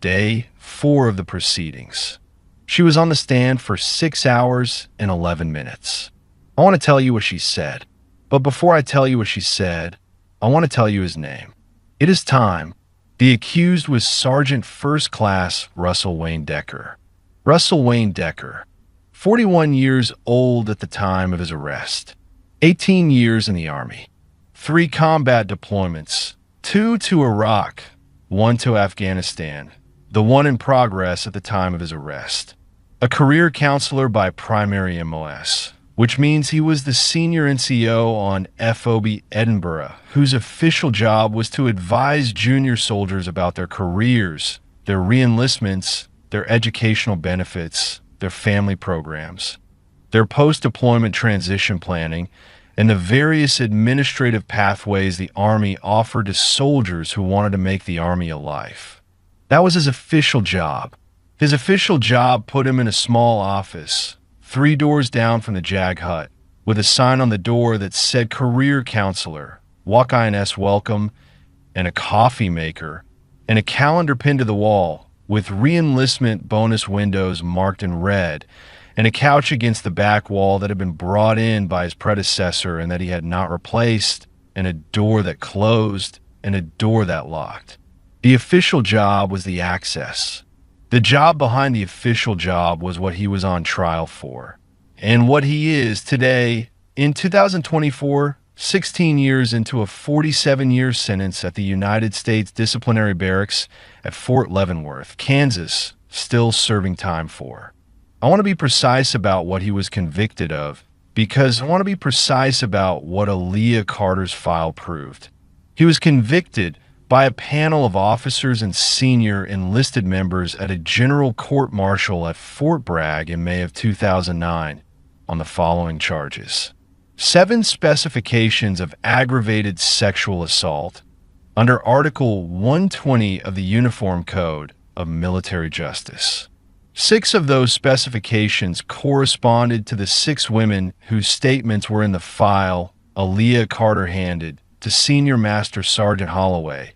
day 4 of the proceedings. She was on the stand for 6 hours and 11 minutes. I want to tell you what she said. But before I tell you what she said, I want to tell you his name. It is time. The accused was Sergeant First Class Russell Wayne Decker. Russell Wayne Decker, 41 years old at the time of his arrest, 18 years in the Army, 3 combat deployments, 2 to Iraq, 1 to Afghanistan, the one in progress at the time of his arrest. A career counselor by primary MOS, which means he was the senior NCO on FOB Edinburgh, whose official job was to advise junior soldiers about their careers, their reenlistments, their educational benefits, their family programs, their post-deployment transition planning, and the various administrative pathways the Army offered to soldiers who wanted to make the Army a life. That was his official job. His official job put him in a small office, 3 doors down from the JAG hut, with a sign on the door that said Career Counselor, Walk INS Welcome, and a coffee maker, and a calendar pinned to the wall with re-enlistment bonus windows marked in red, and a couch against the back wall that had been brought in by his predecessor and that he had not replaced, and a door that closed, and a door that locked. The official job was the access. The job behind the official job was what he was on trial for. And what he is today, in 2024, 16 years into a 47-year sentence at the United States Disciplinary Barracks at Fort Leavenworth, Kansas, still serving time for. I want to be precise about what he was convicted of, because I want to be precise about what Aaliyah Carter's file proved. He was convicted by a panel of officers and senior enlisted members at a general court-martial at Fort Bragg in May of 2009 on the following charges. 7 specifications of aggravated sexual assault under Article 120 of the Uniform Code of Military Justice. 6 of those specifications corresponded to the 6 women whose statements were in the file Aaliyah Carter handed to Senior Master Sergeant Holloway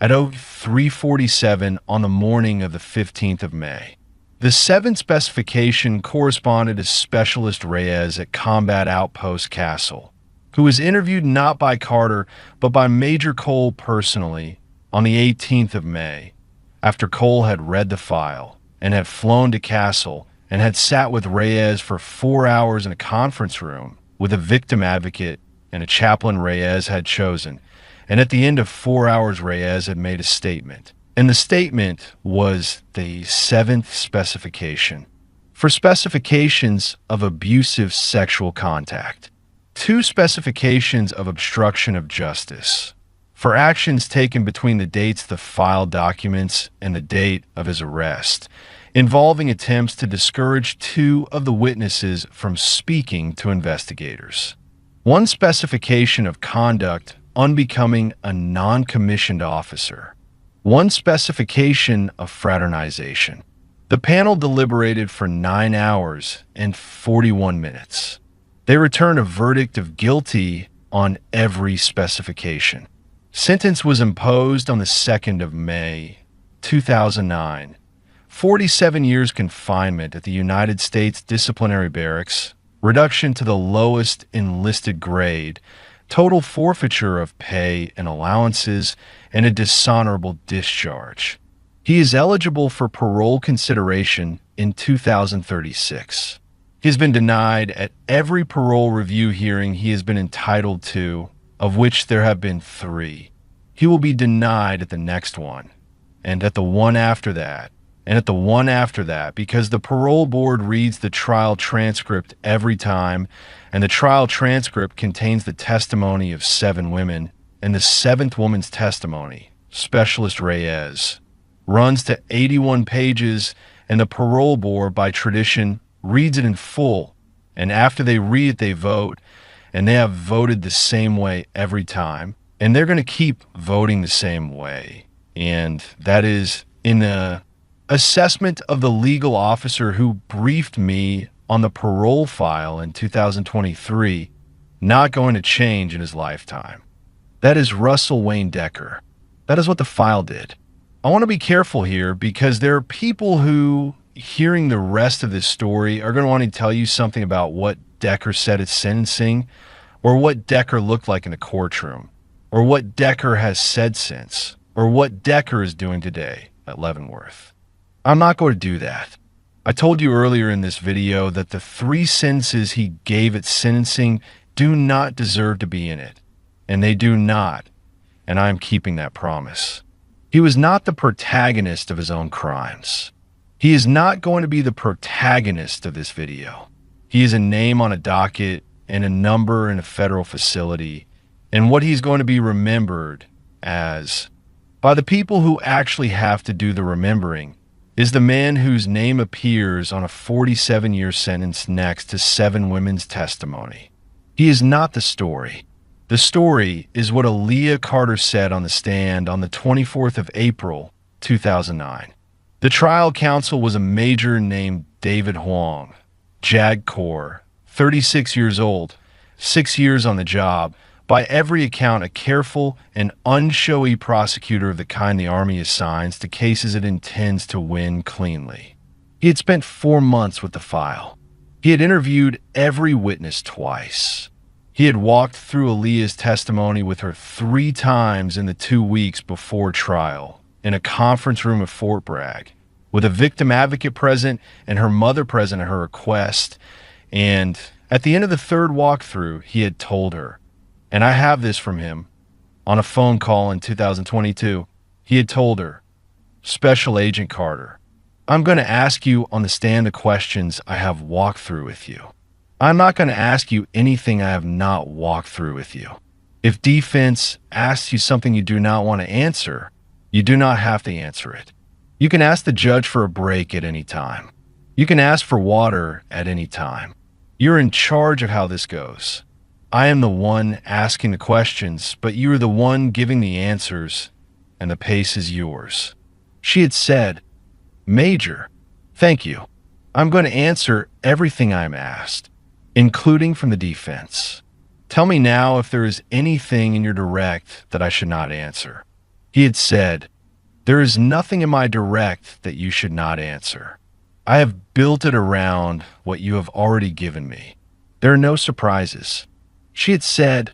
at 0347 on the morning of the 15th of May. The 7th specification corresponded to Specialist Reyes at Combat Outpost Castle, who was interviewed not by Carter but by Major Cole personally on the 18th of May, after Cole had read the file and had flown to Castle and had sat with Reyes for 4 hours in a conference room with a victim advocate and a chaplain Reyes had chosen. And at the end of 4 hours, Reyes had made a statement. And the statement was the 7th specification for specifications of abusive sexual contact. 2 specifications of obstruction of justice for actions taken between the dates of the file documents and the date of his arrest, involving attempts to discourage 2 of the witnesses from speaking to investigators. 1 specification of conduct unbecoming a non-commissioned officer. 1 specification of fraternization. The panel deliberated for 9 hours and 41 minutes. They returned a verdict of guilty on every specification. Sentence was imposed on the 2nd of May, 2009. 47 years confinement at the United States Disciplinary Barracks, reduction to the lowest enlisted grade, total forfeiture of pay and allowances, and a dishonorable discharge. He is eligible for parole consideration in 2036. He has been denied at every parole review hearing he has been entitled to, of which there have been 3. He will be denied at the next one, and at the one after that, and at the one after that, because the parole board reads the trial transcript every time, and the trial transcript contains the testimony of 7 women, and the 7th woman's testimony, Specialist Reyes, runs to 81 pages, and the parole board, by tradition, reads it in full, and after they read it, they vote, and they have voted the same way every time, and they're going to keep voting the same way. And that is in the assessment of the legal officer who briefed me on the parole file in 2023, not going to change in his lifetime. That is Russell Wayne Decker. That is what the file did. I want to be careful here because there are people who, hearing the rest of this story, are going to want to tell you something about what Decker said at sentencing, or what Decker looked like in the courtroom, or what Decker has said since, or what Decker is doing today at Leavenworth. I'm not going to do that. I told you earlier in this video that the 3 sentences he gave at sentencing do not deserve to be in it, and they do not, and I am keeping that promise. He was not the protagonist of his own crimes. He is not going to be the protagonist of this video. He is a name on a docket and a number in a federal facility, and what he's going to be remembered as by the people who actually have to do the remembering is the man whose name appears on a 47-year sentence next to 7 women's testimony. He is not the story. The story is what Aaliyah Carter said on the stand on the 24th of April, 2009. The trial counsel was a major named David Huang, JAG Corps, 36 years old, 6 years on the job, by every account a careful and unshowy prosecutor of the kind the Army assigns to cases it intends to win cleanly. He had spent 4 months with the file. He had interviewed every witness twice. He had walked through Aaliyah's testimony with her 3 times in the 2 weeks before trial, in a conference room at Fort Bragg, with a victim advocate present and her mother present at her request. And at the end of the 3rd walkthrough, he had told her, and I have this from him, on a phone call in 2022, he had told her, Special Agent Carter, I'm going to ask you on the stand the questions I have walked through with you. I'm not going to ask you anything I have not walked through with you. If defense asks you something you do not want to answer, you do not have to answer it. You can ask the judge for a break at any time. You can ask for water at any time. You're in charge of how this goes. I am the one asking the questions, but you are the one giving the answers, and the pace is yours. She had said, Major, thank you. I'm going to answer everything I'm asked, including from the defense. Tell me now if there is anything in your direct that I should not answer. He had said, There is nothing in my direct that you should not answer. I have built it around what you have already given me. There are no surprises. She had said,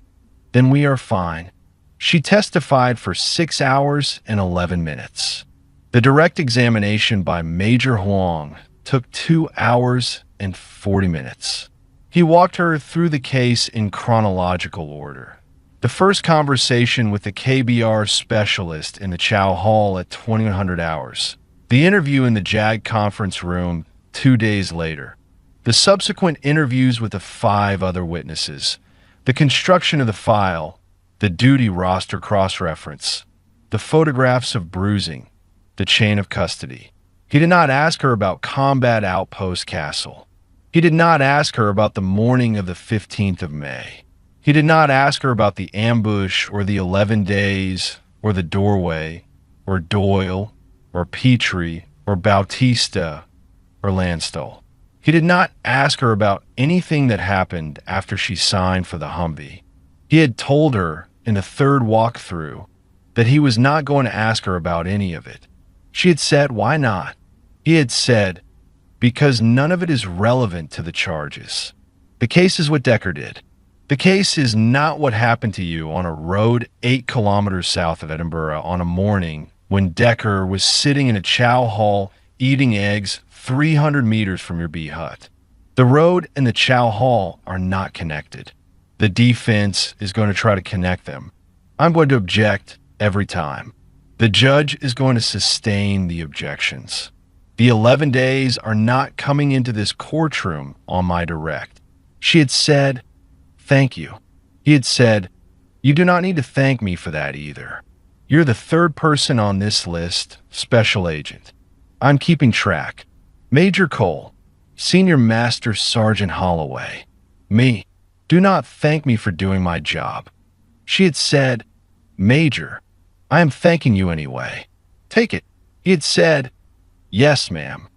Then we are fine. She testified for 6 hours and 11 minutes. The direct examination by Major Huang took 2 hours and 40 minutes. He walked her through the case in chronological order. The first conversation with the KBR specialist in the Chow Hall at 2100 hours. The interview in the JAG conference room 2 days later. The subsequent interviews with the 5 other witnesses. The construction of the file. The duty roster cross-reference. The photographs of bruising. The chain of custody. He did not ask her about Combat Outpost Castle. He did not ask her about the morning of the 15th of May. He did not ask her about the ambush or the 11 days or the doorway or Doyle or Petrie or Bautista or Landstuhl. He did not ask her about anything that happened after she signed for the Humvee. He had told her in the third walkthrough that he was not going to ask her about any of it. She had said, "Why not?" He had said, "Because none of it is relevant to the charges." The case is what Decker did. The case is not what happened to you on a road 8 kilometers south of Edinburgh on a morning when Decker was sitting in a chow hall eating eggs 300 meters from your bee hut. The road and the chow hall are not connected. The defense is going to try to connect them. I'm going to object every time. The judge is going to sustain the objections. The 11 days are not coming into this courtroom on my direct. She had said, "Thank you." He had said, "You do not need to thank me for that either. You're the third person on this list, special agent. I'm keeping track. Major Cole, Senior Master Sergeant Holloway. Me. Do not thank me for doing my job." She had said, "Major, I am thanking you anyway. Take it." He had said, "Yes, ma'am."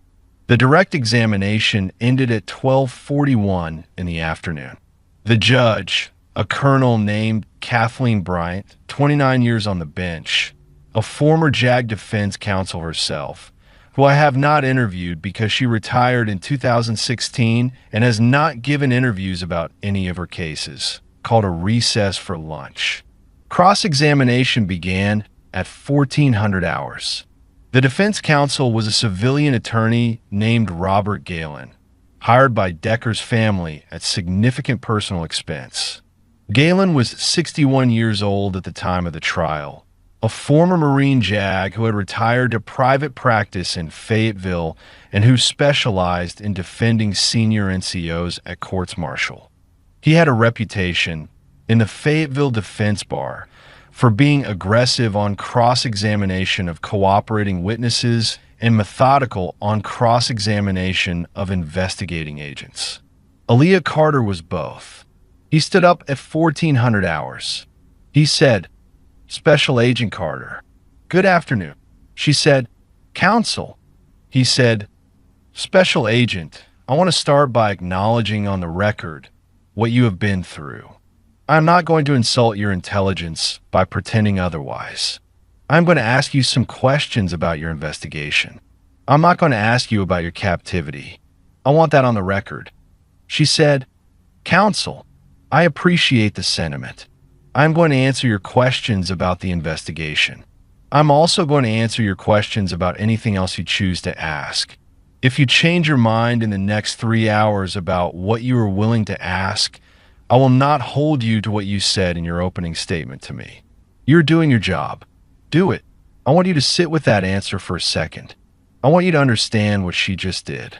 The direct examination ended at 12:41 in the afternoon. The judge, a colonel named Kathleen Bryant, 29 years on the bench, a former JAG defense counsel herself, who I have not interviewed because she retired in 2016 and has not given interviews about any of her cases, called a recess for lunch. Cross-examination began at 1400 hours. The defense counsel was a civilian attorney named Robert Galen, hired by Decker's family at significant personal expense. Galen was 61 years old at the time of the trial, a former Marine JAG who had retired to private practice in Fayetteville and who specialized in defending senior NCOs at courts-martial. He had a reputation in the Fayetteville Defense Bar for being aggressive on cross-examination of cooperating witnesses and methodical on cross-examination of investigating agents. Aaliyah Carter was both. He stood up at 1400 hours. He said, "Special Agent Carter, good afternoon." She said, "Counsel." He said, "Special Agent, I want to start by acknowledging on the record what you have been through. I'm not going to insult your intelligence by pretending otherwise. I'm going to ask you some questions about your investigation. I'm not going to ask you about your captivity. I want that on the record." She said, "Counsel, I appreciate the sentiment. I'm going to answer your questions about the investigation. I'm also going to answer your questions about anything else you choose to ask. If you change your mind in the next 3 hours about what you are willing to ask, I will not hold you to what you said in your opening statement to me. You're doing your job. Do it. I want you to sit with that answer for a second. I want you to understand what she just did.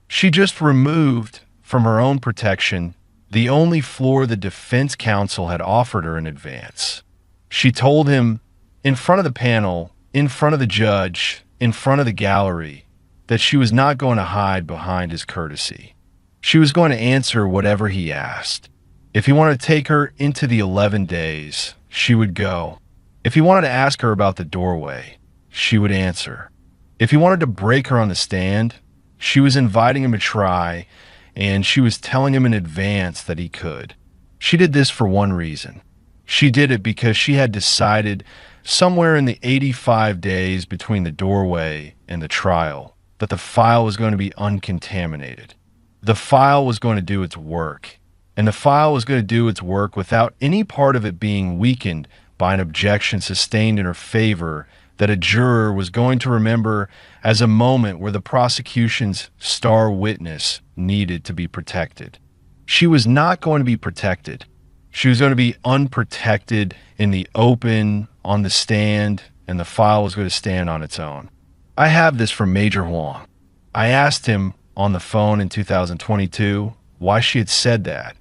She just removed from her own protection the only floor the defense counsel had offered her in advance. She told him in front of the panel, in front of the judge, in front of the gallery, that she was not going to hide behind his courtesy. She was going to answer whatever he asked. If he wanted to take her into the 11 days, she would go. If he wanted to ask her about the doorway, she would answer. If he wanted to break her on the stand, she was inviting him to try, and she was telling him in advance that he could. She did this for one reason. She did it because she had decided somewhere in the 85 days between the doorway and the trial that the file was going to be uncontaminated. The file was going to do its work, and the file was going to do its work without any part of it being weakened by an objection sustained in her favor that a juror was going to remember as a moment where the prosecution's star witness needed to be protected. She was not going to be protected. She was going to be unprotected in the open, on the stand, and the file was going to stand on its own. I have this from Major Huang. I asked him on the phone in 2022 why she had said that,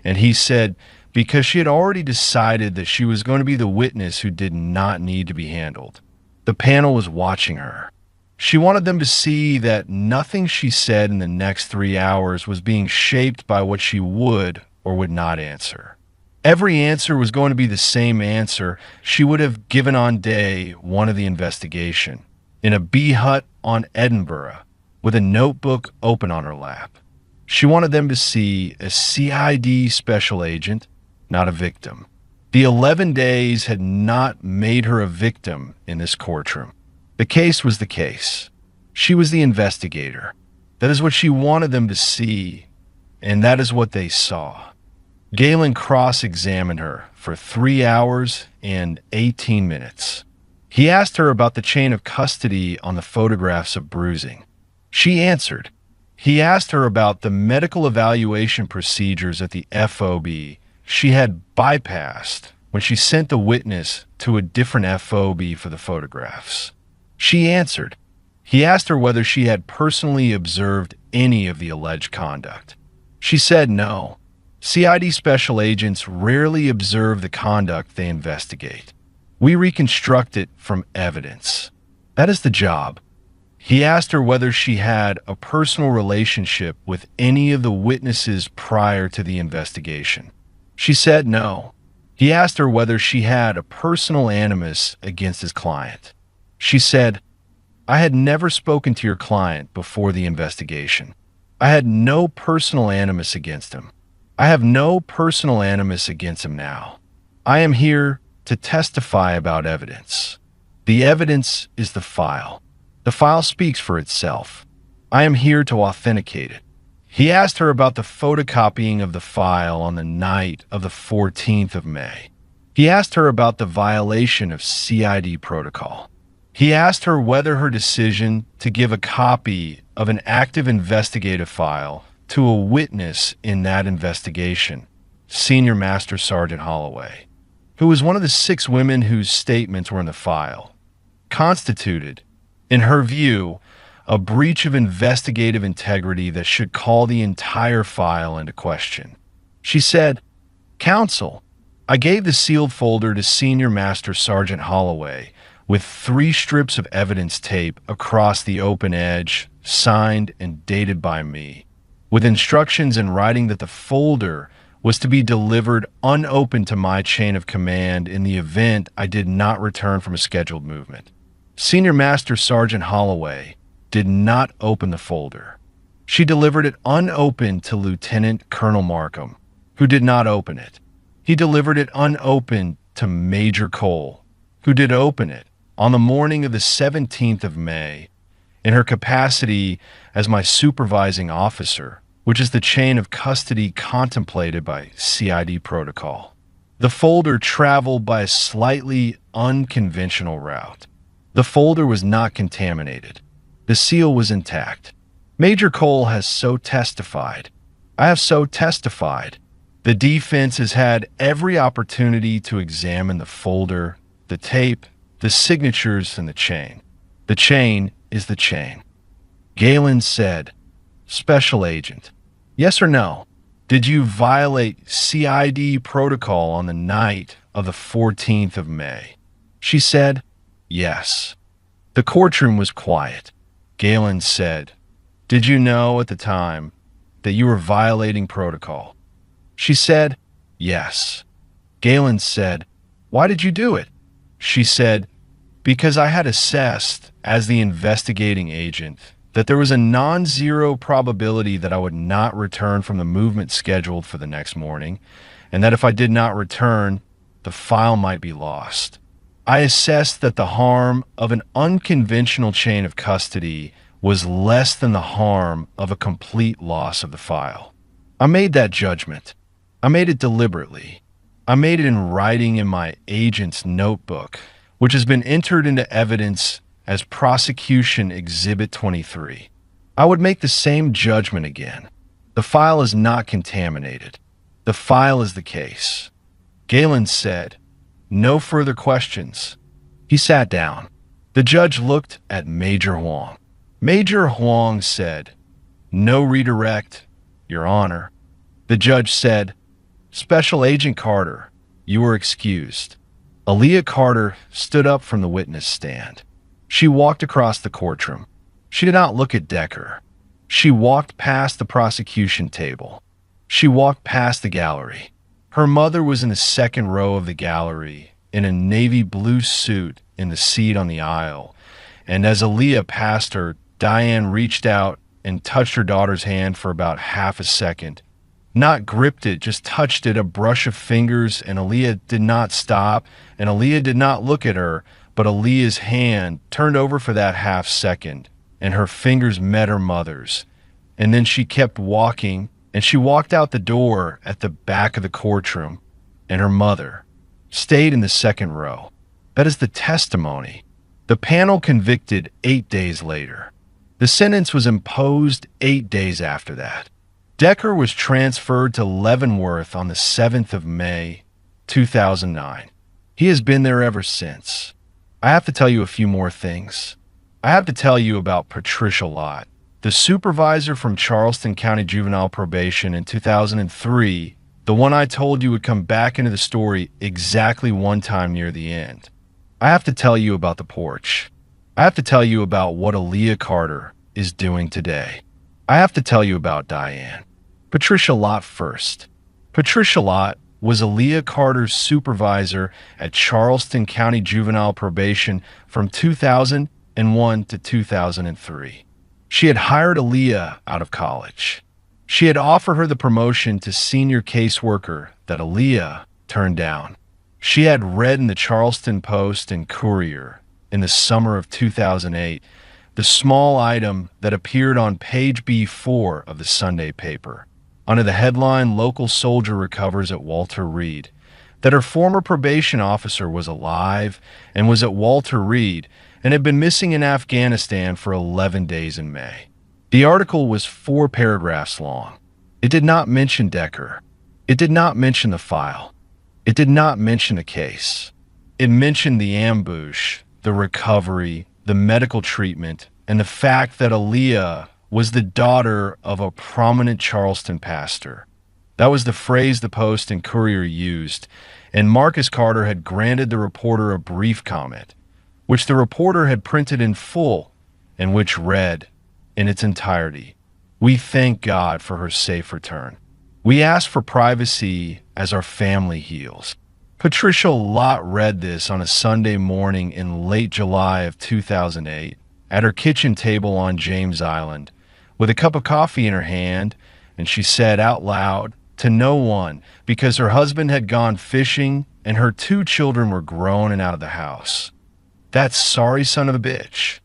and he said because she had already decided that she was going to be the witness who did not need to be handled. The panel was watching her. She wanted them to see that nothing she said in the next 3 hours was being shaped by what she would or would not answer. Every answer was going to be the same answer she would have given on day one of the investigation, in a bee hut on Edinburgh, with a notebook open on her lap. She wanted them to see a CID special agent, not a victim. The 11 days had not made her a victim in this courtroom. The case was the case. She was the investigator. That is what she wanted them to see, and that is what they saw. Galen cross-examined her for 3 hours and 18 minutes. He asked her about the chain of custody on the photographs of bruising. She answered. He asked her about the medical evaluation procedures at the FOB she had bypassed when she sent the witness to a different FOB for the photographs. She answered. He asked her whether she had personally observed any of the alleged conduct. She said no. CID special agents rarely observe the conduct they investigate. We reconstruct it from evidence. That is the job. He asked her whether she had a personal relationship with any of the witnesses prior to the investigation. She said no. He asked her whether she had a personal animus against his client. She said, I had never spoken to your client before the investigation. I had no personal animus against him. I have no personal animus against him now. I am here to testify about evidence. The evidence is the file. The file speaks for itself. I am here to authenticate it. He asked her about the photocopying of the file on the night of the 14th of May. He asked her about the violation of CID protocol. He asked her whether her decision to give a copy of an active investigative file to a witness in that investigation, Senior Master Sergeant Holloway, who was one of the 6 women whose statements were in the file, constituted, in her view, a breach of investigative integrity that should call the entire file into question. She said, Counsel, I gave the sealed folder to Senior Master Sergeant Holloway with 3 strips of evidence tape across the open edge, signed and dated by me, with instructions in writing that the folder was to be delivered unopened to my chain of command in the event I did not return from a scheduled movement. Senior Master Sergeant Holloway did not open the folder. She delivered it unopened to Lieutenant Colonel Markham, who did not open it. He delivered it unopened to Major Cole, who did open it on the morning of the 17th of May, in her capacity as my supervising officer, which is the chain of custody contemplated by CID protocol. The folder traveled by a slightly unconventional route. The folder was not contaminated. The seal was intact. Major Cole has so testified. I have so testified. The defense has had every opportunity to examine the folder, the tape, the signatures, and the chain. The chain is the chain. Galen said, Special Agent, yes or no? Did you violate CID protocol on the night of the 14th of May? She said, yes. The courtroom was quiet. Galen said, did you know at the time that you were violating protocol? She said, yes. Galen said, why did you do it? She said, because I had assessed, as the investigating agent, that there was a non-zero probability that I would not return from the movement scheduled for the next morning, and that if I did not return, the file might be lost. I assessed that the harm of an unconventional chain of custody was less than the harm of a complete loss of the file. I made that judgment. I made it deliberately. I made it in writing in my agent's notebook, which has been entered into evidence as Prosecution Exhibit 23. I would make the same judgment again. The file is not contaminated. The file is the case. Galen said, no further questions. He sat down. The judge looked at Major Huang. Major Huang said, no redirect, Your Honor. The judge said, Special Agent Carter, you are excused. Aaliyah Carter stood up from the witness stand. She walked across the courtroom. She did not look at Decker. She walked past the prosecution table. She walked past the gallery. Her mother was in the second row of the gallery, in a navy blue suit in the seat on the aisle, and as Aaliyah passed her, Diane reached out and touched her daughter's hand for about half a second. Not gripped it, just touched it, a brush of fingers, and Aaliyah did not stop, and Aaliyah did not look at her, but Aaliyah's hand turned over for that half second, and her fingers met her mother's. And then she kept walking, and she walked out the door at the back of the courtroom, and her mother stayed in the second row. That is the testimony. The panel convicted 8 days later. The sentence was imposed 8 days after that. Decker was transferred to Leavenworth on the 7th of May, 2009. He has been there ever since. I have to tell you a few more things. I have to tell you about Patricia Lott, the supervisor from Charleston County Juvenile Probation in 2003, the one I told you would come back into the story exactly one time near the end. I have to tell you about the porch. I have to tell you about what Aaliyah Carter is doing today. I have to tell you about Diane. Patricia Lott first. Patricia Lott was Aaliyah Carter's supervisor at Charleston County Juvenile Probation from 2001 to 2003. She had hired Aaliyah out of college. She had offered her the promotion to senior caseworker that Aaliyah turned down. She had read in the Charleston Post and Courier in the summer of 2008 the small item that appeared on page B4 of the Sunday paper, under the headline "Local Soldier Recovers at Walter Reed," that her former probation officer was alive and was at Walter Reed and had been missing in Afghanistan for 11 days in May. The article was 4 paragraphs long. It did not mention Decker. It did not mention the file. It did not mention the case. It mentioned the ambush, the recovery, the medical treatment, and the fact that Aaliyah was the daughter of a prominent Charleston pastor. That was the phrase the Post and Courier used, and Marcus Carter had granted the reporter a brief comment, which the reporter had printed in full and which read in its entirety, "We thank God for her safe return. We ask for privacy as our family heals." Patricia Lott read this on a Sunday morning in late July of 2008 at her kitchen table on James Island with a cup of coffee in her hand, and she said out loud to no one, because her husband had gone fishing and her 2 children were grown and out of the house, "That sorry son of a bitch."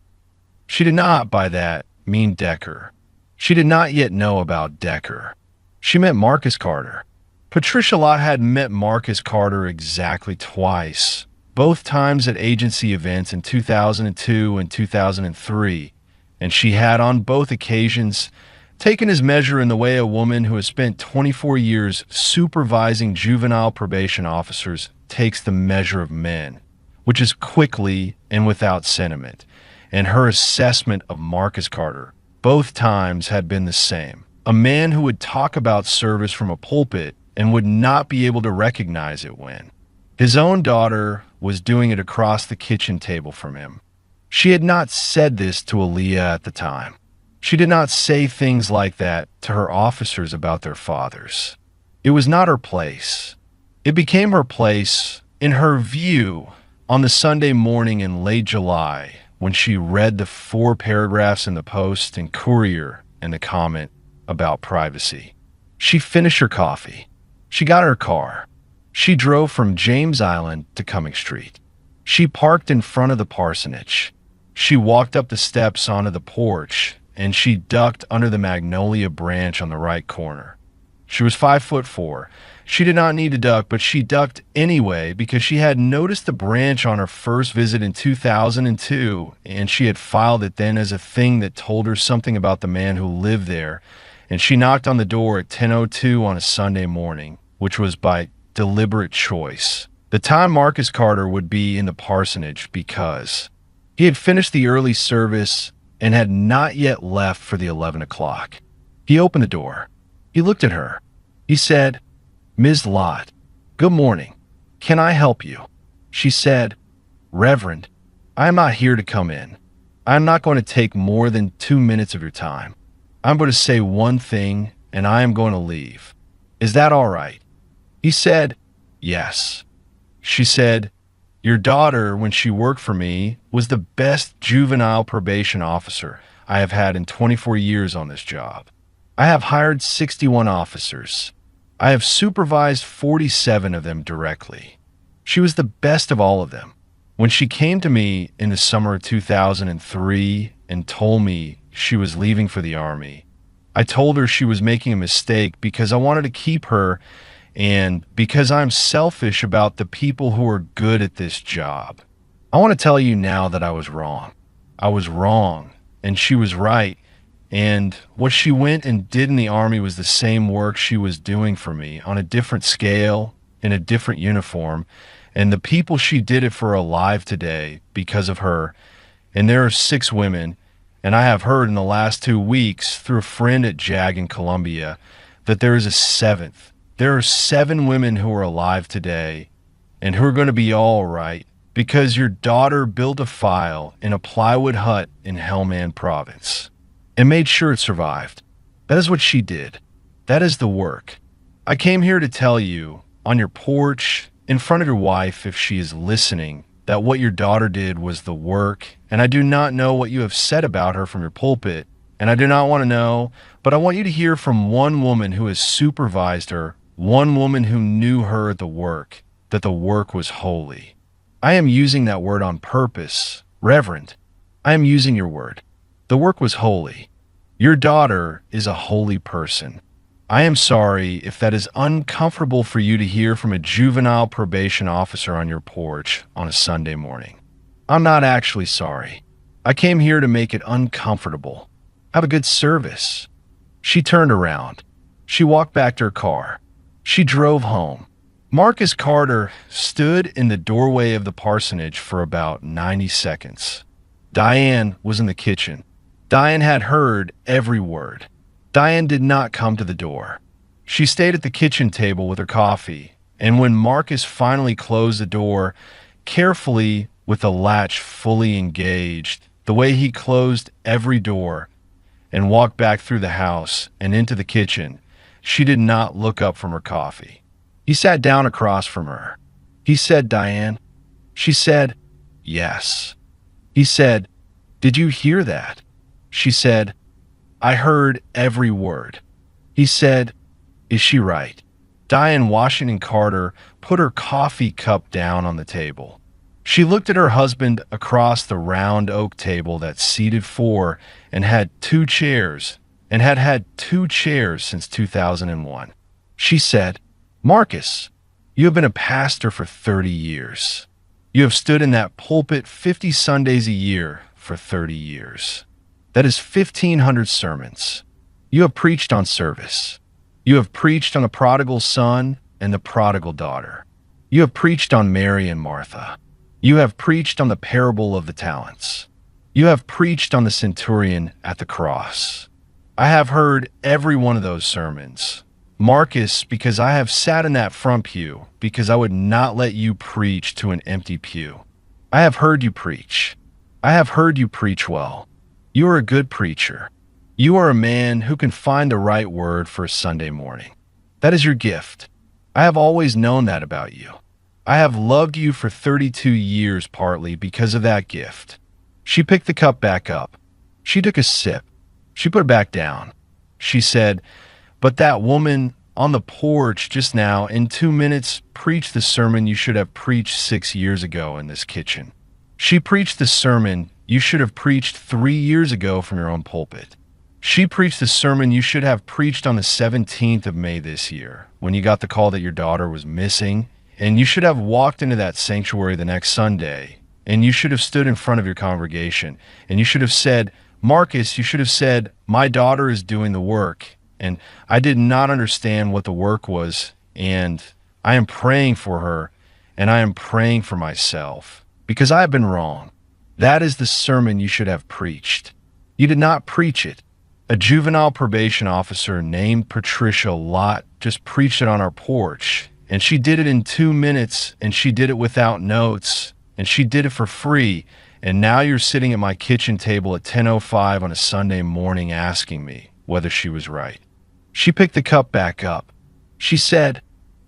She did not, by that, mean Decker. She did not yet know about Decker. She meant Marcus Carter. Patricia Lott had met Marcus Carter exactly twice, both times at agency events in 2002 and 2003, and she had on both occasions taken his measure in the way a woman who has spent 24 years supervising juvenile probation officers takes the measure of men, which is quickly and without sentiment, and her assessment of Marcus Carter both times had been the same. A man who would talk about service from a pulpit and would not be able to recognize it when his own daughter was doing it across the kitchen table from him. She had not said this to Aaliyah at the time. She did not say things like that to her officers about their fathers. It was not her place. It became her place, in her view, on the Sunday morning in late July when she read the 4 paragraphs in the Post and Courier and the comment about privacy. She finished her coffee. She got her car. She drove from James Island to Cumming Street. She parked in front of the parsonage. She walked up the steps onto the porch, and she ducked under the magnolia branch on the right corner. She was 5'4". She did not need to duck, but she ducked anyway because she had noticed the branch on her first visit in 2002, and she had filed it then as a thing that told her something about the man who lived there, and she knocked on the door at 10:02 on a Sunday morning, which was by deliberate choice. The time Marcus Carter would be in the parsonage because he had finished the early service and had not yet left for the 11 o'clock. He opened the door. He looked at her. He said, "Ms. Lott, good morning. Can I help you?" She said, "Reverend, I am not here to come in. I am not going to take more than 2 minutes of your time. I'm going to say one thing and I am going to leave. Is that all right?" He said, "Yes." She said, "Your daughter, when she worked for me, was the best juvenile probation officer I have had in 24 years on this job. I have hired 61 officers. I have supervised 47 of them directly. She was the best of all of them. When she came to me in the summer of 2003 and told me she was leaving for the Army, I told her she was making a mistake because I wanted to keep her and because I'm selfish about the people who are good at this job. I want to tell you now that I was wrong. I was wrong, and she was right. And what she went and did in the Army was the same work she was doing for me on a different scale, in a different uniform. And the people she did it for are alive today because of her. And there are 6 women. And I have heard in the last 2 weeks through a friend at JAG in Columbia that there is a 7th. There are 7 women who are alive today and who are going to be all right because your daughter built a file in a plywood hut in Helmand Province and made sure it survived. That is what she did. That is the work. I came here to tell you on your porch, in front of your wife, if she is listening, that what your daughter did was the work, and I do not know what you have said about her from your pulpit, and I do not want to know, but I want you to hear from one woman who has supervised her, one woman who knew her at the work, that the work was holy. I am using that word on purpose. Reverend, I am using your word. The work was holy. Your daughter is a holy person. I am sorry if that is uncomfortable for you to hear from a juvenile probation officer on your porch on a Sunday morning. I'm not actually sorry. I came here to make it uncomfortable. Have a good service. She turned around. She walked back to her car. She drove home. Marcus Carter stood in the doorway of the parsonage for about 90 seconds. Diane was in the kitchen. Diane had heard every word. Diane did not come to the door. She stayed at the kitchen table with her coffee, and when Marcus finally closed the door, carefully with the latch fully engaged, the way he closed every door, and walked back through the house and into the kitchen, she did not look up from her coffee. He sat down across from her. He said, "Diane." She said, "Yes." He said, "Did you hear that?" She said, "I heard every word." He said, "Is she right?" Diane Washington Carter put her coffee cup down on the table. She looked at her husband across the round oak table that seated 4 and had 2 chairs, and had had 2 chairs since 2001. She said, "Marcus, you have been a pastor for 30 years. You have stood in that pulpit 50 Sundays a year for 30 years. That is 1,500 sermons. You have preached on service. You have preached on the prodigal son and the prodigal daughter. You have preached on Mary and Martha. You have preached on the parable of the talents. You have preached on the centurion at the cross. I have heard every one of those sermons. Marcus, because I have sat in that front pew, because I would not let you preach to an empty pew. I have heard you preach. I have heard you preach well. You are a good preacher. You are a man who can find the right word for a Sunday morning. That is your gift. I have always known that about you. I have loved you for 32 years partly because of that gift." She picked the cup back up. She took a sip. She put it back down. She said, "But that woman on the porch just now in 2 minutes preached the sermon you should have preached 6 years ago in this kitchen. She preached the sermon you should have preached 3 years ago from your own pulpit. She preached the sermon you should have preached on the 17th of May this year, when you got the call that your daughter was missing, and you should have walked into that sanctuary the next Sunday, and you should have stood in front of your congregation, and you should have said, 'Marcus, you should have said, my daughter is doing the work, and I did not understand what the work was, and I am praying for her, and I am praying for myself, because I have been wrong.' That is the sermon you should have preached. You did not preach it. A juvenile probation officer named Patricia Lott just preached it on our porch, and she did it in 2 minutes, and she did it without notes, and she did it for free, and now you're sitting at my kitchen table at 10:05 on a Sunday morning asking me whether she was right." She picked the cup back up. She said,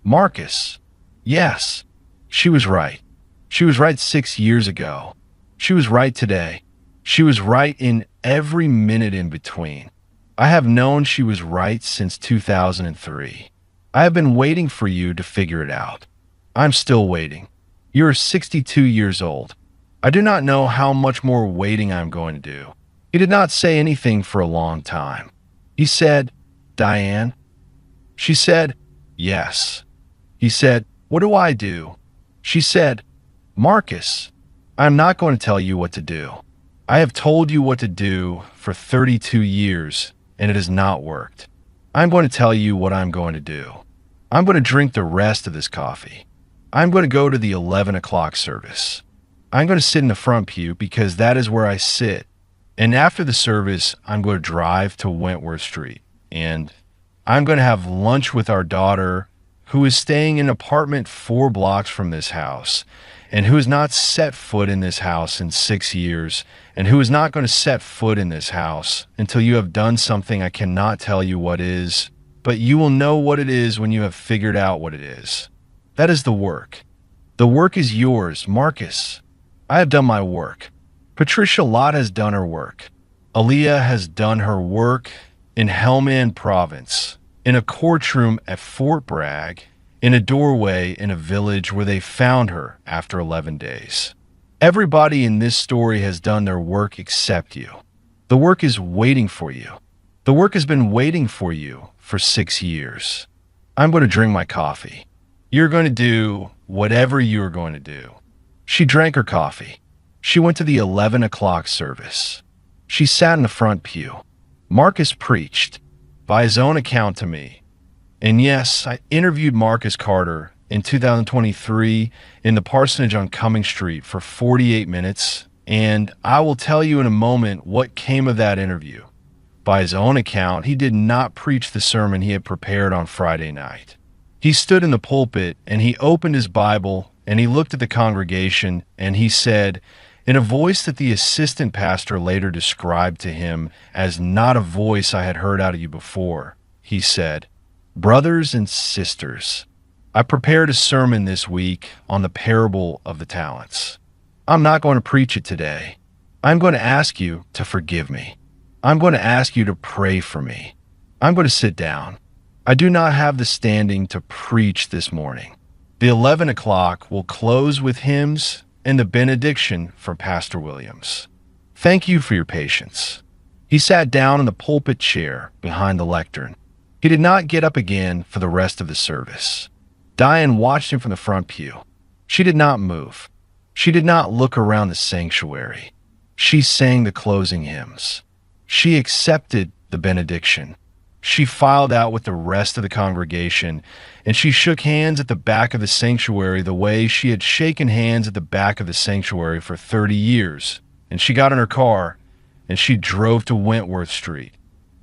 "Marcus, yes, she was right. She was right 6 years ago. She was right today. She was right in every minute in between. I have known she was right since 2003. I have been waiting for you to figure it out. I'm still waiting. You are 62 years old. I do not know how much more waiting I'm going to do. He did not say anything for a long time. He said, Diane? She said, yes. He said, what do I do? She said, Marcus, I am not going to tell you what to do. I have told you what to do for 32 years, and it has not worked. I'm going to tell you what I'm going to do. I'm going to drink the rest of this coffee. I'm going to go to the 11 o'clock service. I'm going to sit in the front pew because that is where I sit. And after the service, I'm going to drive to Wentworth Street. And I'm going to have lunch with our daughter, who is staying in an apartment 4 blocks from this house, and who has not set foot in this house in 6 years, and who is not going to set foot in this house until you have done something I cannot tell you what is, but you will know what it is when you have figured out what it is. That is the work. The work is yours, Marcus. I have done my work. Patricia Lott has done her work. Aaliyah has done her work in Helmand Province, in a courtroom at Fort Bragg, in a doorway in a village where they found her after 11 days. Everybody in this story has done their work except you. The work is waiting for you. The work has been waiting for you for 6 years. I'm going to drink my coffee. You're going to do whatever you're going to do. She drank her coffee. She went to the 11 o'clock service. She sat in the front pew. Marcus preached, by his own account to me. And yes, I interviewed Marcus Carter in 2023 in the parsonage on Cumming Street for 48 minutes, and I will tell you in a moment what came of that interview. By his own account, he did not preach the sermon he had prepared on Friday night. He stood in the pulpit and he opened his Bible and he looked at the congregation and he said, in a voice that the assistant pastor later described to him as not a voice I had heard out of you before, he said, brothers and sisters, I prepared a sermon this week on the parable of the talents. I'm not going to preach it today. I'm going to ask you to forgive me. I'm going to ask you to pray for me. I'm going to sit down. I do not have the standing to preach this morning. The 11 o'clock will close with hymns and the benediction from Pastor Williams. Thank you for your patience. He sat down in the pulpit chair behind the lectern. He did not get up again for the rest of the service. Diane watched him from the front pew. She did not move. She did not look around the sanctuary. She sang the closing hymns. She accepted the benediction. She filed out with the rest of the congregation, and she shook hands at the back of the sanctuary the way she had shaken hands at the back of the sanctuary for 30 years. And she got in her car, and she drove to Wentworth Street,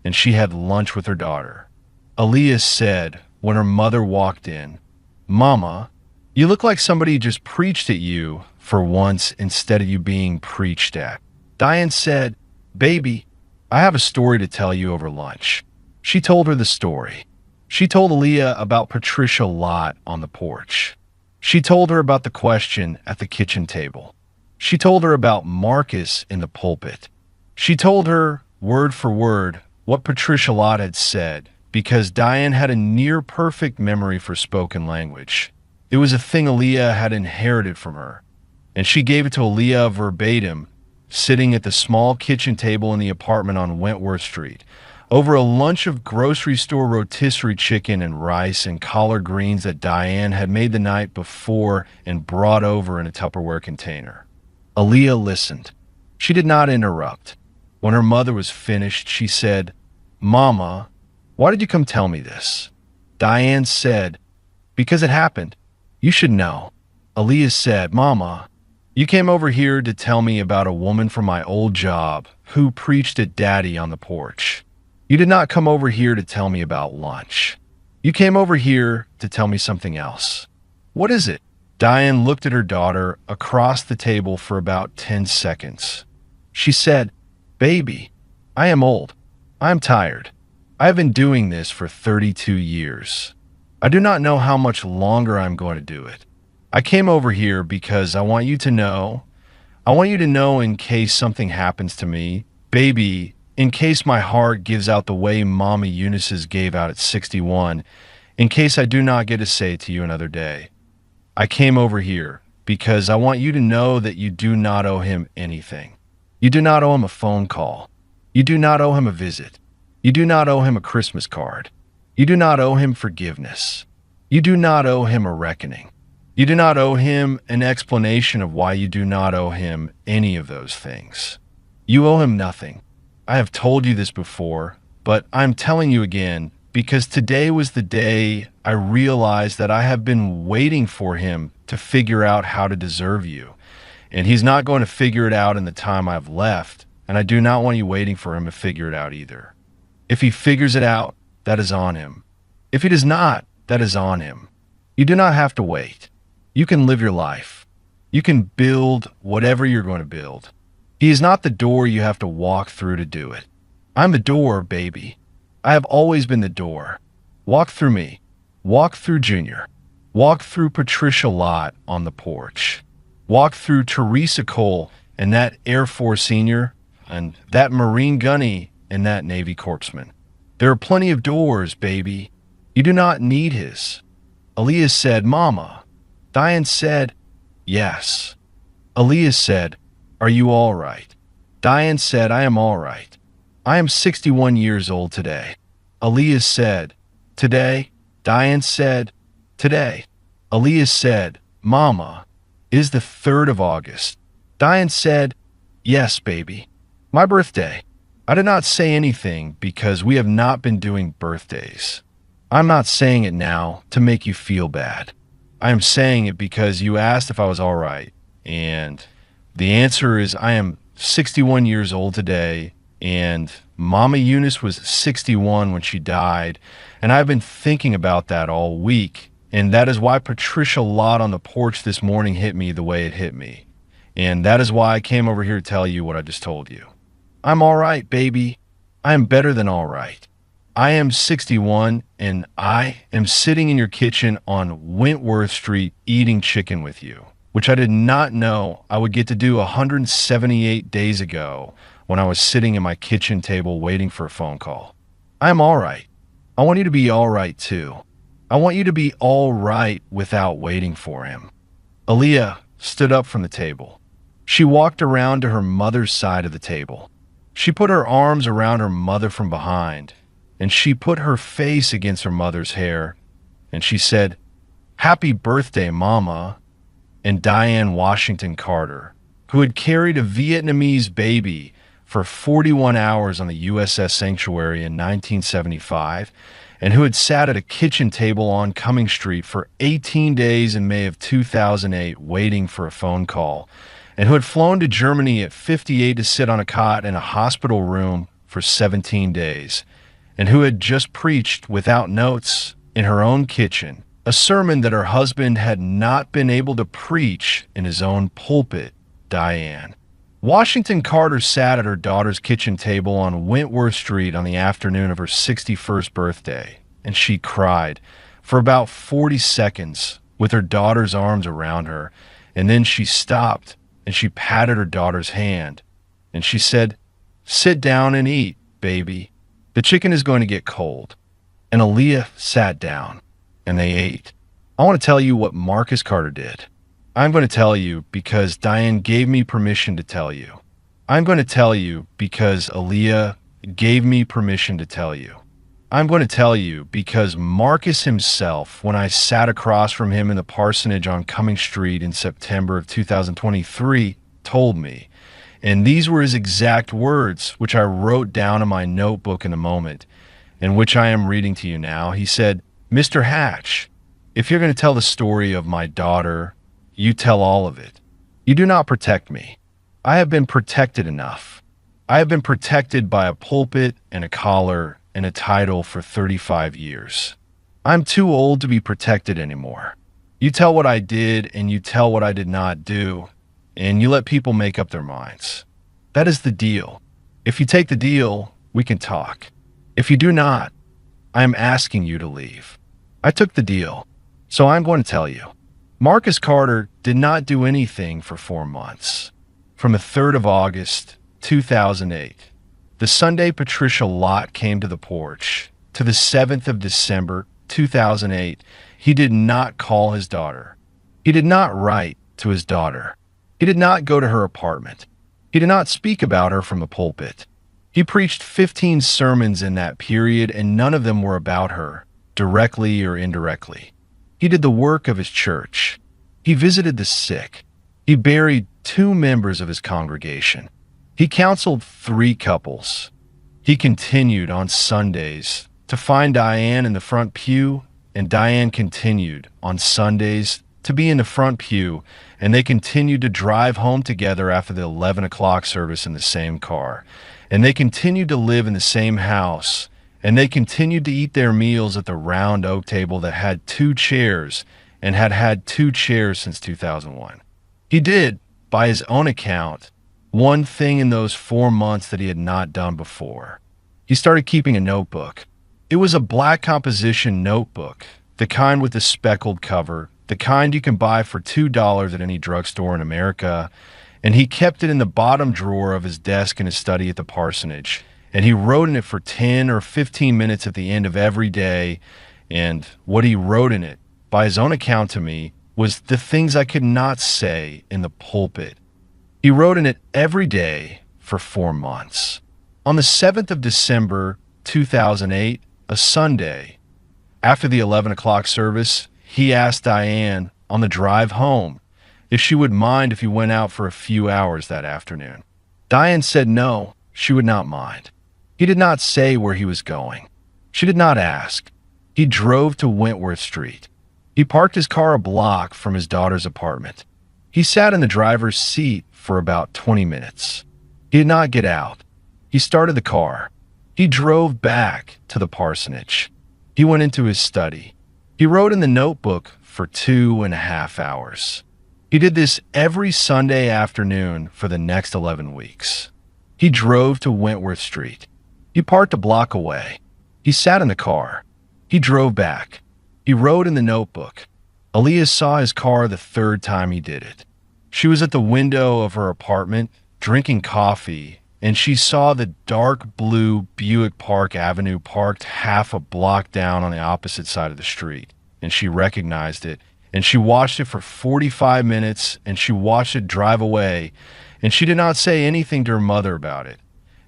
and she had lunch with her daughter. Aaliyah said when her mother walked in, Mama, you look like somebody just preached at you for once instead of you being preached at. Diane said, Baby, I have a story to tell you over lunch. She told her the story. She told Aaliyah about Patricia Lott on the porch. She told her about the question at the kitchen table. She told her about Marcus in the pulpit. She told her, word for word, what Patricia Lott had said, because Diane had a near-perfect memory for spoken language. It was a thing Aaliyah had inherited from her, and she gave it to Aaliyah verbatim, sitting at the small kitchen table in the apartment on Wentworth Street, over a lunch of grocery store rotisserie chicken and rice and collard greens that Diane had made the night before and brought over in a Tupperware container. Aaliyah listened. She did not interrupt. When her mother was finished, she said, Mama, why did you come tell me this? Diane said, because it happened. You should know. Aaliyah said, Mama, you came over here to tell me about a woman from my old job who preached at Daddy on the porch. You did not come over here to tell me about lunch. You came over here to tell me something else. What is it? Diane looked at her daughter across the table for about 10 seconds. She said, Baby, I am old. I am tired. I have been doing this for 32 years. I do not know how much longer I'm going to do it. I came over here because I want you to know I want you to know in case something happens to me, baby, in case my heart gives out the way Mama Eunice's gave out at 61, in case I do not get to say it to you another day. I came over here because I want you to know that you do not owe him anything. You do not owe him a phone call. You do not owe him a visit. You do not owe him a Christmas card. You do not owe him forgiveness. You do not owe him a reckoning. You do not owe him an explanation of why you do not owe him any of those things. You owe him nothing. I have told you this before, but I'm telling you again because today was the day I realized that I have been waiting for him to figure out how to deserve you. And he's not going to figure it out in the time I've left, and I do not want you waiting for him to figure it out either. If he figures it out, that is on him. If he does not, that is on him. You do not have to wait. You can live your life. You can build whatever you're going to build. He is not the door you have to walk through to do it. I'm the door, baby. I have always been the door. Walk through me. Walk through Junior. Walk through Patricia Lott on the porch. Walk through Teresa Cole and that Air Force senior and that Marine gunny and that Navy corpsman. There are plenty of doors, baby. You do not need his. Aaliyah said, Mama. Diane said, yes. Aaliyah said, are you all right? Diane said, I am all right. I am 61 years old today. Aaliyah said, today? Diane said, today. Aaliyah said, Mama, it is the 3rd of August. Diane said, yes, baby. My birthday. I did not say anything because we have not been doing birthdays. I'm not saying it now to make you feel bad. I am saying it because you asked if I was all right. And the answer is I am 61 years old today, and Mama Eunice was 61 when she died, and I've been thinking about that all week, and that is why Patricia Lott on the porch this morning hit me the way it hit me. And that is why I came over here to tell you what I just told you. I'm all right, baby. I am better than all right. I am 61, and I am sitting in your kitchen on Wentworth Street eating chicken with you, which I did not know I would get to do 178 days ago when I was sitting at my kitchen table waiting for a phone call. I am all right. I want you to be all right, too. I want you to be all right without waiting for him. Aaliyah stood up from the table. She walked around to her mother's side of the table. She put her arms around her mother from behind, and she put her face against her mother's hair, and she said, Happy birthday, Mama. And Diane Washington Carter, who had carried a Vietnamese baby for 41 hours on the USS Sanctuary in 1975, and who had sat at a kitchen table on Cumming Street for 18 days in May of 2008 waiting for a phone call, and who had flown to Germany at 58 to sit on a cot in a hospital room for 17 days, and who had just preached without notes in her own kitchen a sermon that her husband had not been able to preach in his own pulpit, Diane. Washington Carter sat at her daughter's kitchen table on Wentworth Street on the afternoon of her 61st birthday, and she cried for about 40 seconds with her daughter's arms around her, and then she stopped and she patted her daughter's hand, and she said, Sit down and eat, baby. The chicken is going to get cold. And Aaliyah sat down, and they ate. I want to tell you what Marcus Carter did. I'm going to tell you because Diane gave me permission to tell you. I'm going to tell you because Aaliyah gave me permission to tell you. I'm going to tell you because Marcus himself, when I sat across from him in the parsonage on Cumming Street in September of 2023, told me, and these were his exact words, which I wrote down in my notebook in a moment, and which I am reading to you now. He said, Mr. Hatch, if you're going to tell the story of my daughter, you tell all of it. You do not protect me. I have been protected enough. I have been protected by a pulpit and a collar and a title for 35 years. I'm too old to be protected anymore. You tell what I did and you tell what I did not do, and you let people make up their minds. That is the deal. If you take the deal, we can talk. If you do not, I am asking you to leave. I took the deal, so I'm going to tell you. Marcus Carter did not do anything for 4 months. from the 3rd of August, 2008. The Sunday Patricia Lott came to the porch. To the 7th of December, 2008, he did not call his daughter. He did not write to his daughter. He did not go to her apartment. He did not speak about her from the pulpit. He preached 15 sermons in that period, and none of them were about her, directly or indirectly. He did the work of his church. He visited the sick. He buried 2 members of his congregation. He counseled 3 couples. He continued on Sundays to find Diane in the front pew, and Diane continued on Sundays to be in the front pew, and they continued to drive home together after the 11 o'clock service in the same car. And they continued to live in the same house, and they continued to eat their meals at the round oak table that had 2 chairs and had had 2 chairs since 2001. He did, by his own account, one thing in those 4 months that he had not done before. He started keeping a notebook. It was a black composition notebook, the kind with the speckled cover, the kind you can buy for $2 at any drugstore in America, and he kept it in the bottom drawer of his desk in his study at the parsonage, and he wrote in it for 10 or 15 minutes at the end of every day, and what he wrote in it, by his own account to me, was the things I could not say in the pulpit. He wrote in it every day for 4 months. On the 7th of December, 2008, a Sunday, after the 11 o'clock service, he asked Diane on the drive home if she would mind if he went out for a few hours that afternoon. Diane said no, she would not mind. He did not say where he was going. She did not ask. He drove to Wentworth Street. He parked his car a block from his daughter's apartment. He sat in the driver's seat for about 20 minutes. He did not get out. He started the car. He drove back to the parsonage. He went into his study. He wrote in the notebook for 2.5 hours. He did this every Sunday afternoon for the next 11 weeks. He drove to Wentworth Street. He parked a block away. He sat in the car. He drove back. He wrote in the notebook. Aaliyah saw his car the 3rd time he did it. She was at the window of her apartment drinking coffee, and she saw the dark blue Buick Park Avenue parked half a block down on the opposite side of the street, and she recognized it, and she watched it for 45 minutes, and she watched it drive away, and she did not say anything to her mother about it,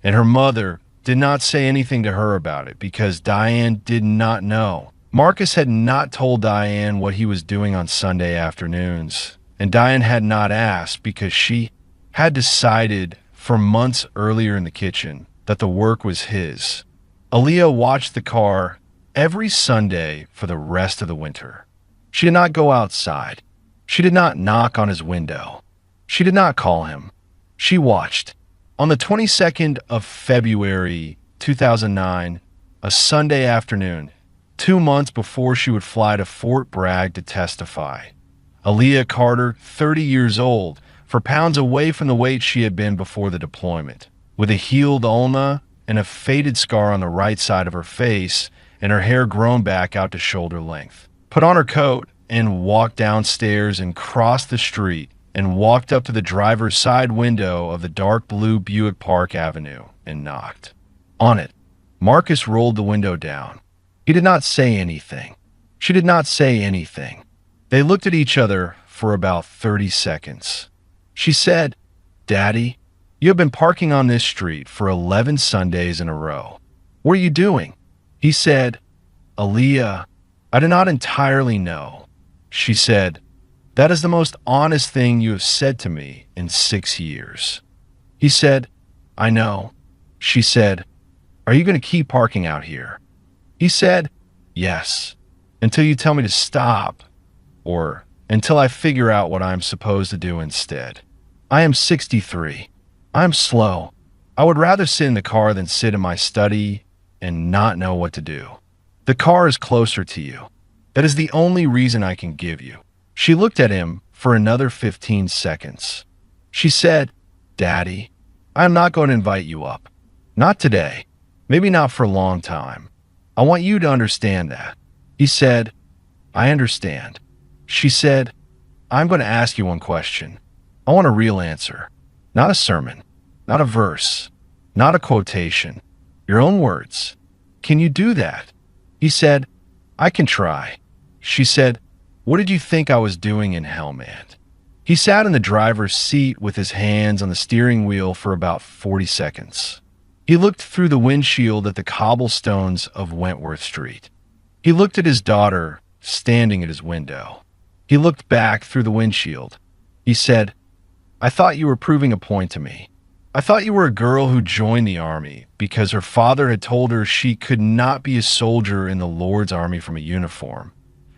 and her mother did not say anything to her about it because Diane did not know. Marcus had not told Diane what he was doing on Sunday afternoons, and Diane had not asked because she had decided for months earlier in the kitchen that the work was his. Aaliyah watched the car every Sunday for the rest of the winter. She did not go outside. She did not knock on his window. She did not call him. She watched. On the 22nd of February, 2009, a Sunday afternoon, 2 months before she would fly to Fort Bragg to testify, Aaliyah Carter, 30 years old, for pounds away from the weight she had been before the deployment, with a healed ulna and a faded scar on the right side of her face and her hair grown back out to shoulder length, put on her coat and walked downstairs and crossed the street and walked up to the driver's side window of the dark blue Buick Park Avenue and knocked. On it, Marcus rolled the window down. He did not say anything. She did not say anything. They looked at each other for about 30 seconds. She said, "Daddy, you have been parking on this street for 11 Sundays in a row. What are you doing?" He said, "Aaliyah, I do not entirely know." She said, "That is the most honest thing you have said to me in 6 years." He said, "I know." She said, "Are you going to keep parking out here?" He said, "Yes, until you tell me to stop, or until I figure out what I am supposed to do instead. I am 63. I am slow. I would rather sit in the car than sit in my study and not know what to do. The car is closer to you. That is the only reason I can give you." She looked at him for another 15 seconds. She said, "Daddy, I am not going to invite you up. Not today. Maybe not for a long time. I want you to understand that." He said, "I understand." She said, "I'm going to ask you one question. I want a real answer. Not a sermon, not a verse, not a quotation. Your own words. Can you do that? He said, I can try. She said, what did you think I was doing in Hellman? He sat in the driver's seat with his hands on the steering wheel for about 40 seconds. He looked through the windshield at the cobblestones of Wentworth Street. He looked at his daughter standing at his window. He looked back through the windshield. He said, I thought you were proving a point to me. I thought you were a girl who joined the army because her father had told her she could not be a soldier in the Lord's army from a uniform.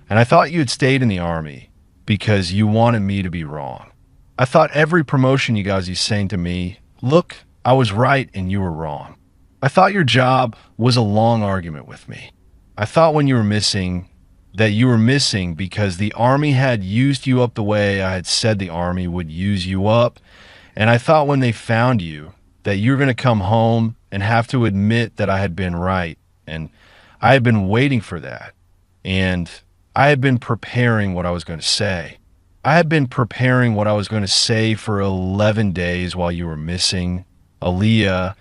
And I thought you had stayed in the army because you wanted me to be wrong. I thought every promotion you guys you saying to me, look, I was right and you were wrong. I thought your job was a long argument with me. I thought when you were missing, that you were missing because the army had used you up the way I had said the army would use you up. And I thought when they found you, that you were going to come home and have to admit that I had been right. And I had been waiting for that. And I had been preparing what I was going to say. I had been preparing what I was going to say for 11 days while you were missing, Aaliyah,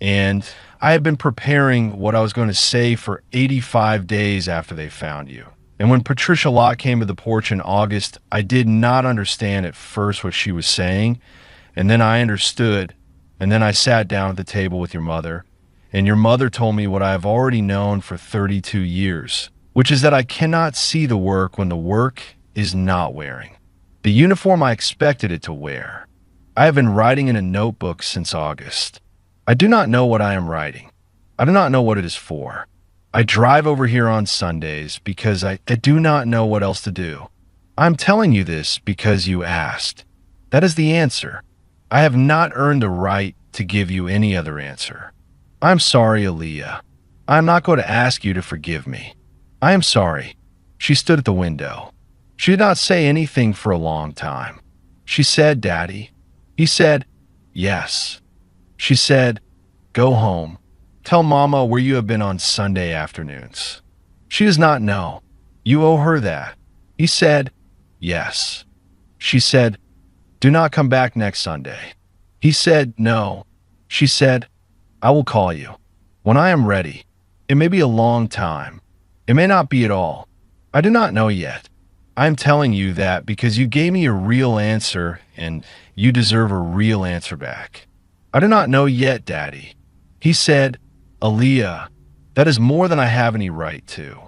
and I had been preparing what I was going to say for 85 days after they found you. And when Patricia Locke came to the porch in August, I did not understand at first what she was saying, and then I understood, and then I sat down at the table with your mother, and your mother told me what I have already known for 32 years, which is that I cannot see the work when the work is not wearing the uniform I expected it to wear. I have been writing in a notebook since August. I do not know what I am writing. I do not know what it is for. I drive over here on Sundays because I do not know what else to do. I'm telling you this because you asked. That is the answer. I have not earned the right to give you any other answer. I'm sorry, Aaliyah. I am not going to ask you to forgive me. I am sorry. She stood at the window. She did not say anything for a long time. She said, Daddy. He said, yes. She said, go home. Tell Mama where you have been on Sunday afternoons. She does not know. You owe her that. He said, yes. She said, do not come back next Sunday. He said, no. She said, I will call you when I am ready. It may be a long time. It may not be at all. I do not know yet. I am telling you that because you gave me a real answer and you deserve a real answer back. I do not know yet, Daddy. He said, Aaliyah, that is more than I have any right to.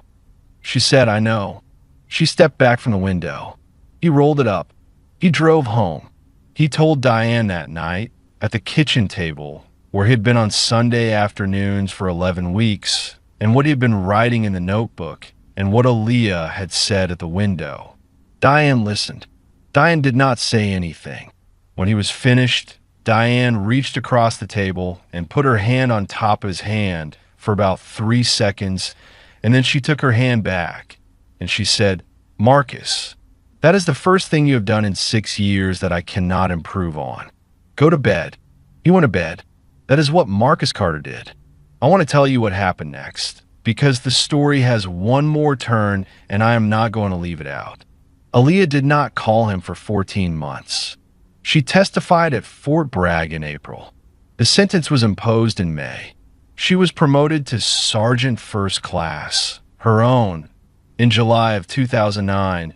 She said, I know. She stepped back from the window. He rolled it up. He drove home. He told Diane that night at the kitchen table where he had been on Sunday afternoons for 11 weeks and what he had been writing in the notebook and what Aaliyah had said at the window. Diane listened. Diane did not say anything. When he was finished, Diane reached across the table and put her hand on top of his hand for about 3 seconds, and then she took her hand back, and she said, Marcus, that is the first thing you have done in 6 years that I cannot improve on. Go to bed. He went to bed. That is what Marcus Carter did. I want to tell you what happened next, because the story has one more turn, and I am not going to leave it out. Aaliyah did not call him for 14 months. She testified at Fort Bragg in April. The sentence was imposed in May. She was promoted to Sergeant First Class, her own, in July of 2009,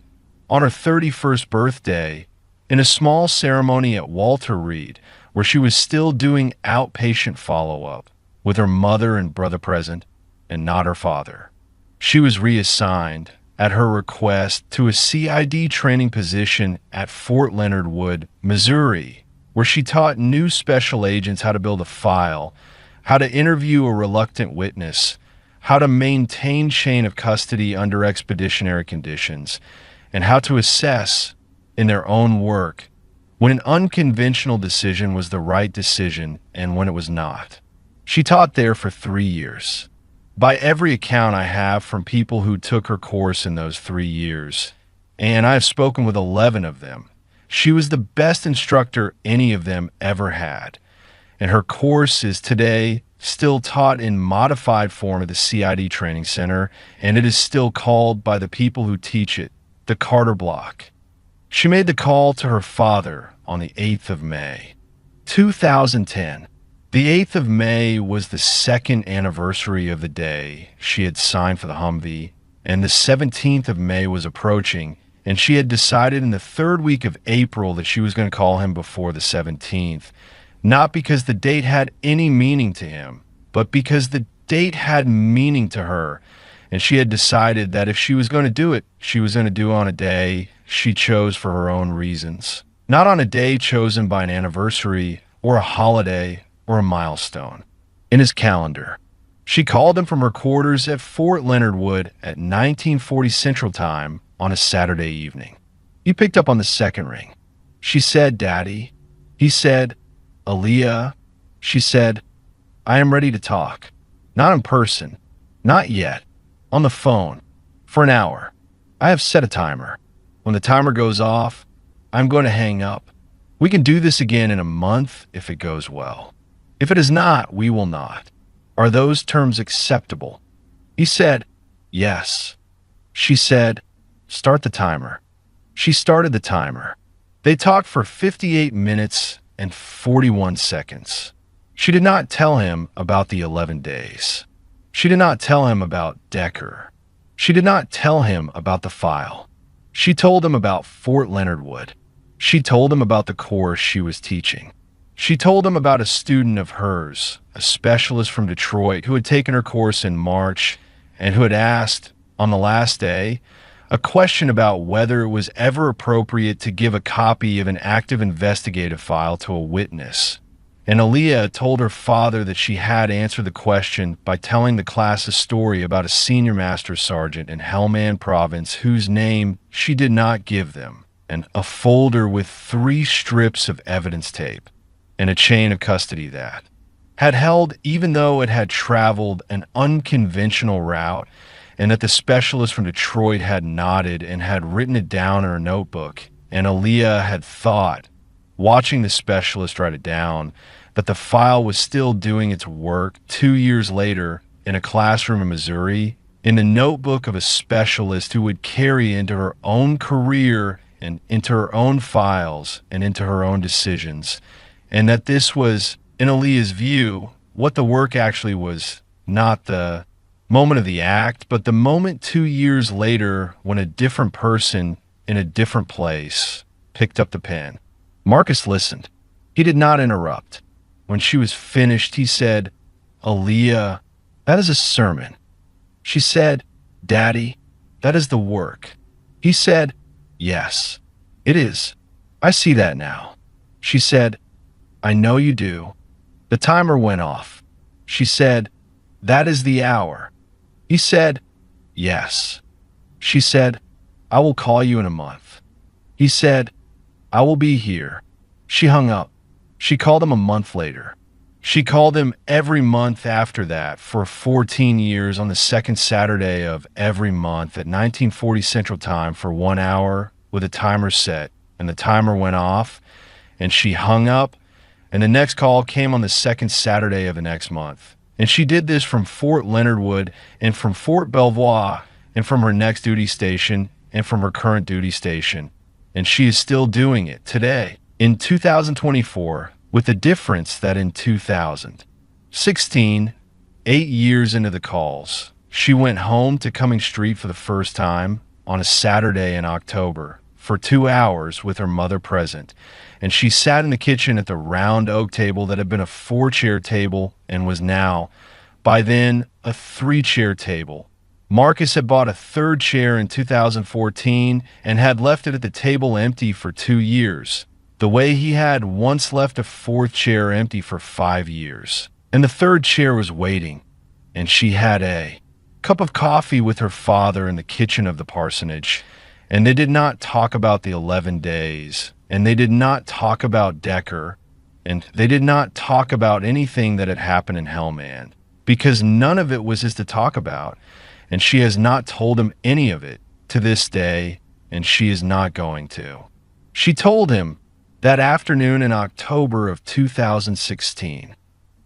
on her 31st birthday, in a small ceremony at Walter Reed, where she was still doing outpatient follow-up with her mother and brother present, and not her father. She was reassigned, at her request, to a CID training position at Fort Leonard Wood, Missouri, where she taught new special agents how to build a file, how to interview a reluctant witness, how to maintain chain of custody under expeditionary conditions, and how to assess, in their own work, when an unconventional decision was the right decision and when it was not. She taught there for 3 years. By every account I have from people who took her course in those 3 years, and I have spoken with 11 of them, she was the best instructor any of them ever had. And her course is today still taught in modified form at the CID Training Center, and it is still called by the people who teach it the Carter Block. She made the call to her father on the 8th of May. 2010. The 8th of May was the second anniversary of the day she had signed for the Humvee, and the 17th of May was approaching, and she had decided in the third week of April that she was going to call him before the 17th, not because the date had any meaning to him, but because the date had meaning to her, and she had decided that if she was going to do it, she was going to do it on a day she chose for her own reasons, not on a day chosen by an anniversary or a holiday or a milestone in his calendar. She called him from her quarters at Fort Leonard Wood at 1940 Central Time on a Saturday evening. He picked up on the second ring. She said, "Daddy." He said, "Aaliyah." She said, "I am ready to talk. Not in person. Not yet. On the phone. For an hour. I have set a timer. When the timer goes off, I'm going to hang up. We can do this again in a month if it goes well. If it is not, we will not. Are those terms acceptable?" He said, "Yes." She said, "Start the timer." She started the timer. They talked for 58 minutes and 41 seconds. She did not tell him about the 11 days. She did not tell him about Decker. She did not tell him about the file. She told him about Fort Leonard Wood. She told him about the course she was teaching. She told him about a student of hers, a specialist from Detroit who had taken her course in March and who had asked, on the last day, a question about whether it was ever appropriate to give a copy of an active investigative file to a witness. And Aaliyah told her father that she had answered the question by telling the class a story about a senior master sergeant in Helmand Province whose name she did not give them, and a folder with 3 strips of evidence tape and a chain of custody that had held, even though it had traveled an unconventional route, and that the specialist from Detroit had nodded and had written it down in her notebook, and Aaliyah had thought, watching the specialist write it down, that the file was still doing its work 2 years later in a classroom in Missouri, in the notebook of a specialist who would carry into her own career and into her own files and into her own decisions, and that this was, in Aaliyah's view, what the work actually was, not the moment of the act, but the moment 2 years later when a different person in a different place picked up the pen. Marcus listened. He did not interrupt. When she was finished, he said, "Aaliyah, that is a sermon." She said, "Daddy, that is the work." He said, "Yes, it is. I see that now." She said, "I know you do." The timer went off. She said, "That is the hour." He said, "Yes." She said, "I will call you in a month." He said, "I will be here." She hung up. She called him a month later. She called him every month after that for 14 years on the second Saturday of every month at 1940 Central Time for 1 hour with a timer set, and the timer went off, and she hung up, and the next call came on the second Saturday of the next month. And she did this from Fort Leonard Wood and from Fort Belvoir and from her next duty station and from her current duty station. And she is still doing it today in 2024, with the difference that in 2016, 8 years into the calls, she went home to Cumming Street for the first time on a Saturday in October for 2 hours with her mother present, and she sat in the kitchen at the round oak table that had been a 4-chair table and was now, by then, a 3-chair table. Marcus had bought a 3rd chair in 2014 and had left it at the table empty for 2 years, the way he had once left a 4th chair empty for 5 years. And the 3rd chair was waiting, and she had a cup of coffee with her father in the kitchen of the parsonage, and they did not talk about the 11 days, and they did not talk about Decker, and they did not talk about anything that had happened in Helmand, because none of it was his to talk about, and she has not told him any of it to this day, and she is not going to. She told him that afternoon in October of 2016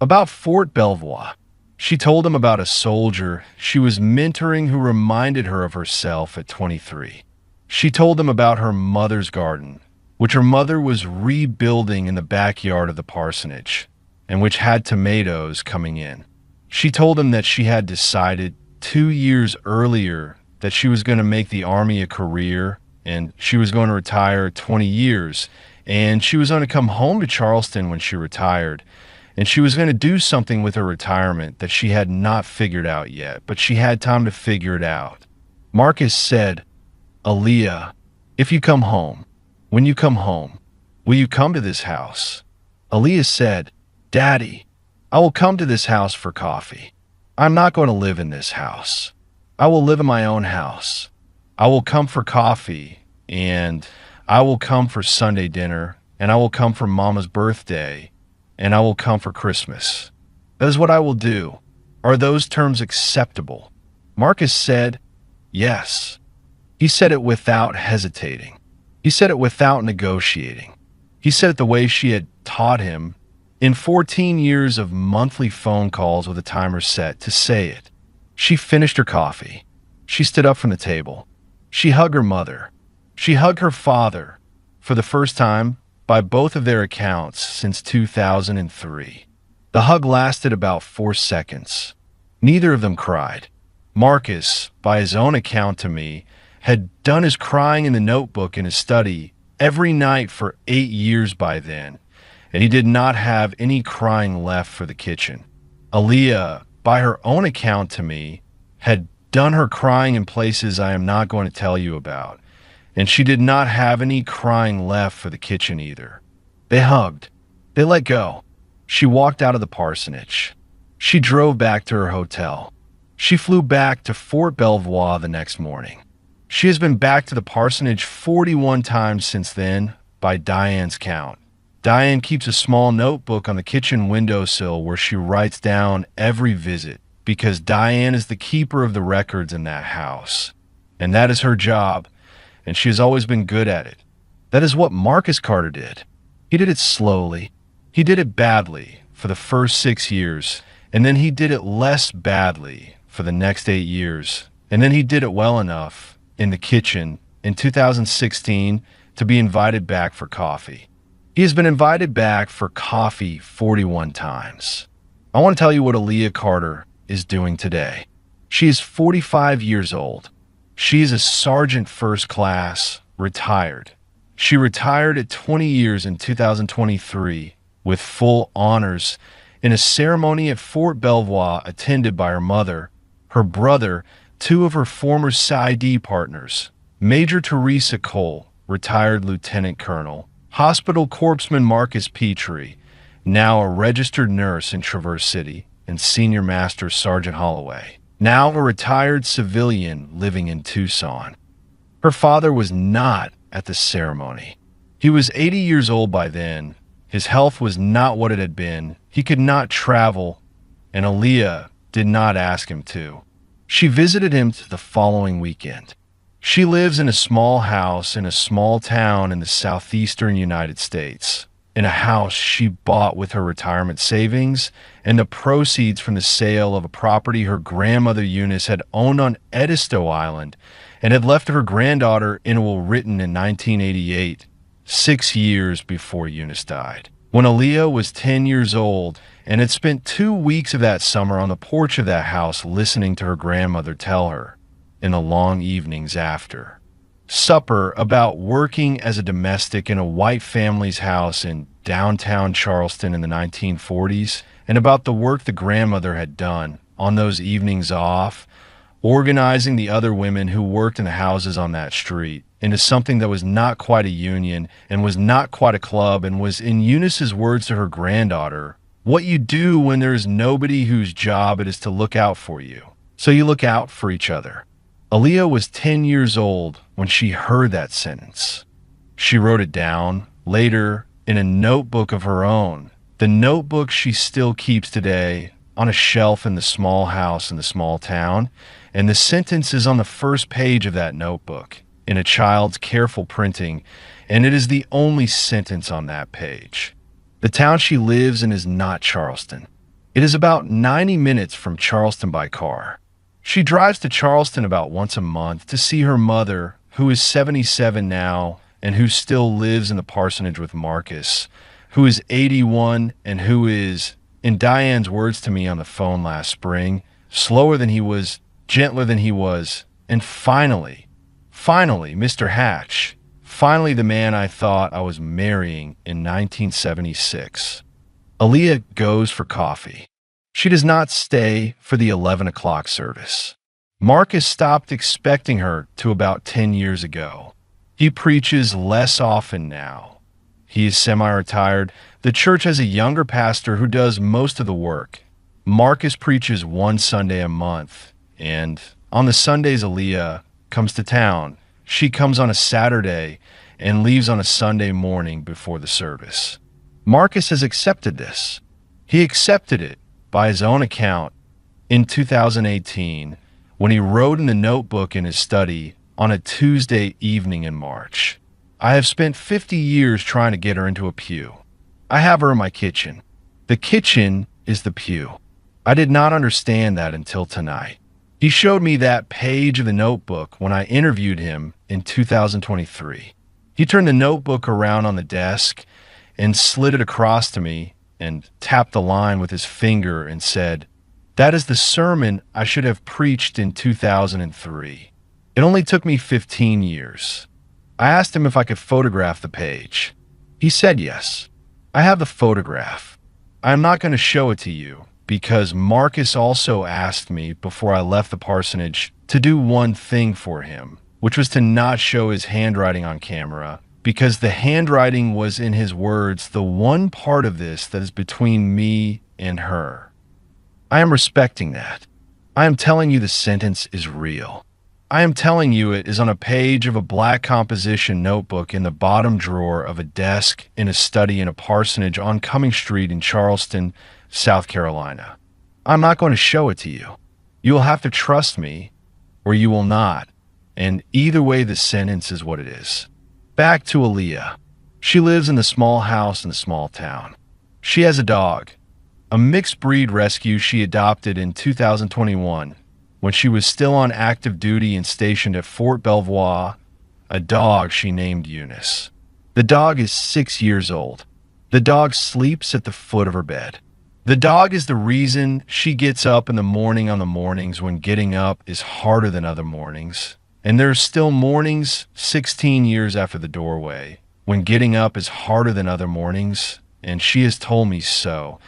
about Fort Belvoir. She told him about a soldier she was mentoring who reminded her of herself at 23. She told him about her mother's garden which her mother was rebuilding in the backyard of the parsonage, and which had tomatoes coming in. She told him that she had decided 2 years earlier that she was going to make the Army a career, and she was going to retire 20 years, and she was going to come home to Charleston when she retired, and she was going to do something with her retirement that she had not figured out yet, but she had time to figure it out. Marcus said, "Aaliyah, if you come home, when you come home, will you come to this house?" Aaliyah said, "Daddy, I will come to this house for coffee. I'm not going to live in this house. I will live in my own house. I will come for coffee, and I will come for Sunday dinner, and I will come for Mama's birthday, and I will come for Christmas. That is what I will do. Are those terms acceptable?" Marcus said, "Yes." He said it without hesitating. He said it without negotiating. He said it the way she had taught him in 14 years of monthly phone calls with a timer set to say it. She finished her coffee. She stood up from the table. She hugged her mother. She hugged her father for the first time, by both of their accounts, since 2003. The hug lasted about 4 seconds. Neither of them cried. Marcus, by his own account to me, had done his crying in the notebook in his study every night for 8 years by then, and he did not have any crying left for the kitchen. Aaliyah, by her own account to me, had done her crying in places I am not going to tell you about, and she did not have any crying left for the kitchen either. They hugged. They let go. She walked out of the parsonage. She drove back to her hotel. She flew back to Fort Belvoir the next morning. She has been back to the parsonage 41 times since then, by Diane's count. Diane keeps a small notebook on the kitchen windowsill where she writes down every visit, because Diane is the keeper of the records in that house. And that is her job, and she has always been good at it. That is what Marcus Carter did. He did it slowly. He did it badly for the first 6 years, and then he did it less badly for the next 8 years, and then he did it well enough in the kitchen in 2016 to be invited back for coffee. He has been invited back for coffee 41 times. I want to tell you what Aaliyah Carter is doing today. She is 45 years old. She is a sergeant first class, retired. She retired at 20 years in 2023 with full honors in a ceremony at Fort Belvoir attended by her mother, her brother, 2 of her former PSYD partners, Major Teresa Cole, retired lieutenant colonel, Hospital Corpsman Marcus Petrie, now a registered nurse in Traverse City, and Senior Master Sergeant Holloway, now a retired civilian living in Tucson. Her father was not at the ceremony. He was 80 years old by then. His health was not what it had been. He could not travel, and Aaliyah did not ask him to. She visited him the following weekend. She lives in a small house in a small town in the southeastern United States, in a house she bought with her retirement savings and the proceeds from the sale of a property her grandmother Eunice had owned on Edisto Island and had left to her granddaughter in a will written in 1988, 6 years before Eunice died. When Aaliyah was 10 years old and had spent 2 weeks of that summer on the porch of that house listening to her grandmother tell her, in the long evenings after supper, about working as a domestic in a white family's house in downtown Charleston in the 1940s, and about the work the grandmother had done on those evenings off, organizing the other women who worked in the houses on that street into something that was not quite a union and was not quite a club, and was, in Eunice's words to her granddaughter, what you do when there is nobody whose job it is to look out for you. So you look out for each other. Aaliyah was 10 years old when she heard that sentence. She wrote it down later in a notebook of her own, the notebook she still keeps today on a shelf in the small house in the small town, and the sentence is on the first page of that notebook in a child's careful printing, and it is the only sentence on that page. The town she lives in is not Charleston. It is about 90 minutes from Charleston by car. She drives to Charleston about once a month to see her mother, who is 77 now and who still lives in the parsonage with Marcus, who is 81 and who is, in Diane's words to me on the phone last spring, slower than he was, gentler than he was, and finally, Mr. Hatch, finally the man I thought I was marrying in 1976. Aaliyah goes for coffee. She does not stay for the 11 o'clock service. Marcus stopped expecting her to about 10 years ago. He preaches less often now. He is semi-retired. The church has a younger pastor who does most of the work. Marcus preaches one Sunday a month, and on the Sundays Aaliyah comes to town. She comes on a Saturday and leaves on a Sunday morning before the service. Marcus has accepted this. He accepted it by his own account in 2018 when he wrote in the notebook in his study on a Tuesday evening in March. I have spent 50 years trying to get her into a pew. I have her in my kitchen. The kitchen is the pew. I did not understand that until tonight. He showed me that page of the notebook when I interviewed him in 2023. He turned the notebook around on the desk and slid it across to me and tapped the line with his finger and said, "That is the sermon I should have preached in 2003. It only took me 15 years. I asked him if I could photograph the page. He said yes. I have the photograph. I am not going to show it to you because Marcus also asked me before I left the parsonage to do one thing for him, which was to not show his handwriting on camera, because the handwriting was, in his words, the one part of this that is between me and her. I am respecting that. I am telling you the sentence is real. I am telling you it is on a page of a black composition notebook in the bottom drawer of a desk in a study in a parsonage on Cumming Street in Charleston, South Carolina. I'm not going to show it to you. You will have to trust me or you will not. And either way, the sentence is what it is. Back to Aaliyah. She lives in the small house in the small town. She has a dog, a mixed breed rescue she adopted in 2021 when she was still on active duty and stationed at Fort Belvoir, a dog she named Eunice. The dog is 6 years old. The dog sleeps at the foot of her bed. The dog is the reason she gets up in the morning on the mornings when getting up is harder than other mornings. And there are still mornings 16 years after the doorway when getting up is harder than other mornings, and she has told me so.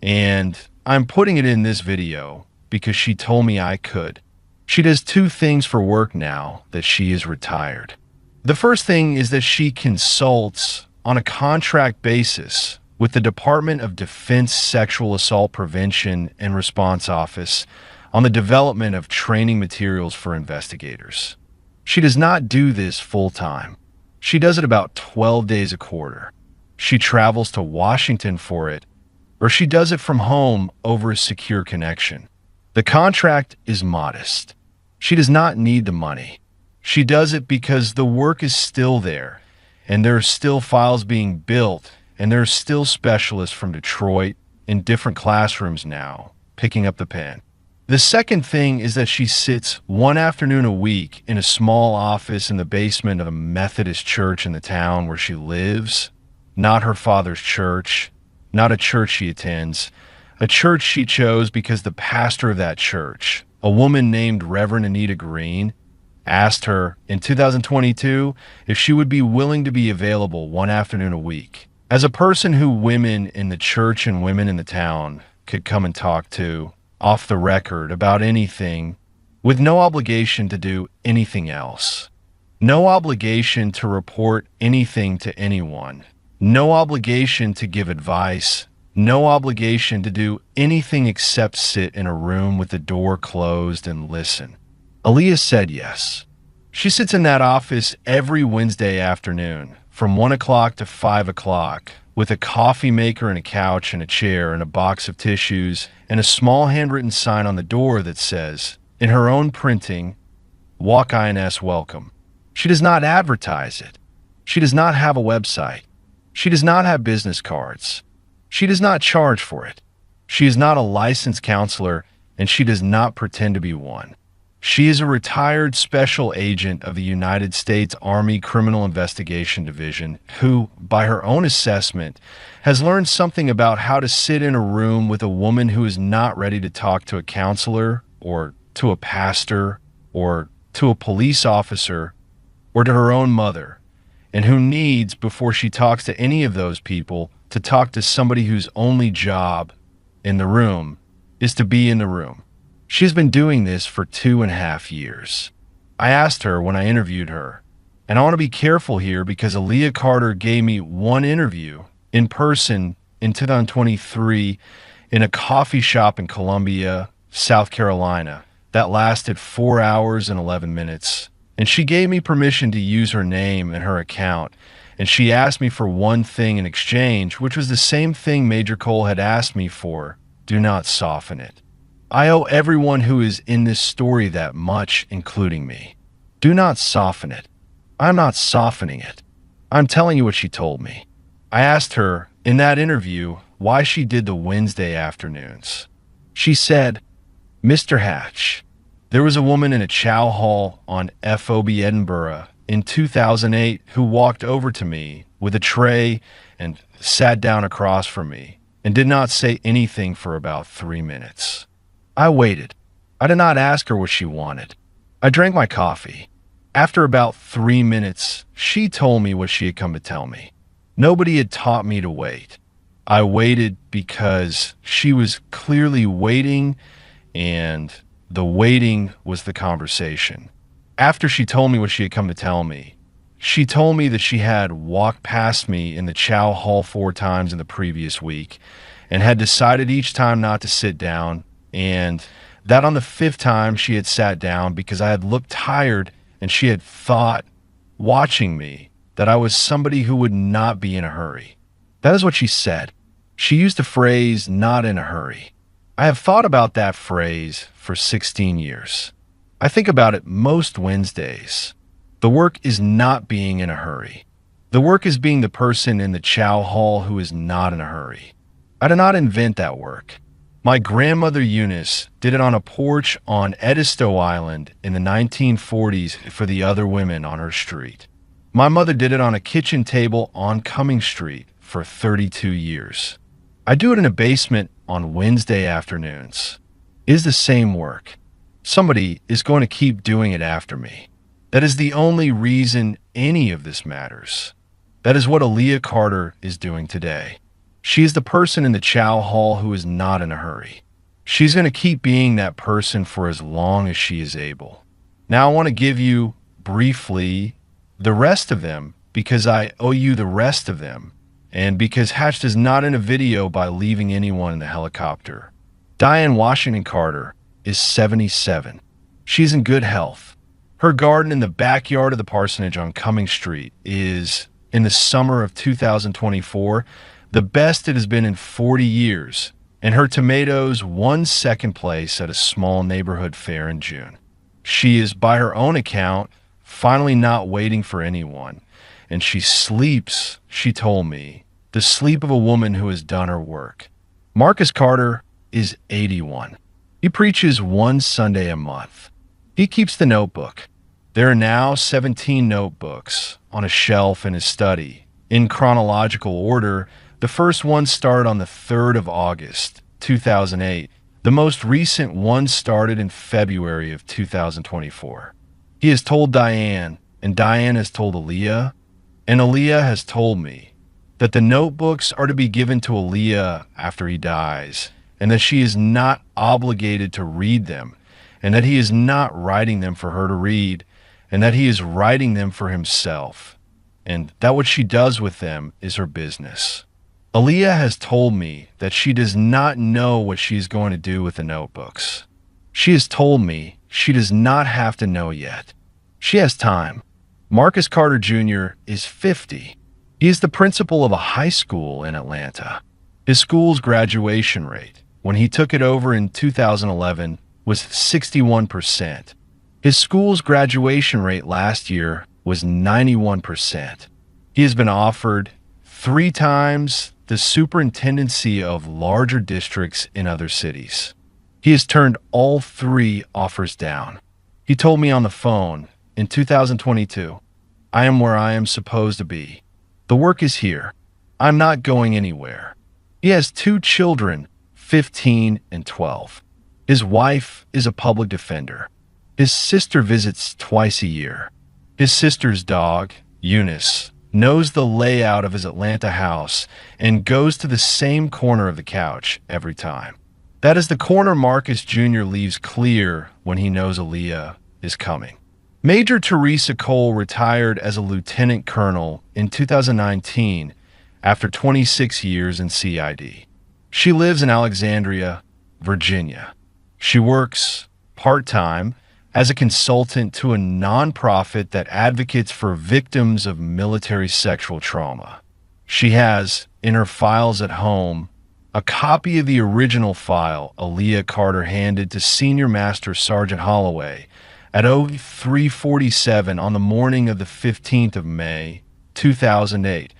And I'm putting it in this video because she told me I could. She does two things for work now that she is retired. The first thing is that she consults on a contract basis with the Department of Defense Sexual Assault Prevention and Response Office on the development of training materials for investigators. She does not do this full-time. She does it about 12 days a quarter. She travels to Washington for it, or she does it from home over a secure connection. The contract is modest. She does not need the money. She does it because the work is still there, and there are still files being built, and there are still specialists from Detroit in different classrooms now, picking up the pen. The second thing is that she sits one afternoon a week in a small office in the basement of a Methodist church in the town where she lives. Not her father's church, not a church she attends, a church she chose because the pastor of that church, a woman named Reverend Anita Green, asked her in 2022 if she would be willing to be available one afternoon a week as a person who women in the church and women in the town could come and talk to off the record about anything, with no obligation to do anything else. No obligation to report anything to anyone. No obligation to give advice. No obligation to do anything except sit in a room with the door closed and listen. Aaliyah said yes. She sits in that office every Wednesday afternoon from 1 o'clock to 5 o'clock with a coffee maker and a couch and a chair and a box of tissues and a small handwritten sign on the door that says, in her own printing, Walk INS Welcome. She does not advertise it. She does not have a website. She does not have business cards. She does not charge for it. She is not a licensed counselor, and she does not pretend to be one. She is a retired special agent of the United States Army Criminal Investigation Division who, by her own assessment, has learned something about how to sit in a room with a woman who is not ready to talk to a counselor or to a pastor or to a police officer or to her own mother, and who needs, before she talks to any of those people, to talk to somebody whose only job in the room is to be in the room. She's been doing this for 2.5 years. I asked her when I interviewed her, and I want to be careful here because Aaliyah Carter gave me one interview in person in 2023 in a coffee shop in Columbia, South Carolina, that lasted 4 hours and 11 minutes. And she gave me permission to use her name and her account. And she asked me for one thing in exchange, which was the same thing Major Cole had asked me for: do not soften it. I owe everyone who is in this story that much, including me. Do not soften it. I'm not softening it. I'm telling you what she told me. I asked her in that interview why she did the Wednesday afternoons. She said, "Mr. Hatch, there was a woman in a chow hall on FOB Edinburgh in 2008 who walked over to me with a tray and sat down across from me and did not say anything for about 3 minutes. I waited. I did not ask her what she wanted. I drank my coffee. After about 3 minutes, she told me what she had come to tell me. Nobody had taught me to wait. I waited because she was clearly waiting, and the waiting was the conversation. After she told me what she had come to tell me, she told me that she had walked past me in the chow hall 4 times in the previous week and had decided each time not to sit down, and that on the 5th time she had sat down because I had looked tired and she had thought, watching me, that I was somebody who would not be in a hurry. That is what she said. She used the phrase, not in a hurry. I have thought about that phrase for 16 years. I think about it most Wednesdays. The work is not being in a hurry. The work is being the person in the chow hall who is not in a hurry. I did not invent that work. My grandmother Eunice did it on a porch on Edisto Island in the 1940s for the other women on her street. My mother did it on a kitchen table on Cumming Street for 32 years. I do it in a basement on Wednesday afternoons. It is the same work. Somebody is going to keep doing it after me. That is the only reason any of this matters. That is what Aaliyah Carter is doing today. She is the person in the chow hall who is not in a hurry. She's going to keep being that person for as long as she is able. Now I want to give you, briefly, the rest of them because I owe you the rest of them, and because Hatch does not end a video by leaving anyone in the helicopter. Diane Washington Carter is 77. She's in good health. Her garden in the backyard of the parsonage on Cumming Street is, in the summer of 2024, the best it has been in 40 years, and her tomatoes won 2nd place at a small neighborhood fair in June. She is, by her own account, finally not waiting for anyone, and she sleeps, she told me, the sleep of a woman who has done her work. Marcus Carter is 81. He preaches 1 Sunday a month. He keeps the notebook. There are now 17 notebooks on a shelf in his study, in chronological order. The first one started on the 3rd of August, 2008. The most recent one started in February of 2024. He has told Diane, and Diane has told Aaliyah, and Aaliyah has told me that the notebooks are to be given to Aaliyah after he dies, and that she is not obligated to read them, and that he is not writing them for her to read, and that he is writing them for himself, and that what she does with them is her business. Aaliyah has told me that she does not know what she is going to do with the notebooks. She has told me she does not have to know yet. She has time. Marcus Carter Jr. is 50. He is the principal of a high school in Atlanta. His school's graduation rate, when he took it over in 2011, was 61%. His school's graduation rate last year was 91%. He has been offered 3 times the superintendency of larger districts in other cities. He has turned all 3 offers down. He told me on the phone in 2022, I am where I am supposed to be. The work is here. I'm not going anywhere. He has two children, 15 and 12. His wife is a public defender. His sister visits twice a year. His sister's dog, Eunice, knows the layout of his Atlanta house and goes to the same corner of the couch every time. That is the corner Marcus Jr. leaves clear when he knows Aaliyah is coming. Major Teresa Cole retired as a lieutenant colonel in 2019 after 26 years in CID. She lives in Alexandria, Virginia. She works part-time as a consultant to a nonprofit that advocates for victims of military sexual trauma. She has, in her files at home, a copy of the original file Aaliyah Carter handed to Senior Master Sergeant Holloway at 0347 on the morning of the 15th of May, 2008,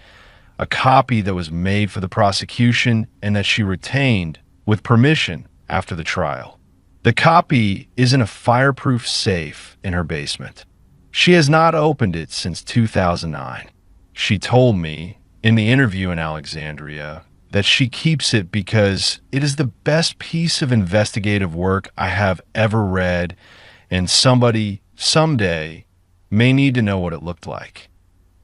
a copy that was made for the prosecution and that she retained with permission after the trial. The copy is in a fireproof safe in her basement. She has not opened it since 2009. She told me in the interview in Alexandria that she keeps it because it is the best piece of investigative work I have ever read, and somebody, someday, may need to know what it looked like.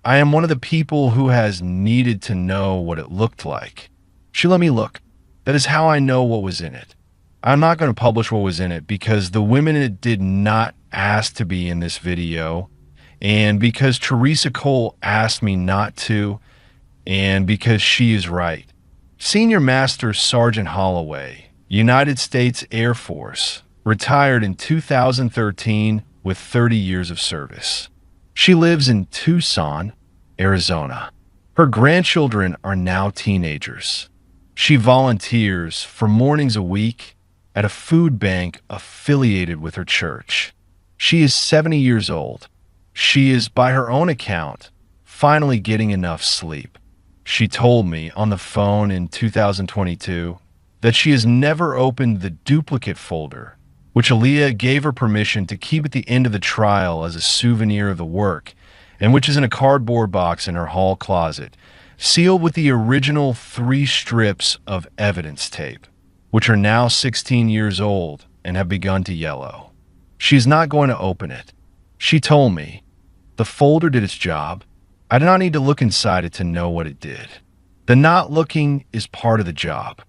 I am one of the people who has needed to know what it looked like. She let me look. That is how I know what was in it. I'm not going to publish what was in it because the women it did not ask to be in this video, and because Teresa Cole asked me not to, and because she is right. Senior Master Sergeant Holloway, United States Air Force, retired in 2013 with 30 years of service. She lives in Tucson, Arizona. Her grandchildren are now teenagers. She volunteers for mornings a week at a food bank affiliated with her church. She is 70 years old. She is, by her own account, finally getting enough sleep. She told me on the phone in 2022 that she has never opened the duplicate folder, which Aaliyah gave her permission to keep at the end of the trial as a souvenir of the work, and which is in a cardboard box in her hall closet, sealed with the original 3 strips of evidence tape, which are now 16 years old and have begun to yellow. She is not going to open it. She told me, the folder did its job. I did not need to look inside it to know what it did. The not looking is part of the job.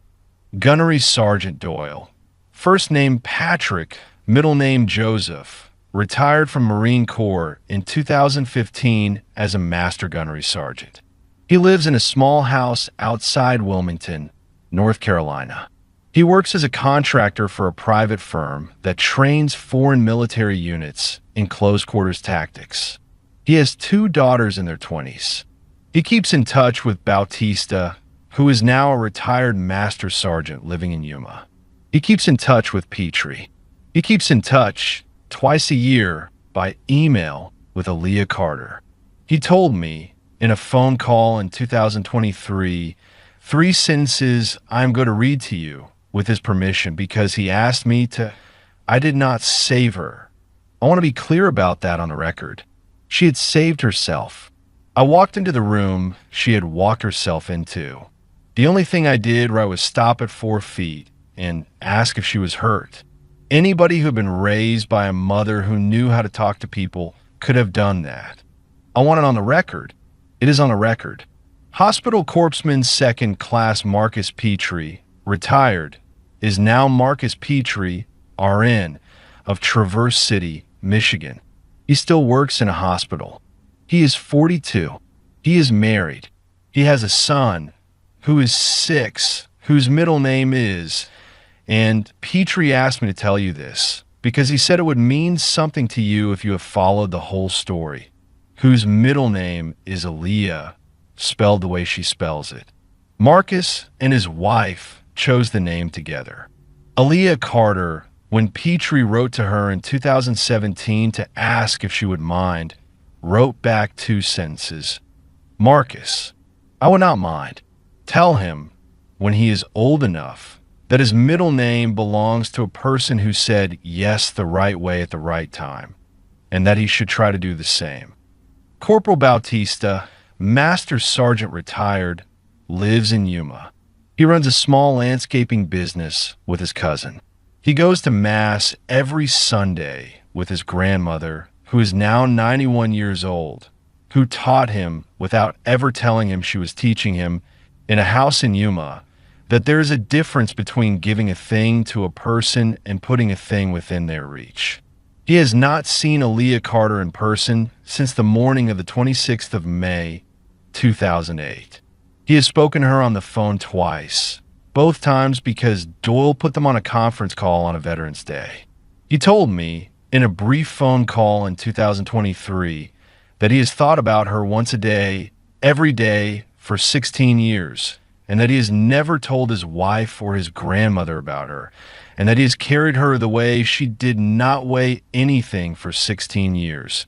Gunnery Sergeant Doyle, first name Patrick, middle name Joseph, retired from Marine Corps in 2015 as a Master Gunnery Sergeant. He lives in a small house outside Wilmington, North Carolina. He works as a contractor for a private firm that trains foreign military units in close quarters tactics. He has 2 daughters in their 20s. He keeps in touch with Bautista, who is now a retired Master Sergeant living in Yuma. He keeps in touch with Petrie. He keeps in touch twice a year by email with Aaliyah Carter. He told me in a phone call in 2023, 3 sentences I'm going to read to you with his permission because he asked me to. I did not save her. I want to be clear about that on the record. She had saved herself. I walked into the room she had walked herself into. The only thing I did was stop at 4 feet and ask if she was hurt. Anybody who had been raised by a mother who knew how to talk to people could have done that. I want it on the record. It is on the record. Hospital Corpsman 2nd Class Marcus Petrie, retired, is now Marcus Petrie, RN, of Traverse City, Michigan. He still works in a hospital. He is 42. He is married. He has a son who is 6, whose middle name is, and Petrie asked me to tell you this because he said it would mean something to you if you have followed the whole story, whose middle name is Aaliyah, spelled the way she spells it. Marcus and his wife chose the name together. Aaliyah Carter, when Petrie wrote to her in 2017 to ask if she would mind, wrote back 2 sentences. Marcus, I would not mind. Tell him when he is old enough that his middle name belongs to a person who said yes the right way at the right time, and that he should try to do the same. Corporal Bautista, Master Sergeant retired, lives in Yuma. He runs a small landscaping business with his cousin. He goes to Mass every Sunday with his grandmother, who is now 91 years old, who taught him, without ever telling him she was teaching him, in a house in Yuma, that there is a difference between giving a thing to a person and putting a thing within their reach. He has not seen Aaliyah Carter in person since the morning of the 26th of May, 2008. He has spoken to her on the phone twice, both times because Doyle put them on a conference call on a Veterans Day. He told me, in a brief phone call in 2023, that he has thought about her once a day, every day, for 16 years, and that he has never told his wife or his grandmother about her, and that he has carried her the way she did not weigh anything for 16 years,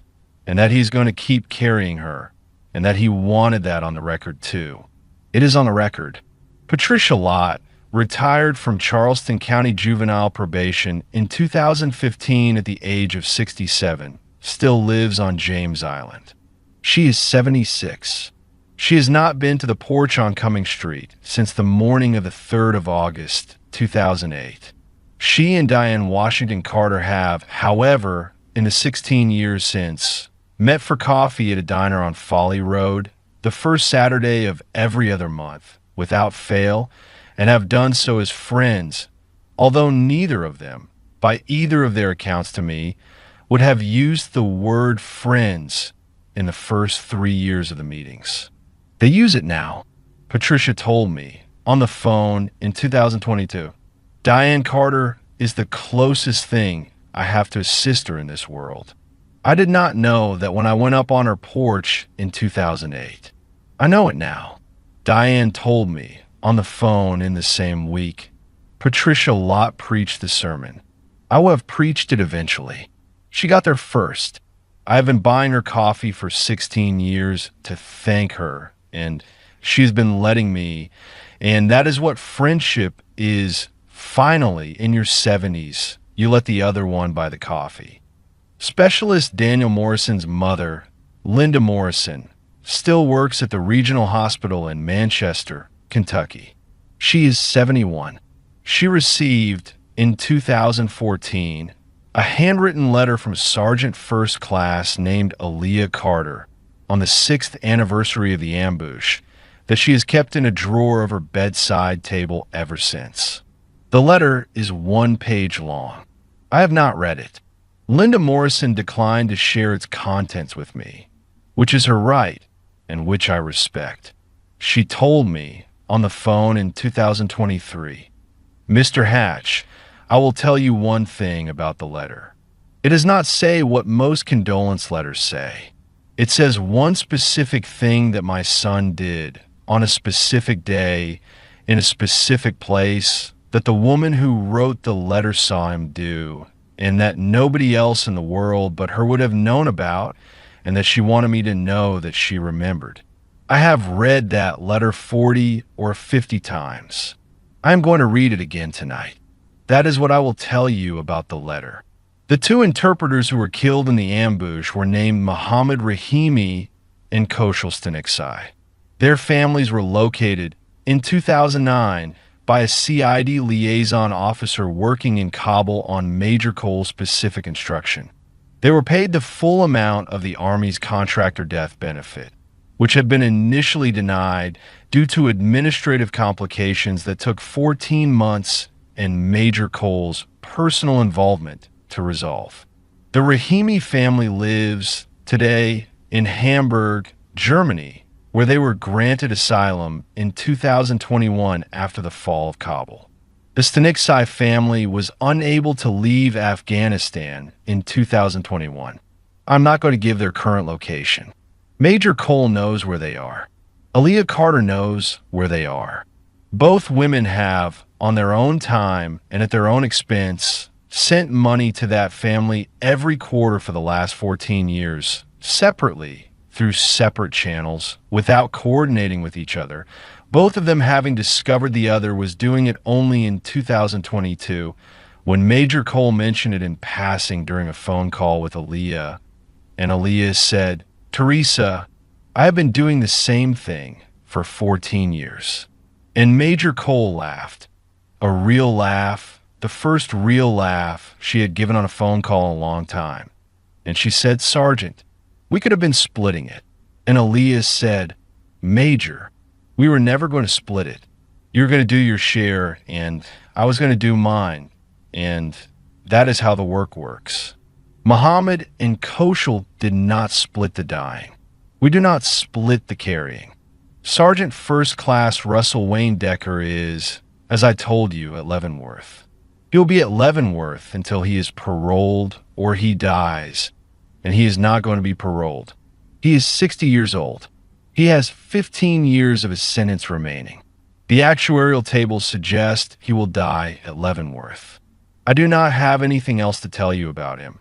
and that he's going to keep carrying her, and that he wanted that on the record too. It is on the record. Patricia Lott retired from Charleston County Juvenile Probation in 2015 at the age of 67, still lives on James Island. She is 76. She has not been to the porch on Cumming Street since the morning of the 3rd of August, 2008. She and Diane Washington Carter have, however, in the 16 years since, met for coffee at a diner on Folly Road, the first Saturday of every other month, without fail, and have done so as friends, although neither of them, by either of their accounts to me, would have used the word friends in the first 3 years of the meetings. They use it now, Patricia told me on the phone in 2022. Diane Carter is the closest thing I have to a sister in this world. I did not know that when I went up on her porch in 2008. I know it now. Diane told me on the phone in the same week. Patricia Lott preached the sermon. I will have preached it eventually. She got there first. I have been buying her coffee for 16 years to thank her, and she's been letting me. And that is what friendship is. Finally, in your 70s, you let the other one buy the coffee. Specialist Daniel Morrison's mother, Linda Morrison, still works at the regional hospital in Manchester, Kentucky. She is 71. She received, in 2014, a handwritten letter from Sergeant First Class named Aaliyah Carter on the 6th anniversary of the ambush that she has kept in a drawer of her bedside table ever since. The letter is 1 page long. I have not read it. Linda Morrison declined to share its contents with me, which is her right and which I respect. She told me on the phone in 2023, "Mr. Hatch, I will tell you one thing about the letter. It does not say what most condolence letters say. It says one specific thing that my son did on a specific day in a specific place that the woman who wrote the letter saw him do, and that nobody else in the world but her would have known about, and that she wanted me to know that she remembered. I have read that letter 40 or 50 times. I am going to read it again tonight. That is what I will tell you about the letter. The 2 interpreters who were killed in the ambush were named Muhammad Rahimi and Koshal Staniksai. Their families were located in 2009 by a CID liaison officer working in Kabul on Major Cole's specific instruction. They were paid the full amount of the Army's contractor death benefit, which had been initially denied due to administrative complications that took 14 months and Major Cole's personal involvement to resolve. The Rahimi family lives today in Hamburg, Germany, where they were granted asylum in 2021 after the fall of Kabul. The Staniksai family was unable to leave Afghanistan in 2021. I'm not going to give their current location. Major Cole knows where they are. Aaliyah Carter knows where they are. Both women have, on their own time and at their own expense, sent money to that family every quarter for the last 14 years, separately, through separate channels without coordinating with each other, both of them having discovered the other was doing it only in 2022 when Major Cole mentioned it in passing during a phone call with Aaliyah. And Aaliyah said, "Teresa, I have been doing the same thing for 14 years. And Major Cole laughed. A real laugh, the first real laugh she had given on a phone call in a long time. And she said, "Sergeant, we could have been splitting it." And Aaliyah said, "Major, we were never going to split it. You were going to do your share, and I was going to do mine. And that is how the work works." Muhammad and Koshal did not split the dying. We do not split the carrying. Sergeant First Class Russell Wayne Decker is, as I told you, at Leavenworth. He'll be at Leavenworth until he is paroled or he dies, and he is not going to be paroled. He is 60 years old. He has 15 years of his sentence remaining. The actuarial tables suggest he will die at Leavenworth. I do not have anything else to tell you about him,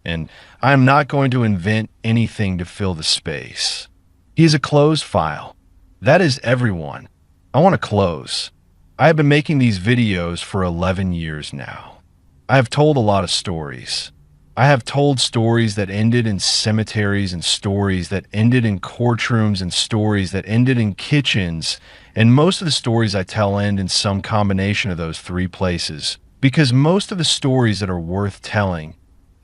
and I am not going to invent anything to fill the space. He is a closed file. That is everyone. I want to close. I have been making these videos for 11 years now. I have told a lot of stories. I have told stories that ended in cemeteries and stories that ended in courtrooms and stories that ended in kitchens, and most of the stories I tell end in some combination of those three places, because most of the stories that are worth telling,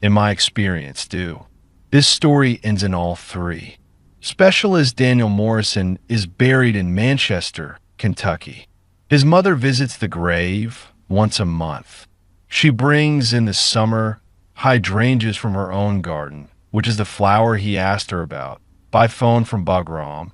in my experience, do. This story ends in all three. Specialist Daniel Morrison is buried in Manchester, Kentucky. His mother visits the grave once a month. She brings in the summer hydrangeas from her own garden, which is the flower he asked her about, by phone from Bagram,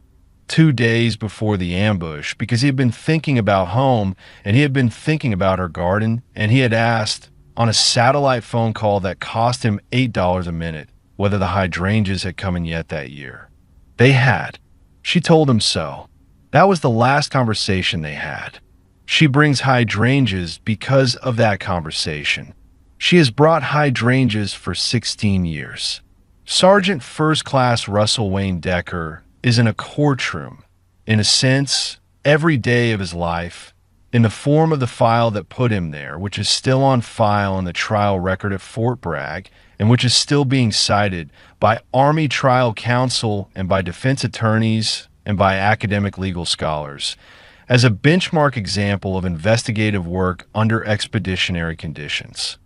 2 days before the ambush, because he had been thinking about home and he had been thinking about her garden, and he had asked on a satellite phone call that cost him $8 a minute whether the hydrangeas had come in yet that year. They had. She told him so. That was the last conversation they had. She brings hydrangeas because of that conversation. She has brought hydrangeas for 16 years. Sergeant First Class Russell Wayne Decker is in a courtroom, in a sense, every day of his life, in the form of the file that put him there, which is still on file in the trial record at Fort Bragg, and which is still being cited by Army Trial Counsel and by defense attorneys and by academic legal scholars, as a benchmark example of investigative work under expeditionary conditions.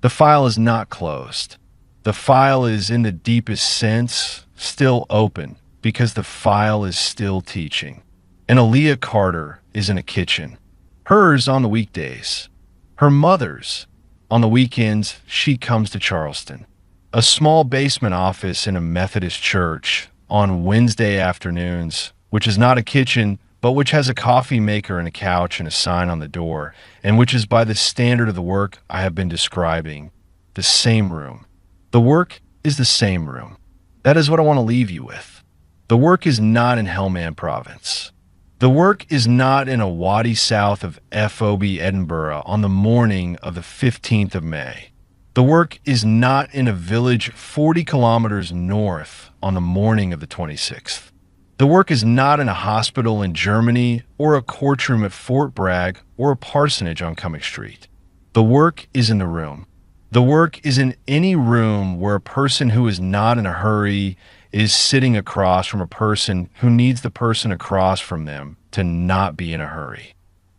The file is not closed. The file is, in the deepest sense, still open because the file is still teaching. And Aaliyah Carter is in a kitchen. Hers on the weekdays. Her mother's on the weekends. She comes to Charleston. A small basement office in a Methodist church on Wednesday afternoons, which is not a kitchen, but which has a coffee maker and a couch and a sign on the door, and which is by the standard of the work I have been describing, the same room. The work is the same room. That is what I want to leave you with. The work is not in Helmand Province. The work is not in a wadi south of FOB Edinburgh on the morning of the 15th of May. The work is not in a village 40 kilometers north on the morning of the 26th. The work is not in a hospital in Germany or a courtroom at Fort Bragg or a parsonage on Cumming Street. The work is in the room. The work is in any room where a person who is not in a hurry is sitting across from a person who needs the person across from them to not be in a hurry.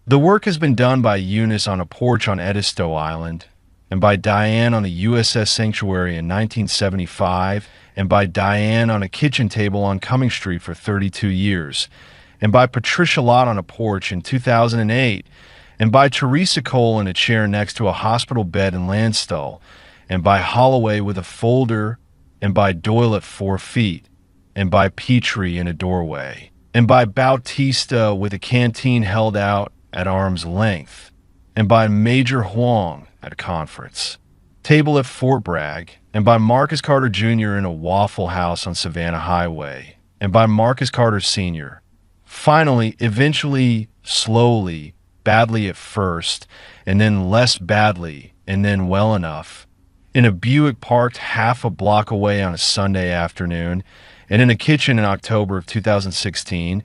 The work has been done by Eunice on a porch on Edisto Island, and by Diane on the USS Sanctuary in 1975, and by Diane on a kitchen table on Cumming Street for 32 years, and by Patricia Lott on a porch in 2008, and by Teresa Cole in a chair next to a hospital bed in Landstuhl, and by Holloway with a folder, and by Doyle at 4 feet, and by Petrie in a doorway, and by Bautista with a canteen held out at arm's length, and by Major Huang at a conference table at Fort Bragg, and by Marcus Carter Jr. in a Waffle House on Savannah Highway, and by Marcus Carter Sr. Finally, eventually, slowly, badly at first, and then less badly, and then well enough, in a Buick parked half a block away on a Sunday afternoon, and in a kitchen in October of 2016,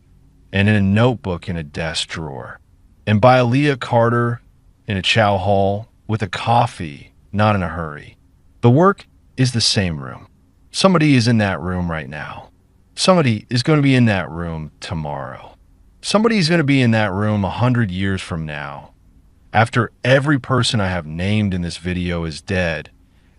and in a notebook in a desk drawer, and by Aaliyah Carter in a chow hall with a coffee, not in a hurry. The work is the same room. Somebody is in that room right now. Somebody is going to be in that room tomorrow. Somebody is going to be in that room 100 years from now, after every person I have named in this video is dead,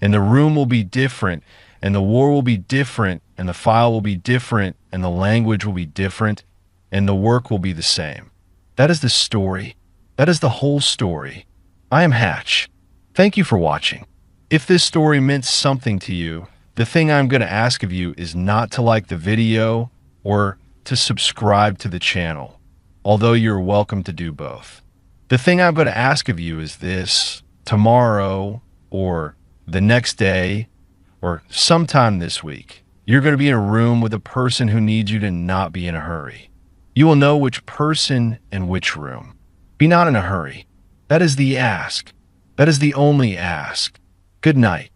and the room will be different, and the war will be different, and the file will be different, and the language will be different, and the work will be the same. That is the story. That is the whole story. I am Hatch. Thank you for watching. If this story meant something to you, the thing I'm going to ask of you is not to like the video or to subscribe to the channel, although you're welcome to do both. The thing I'm going to ask of you is this: tomorrow or the next day or sometime this week, you're going to be in a room with a person who needs you to not be in a hurry. You will know which person and which room. Be not in a hurry. That is the ask. That is the only ask. Good night.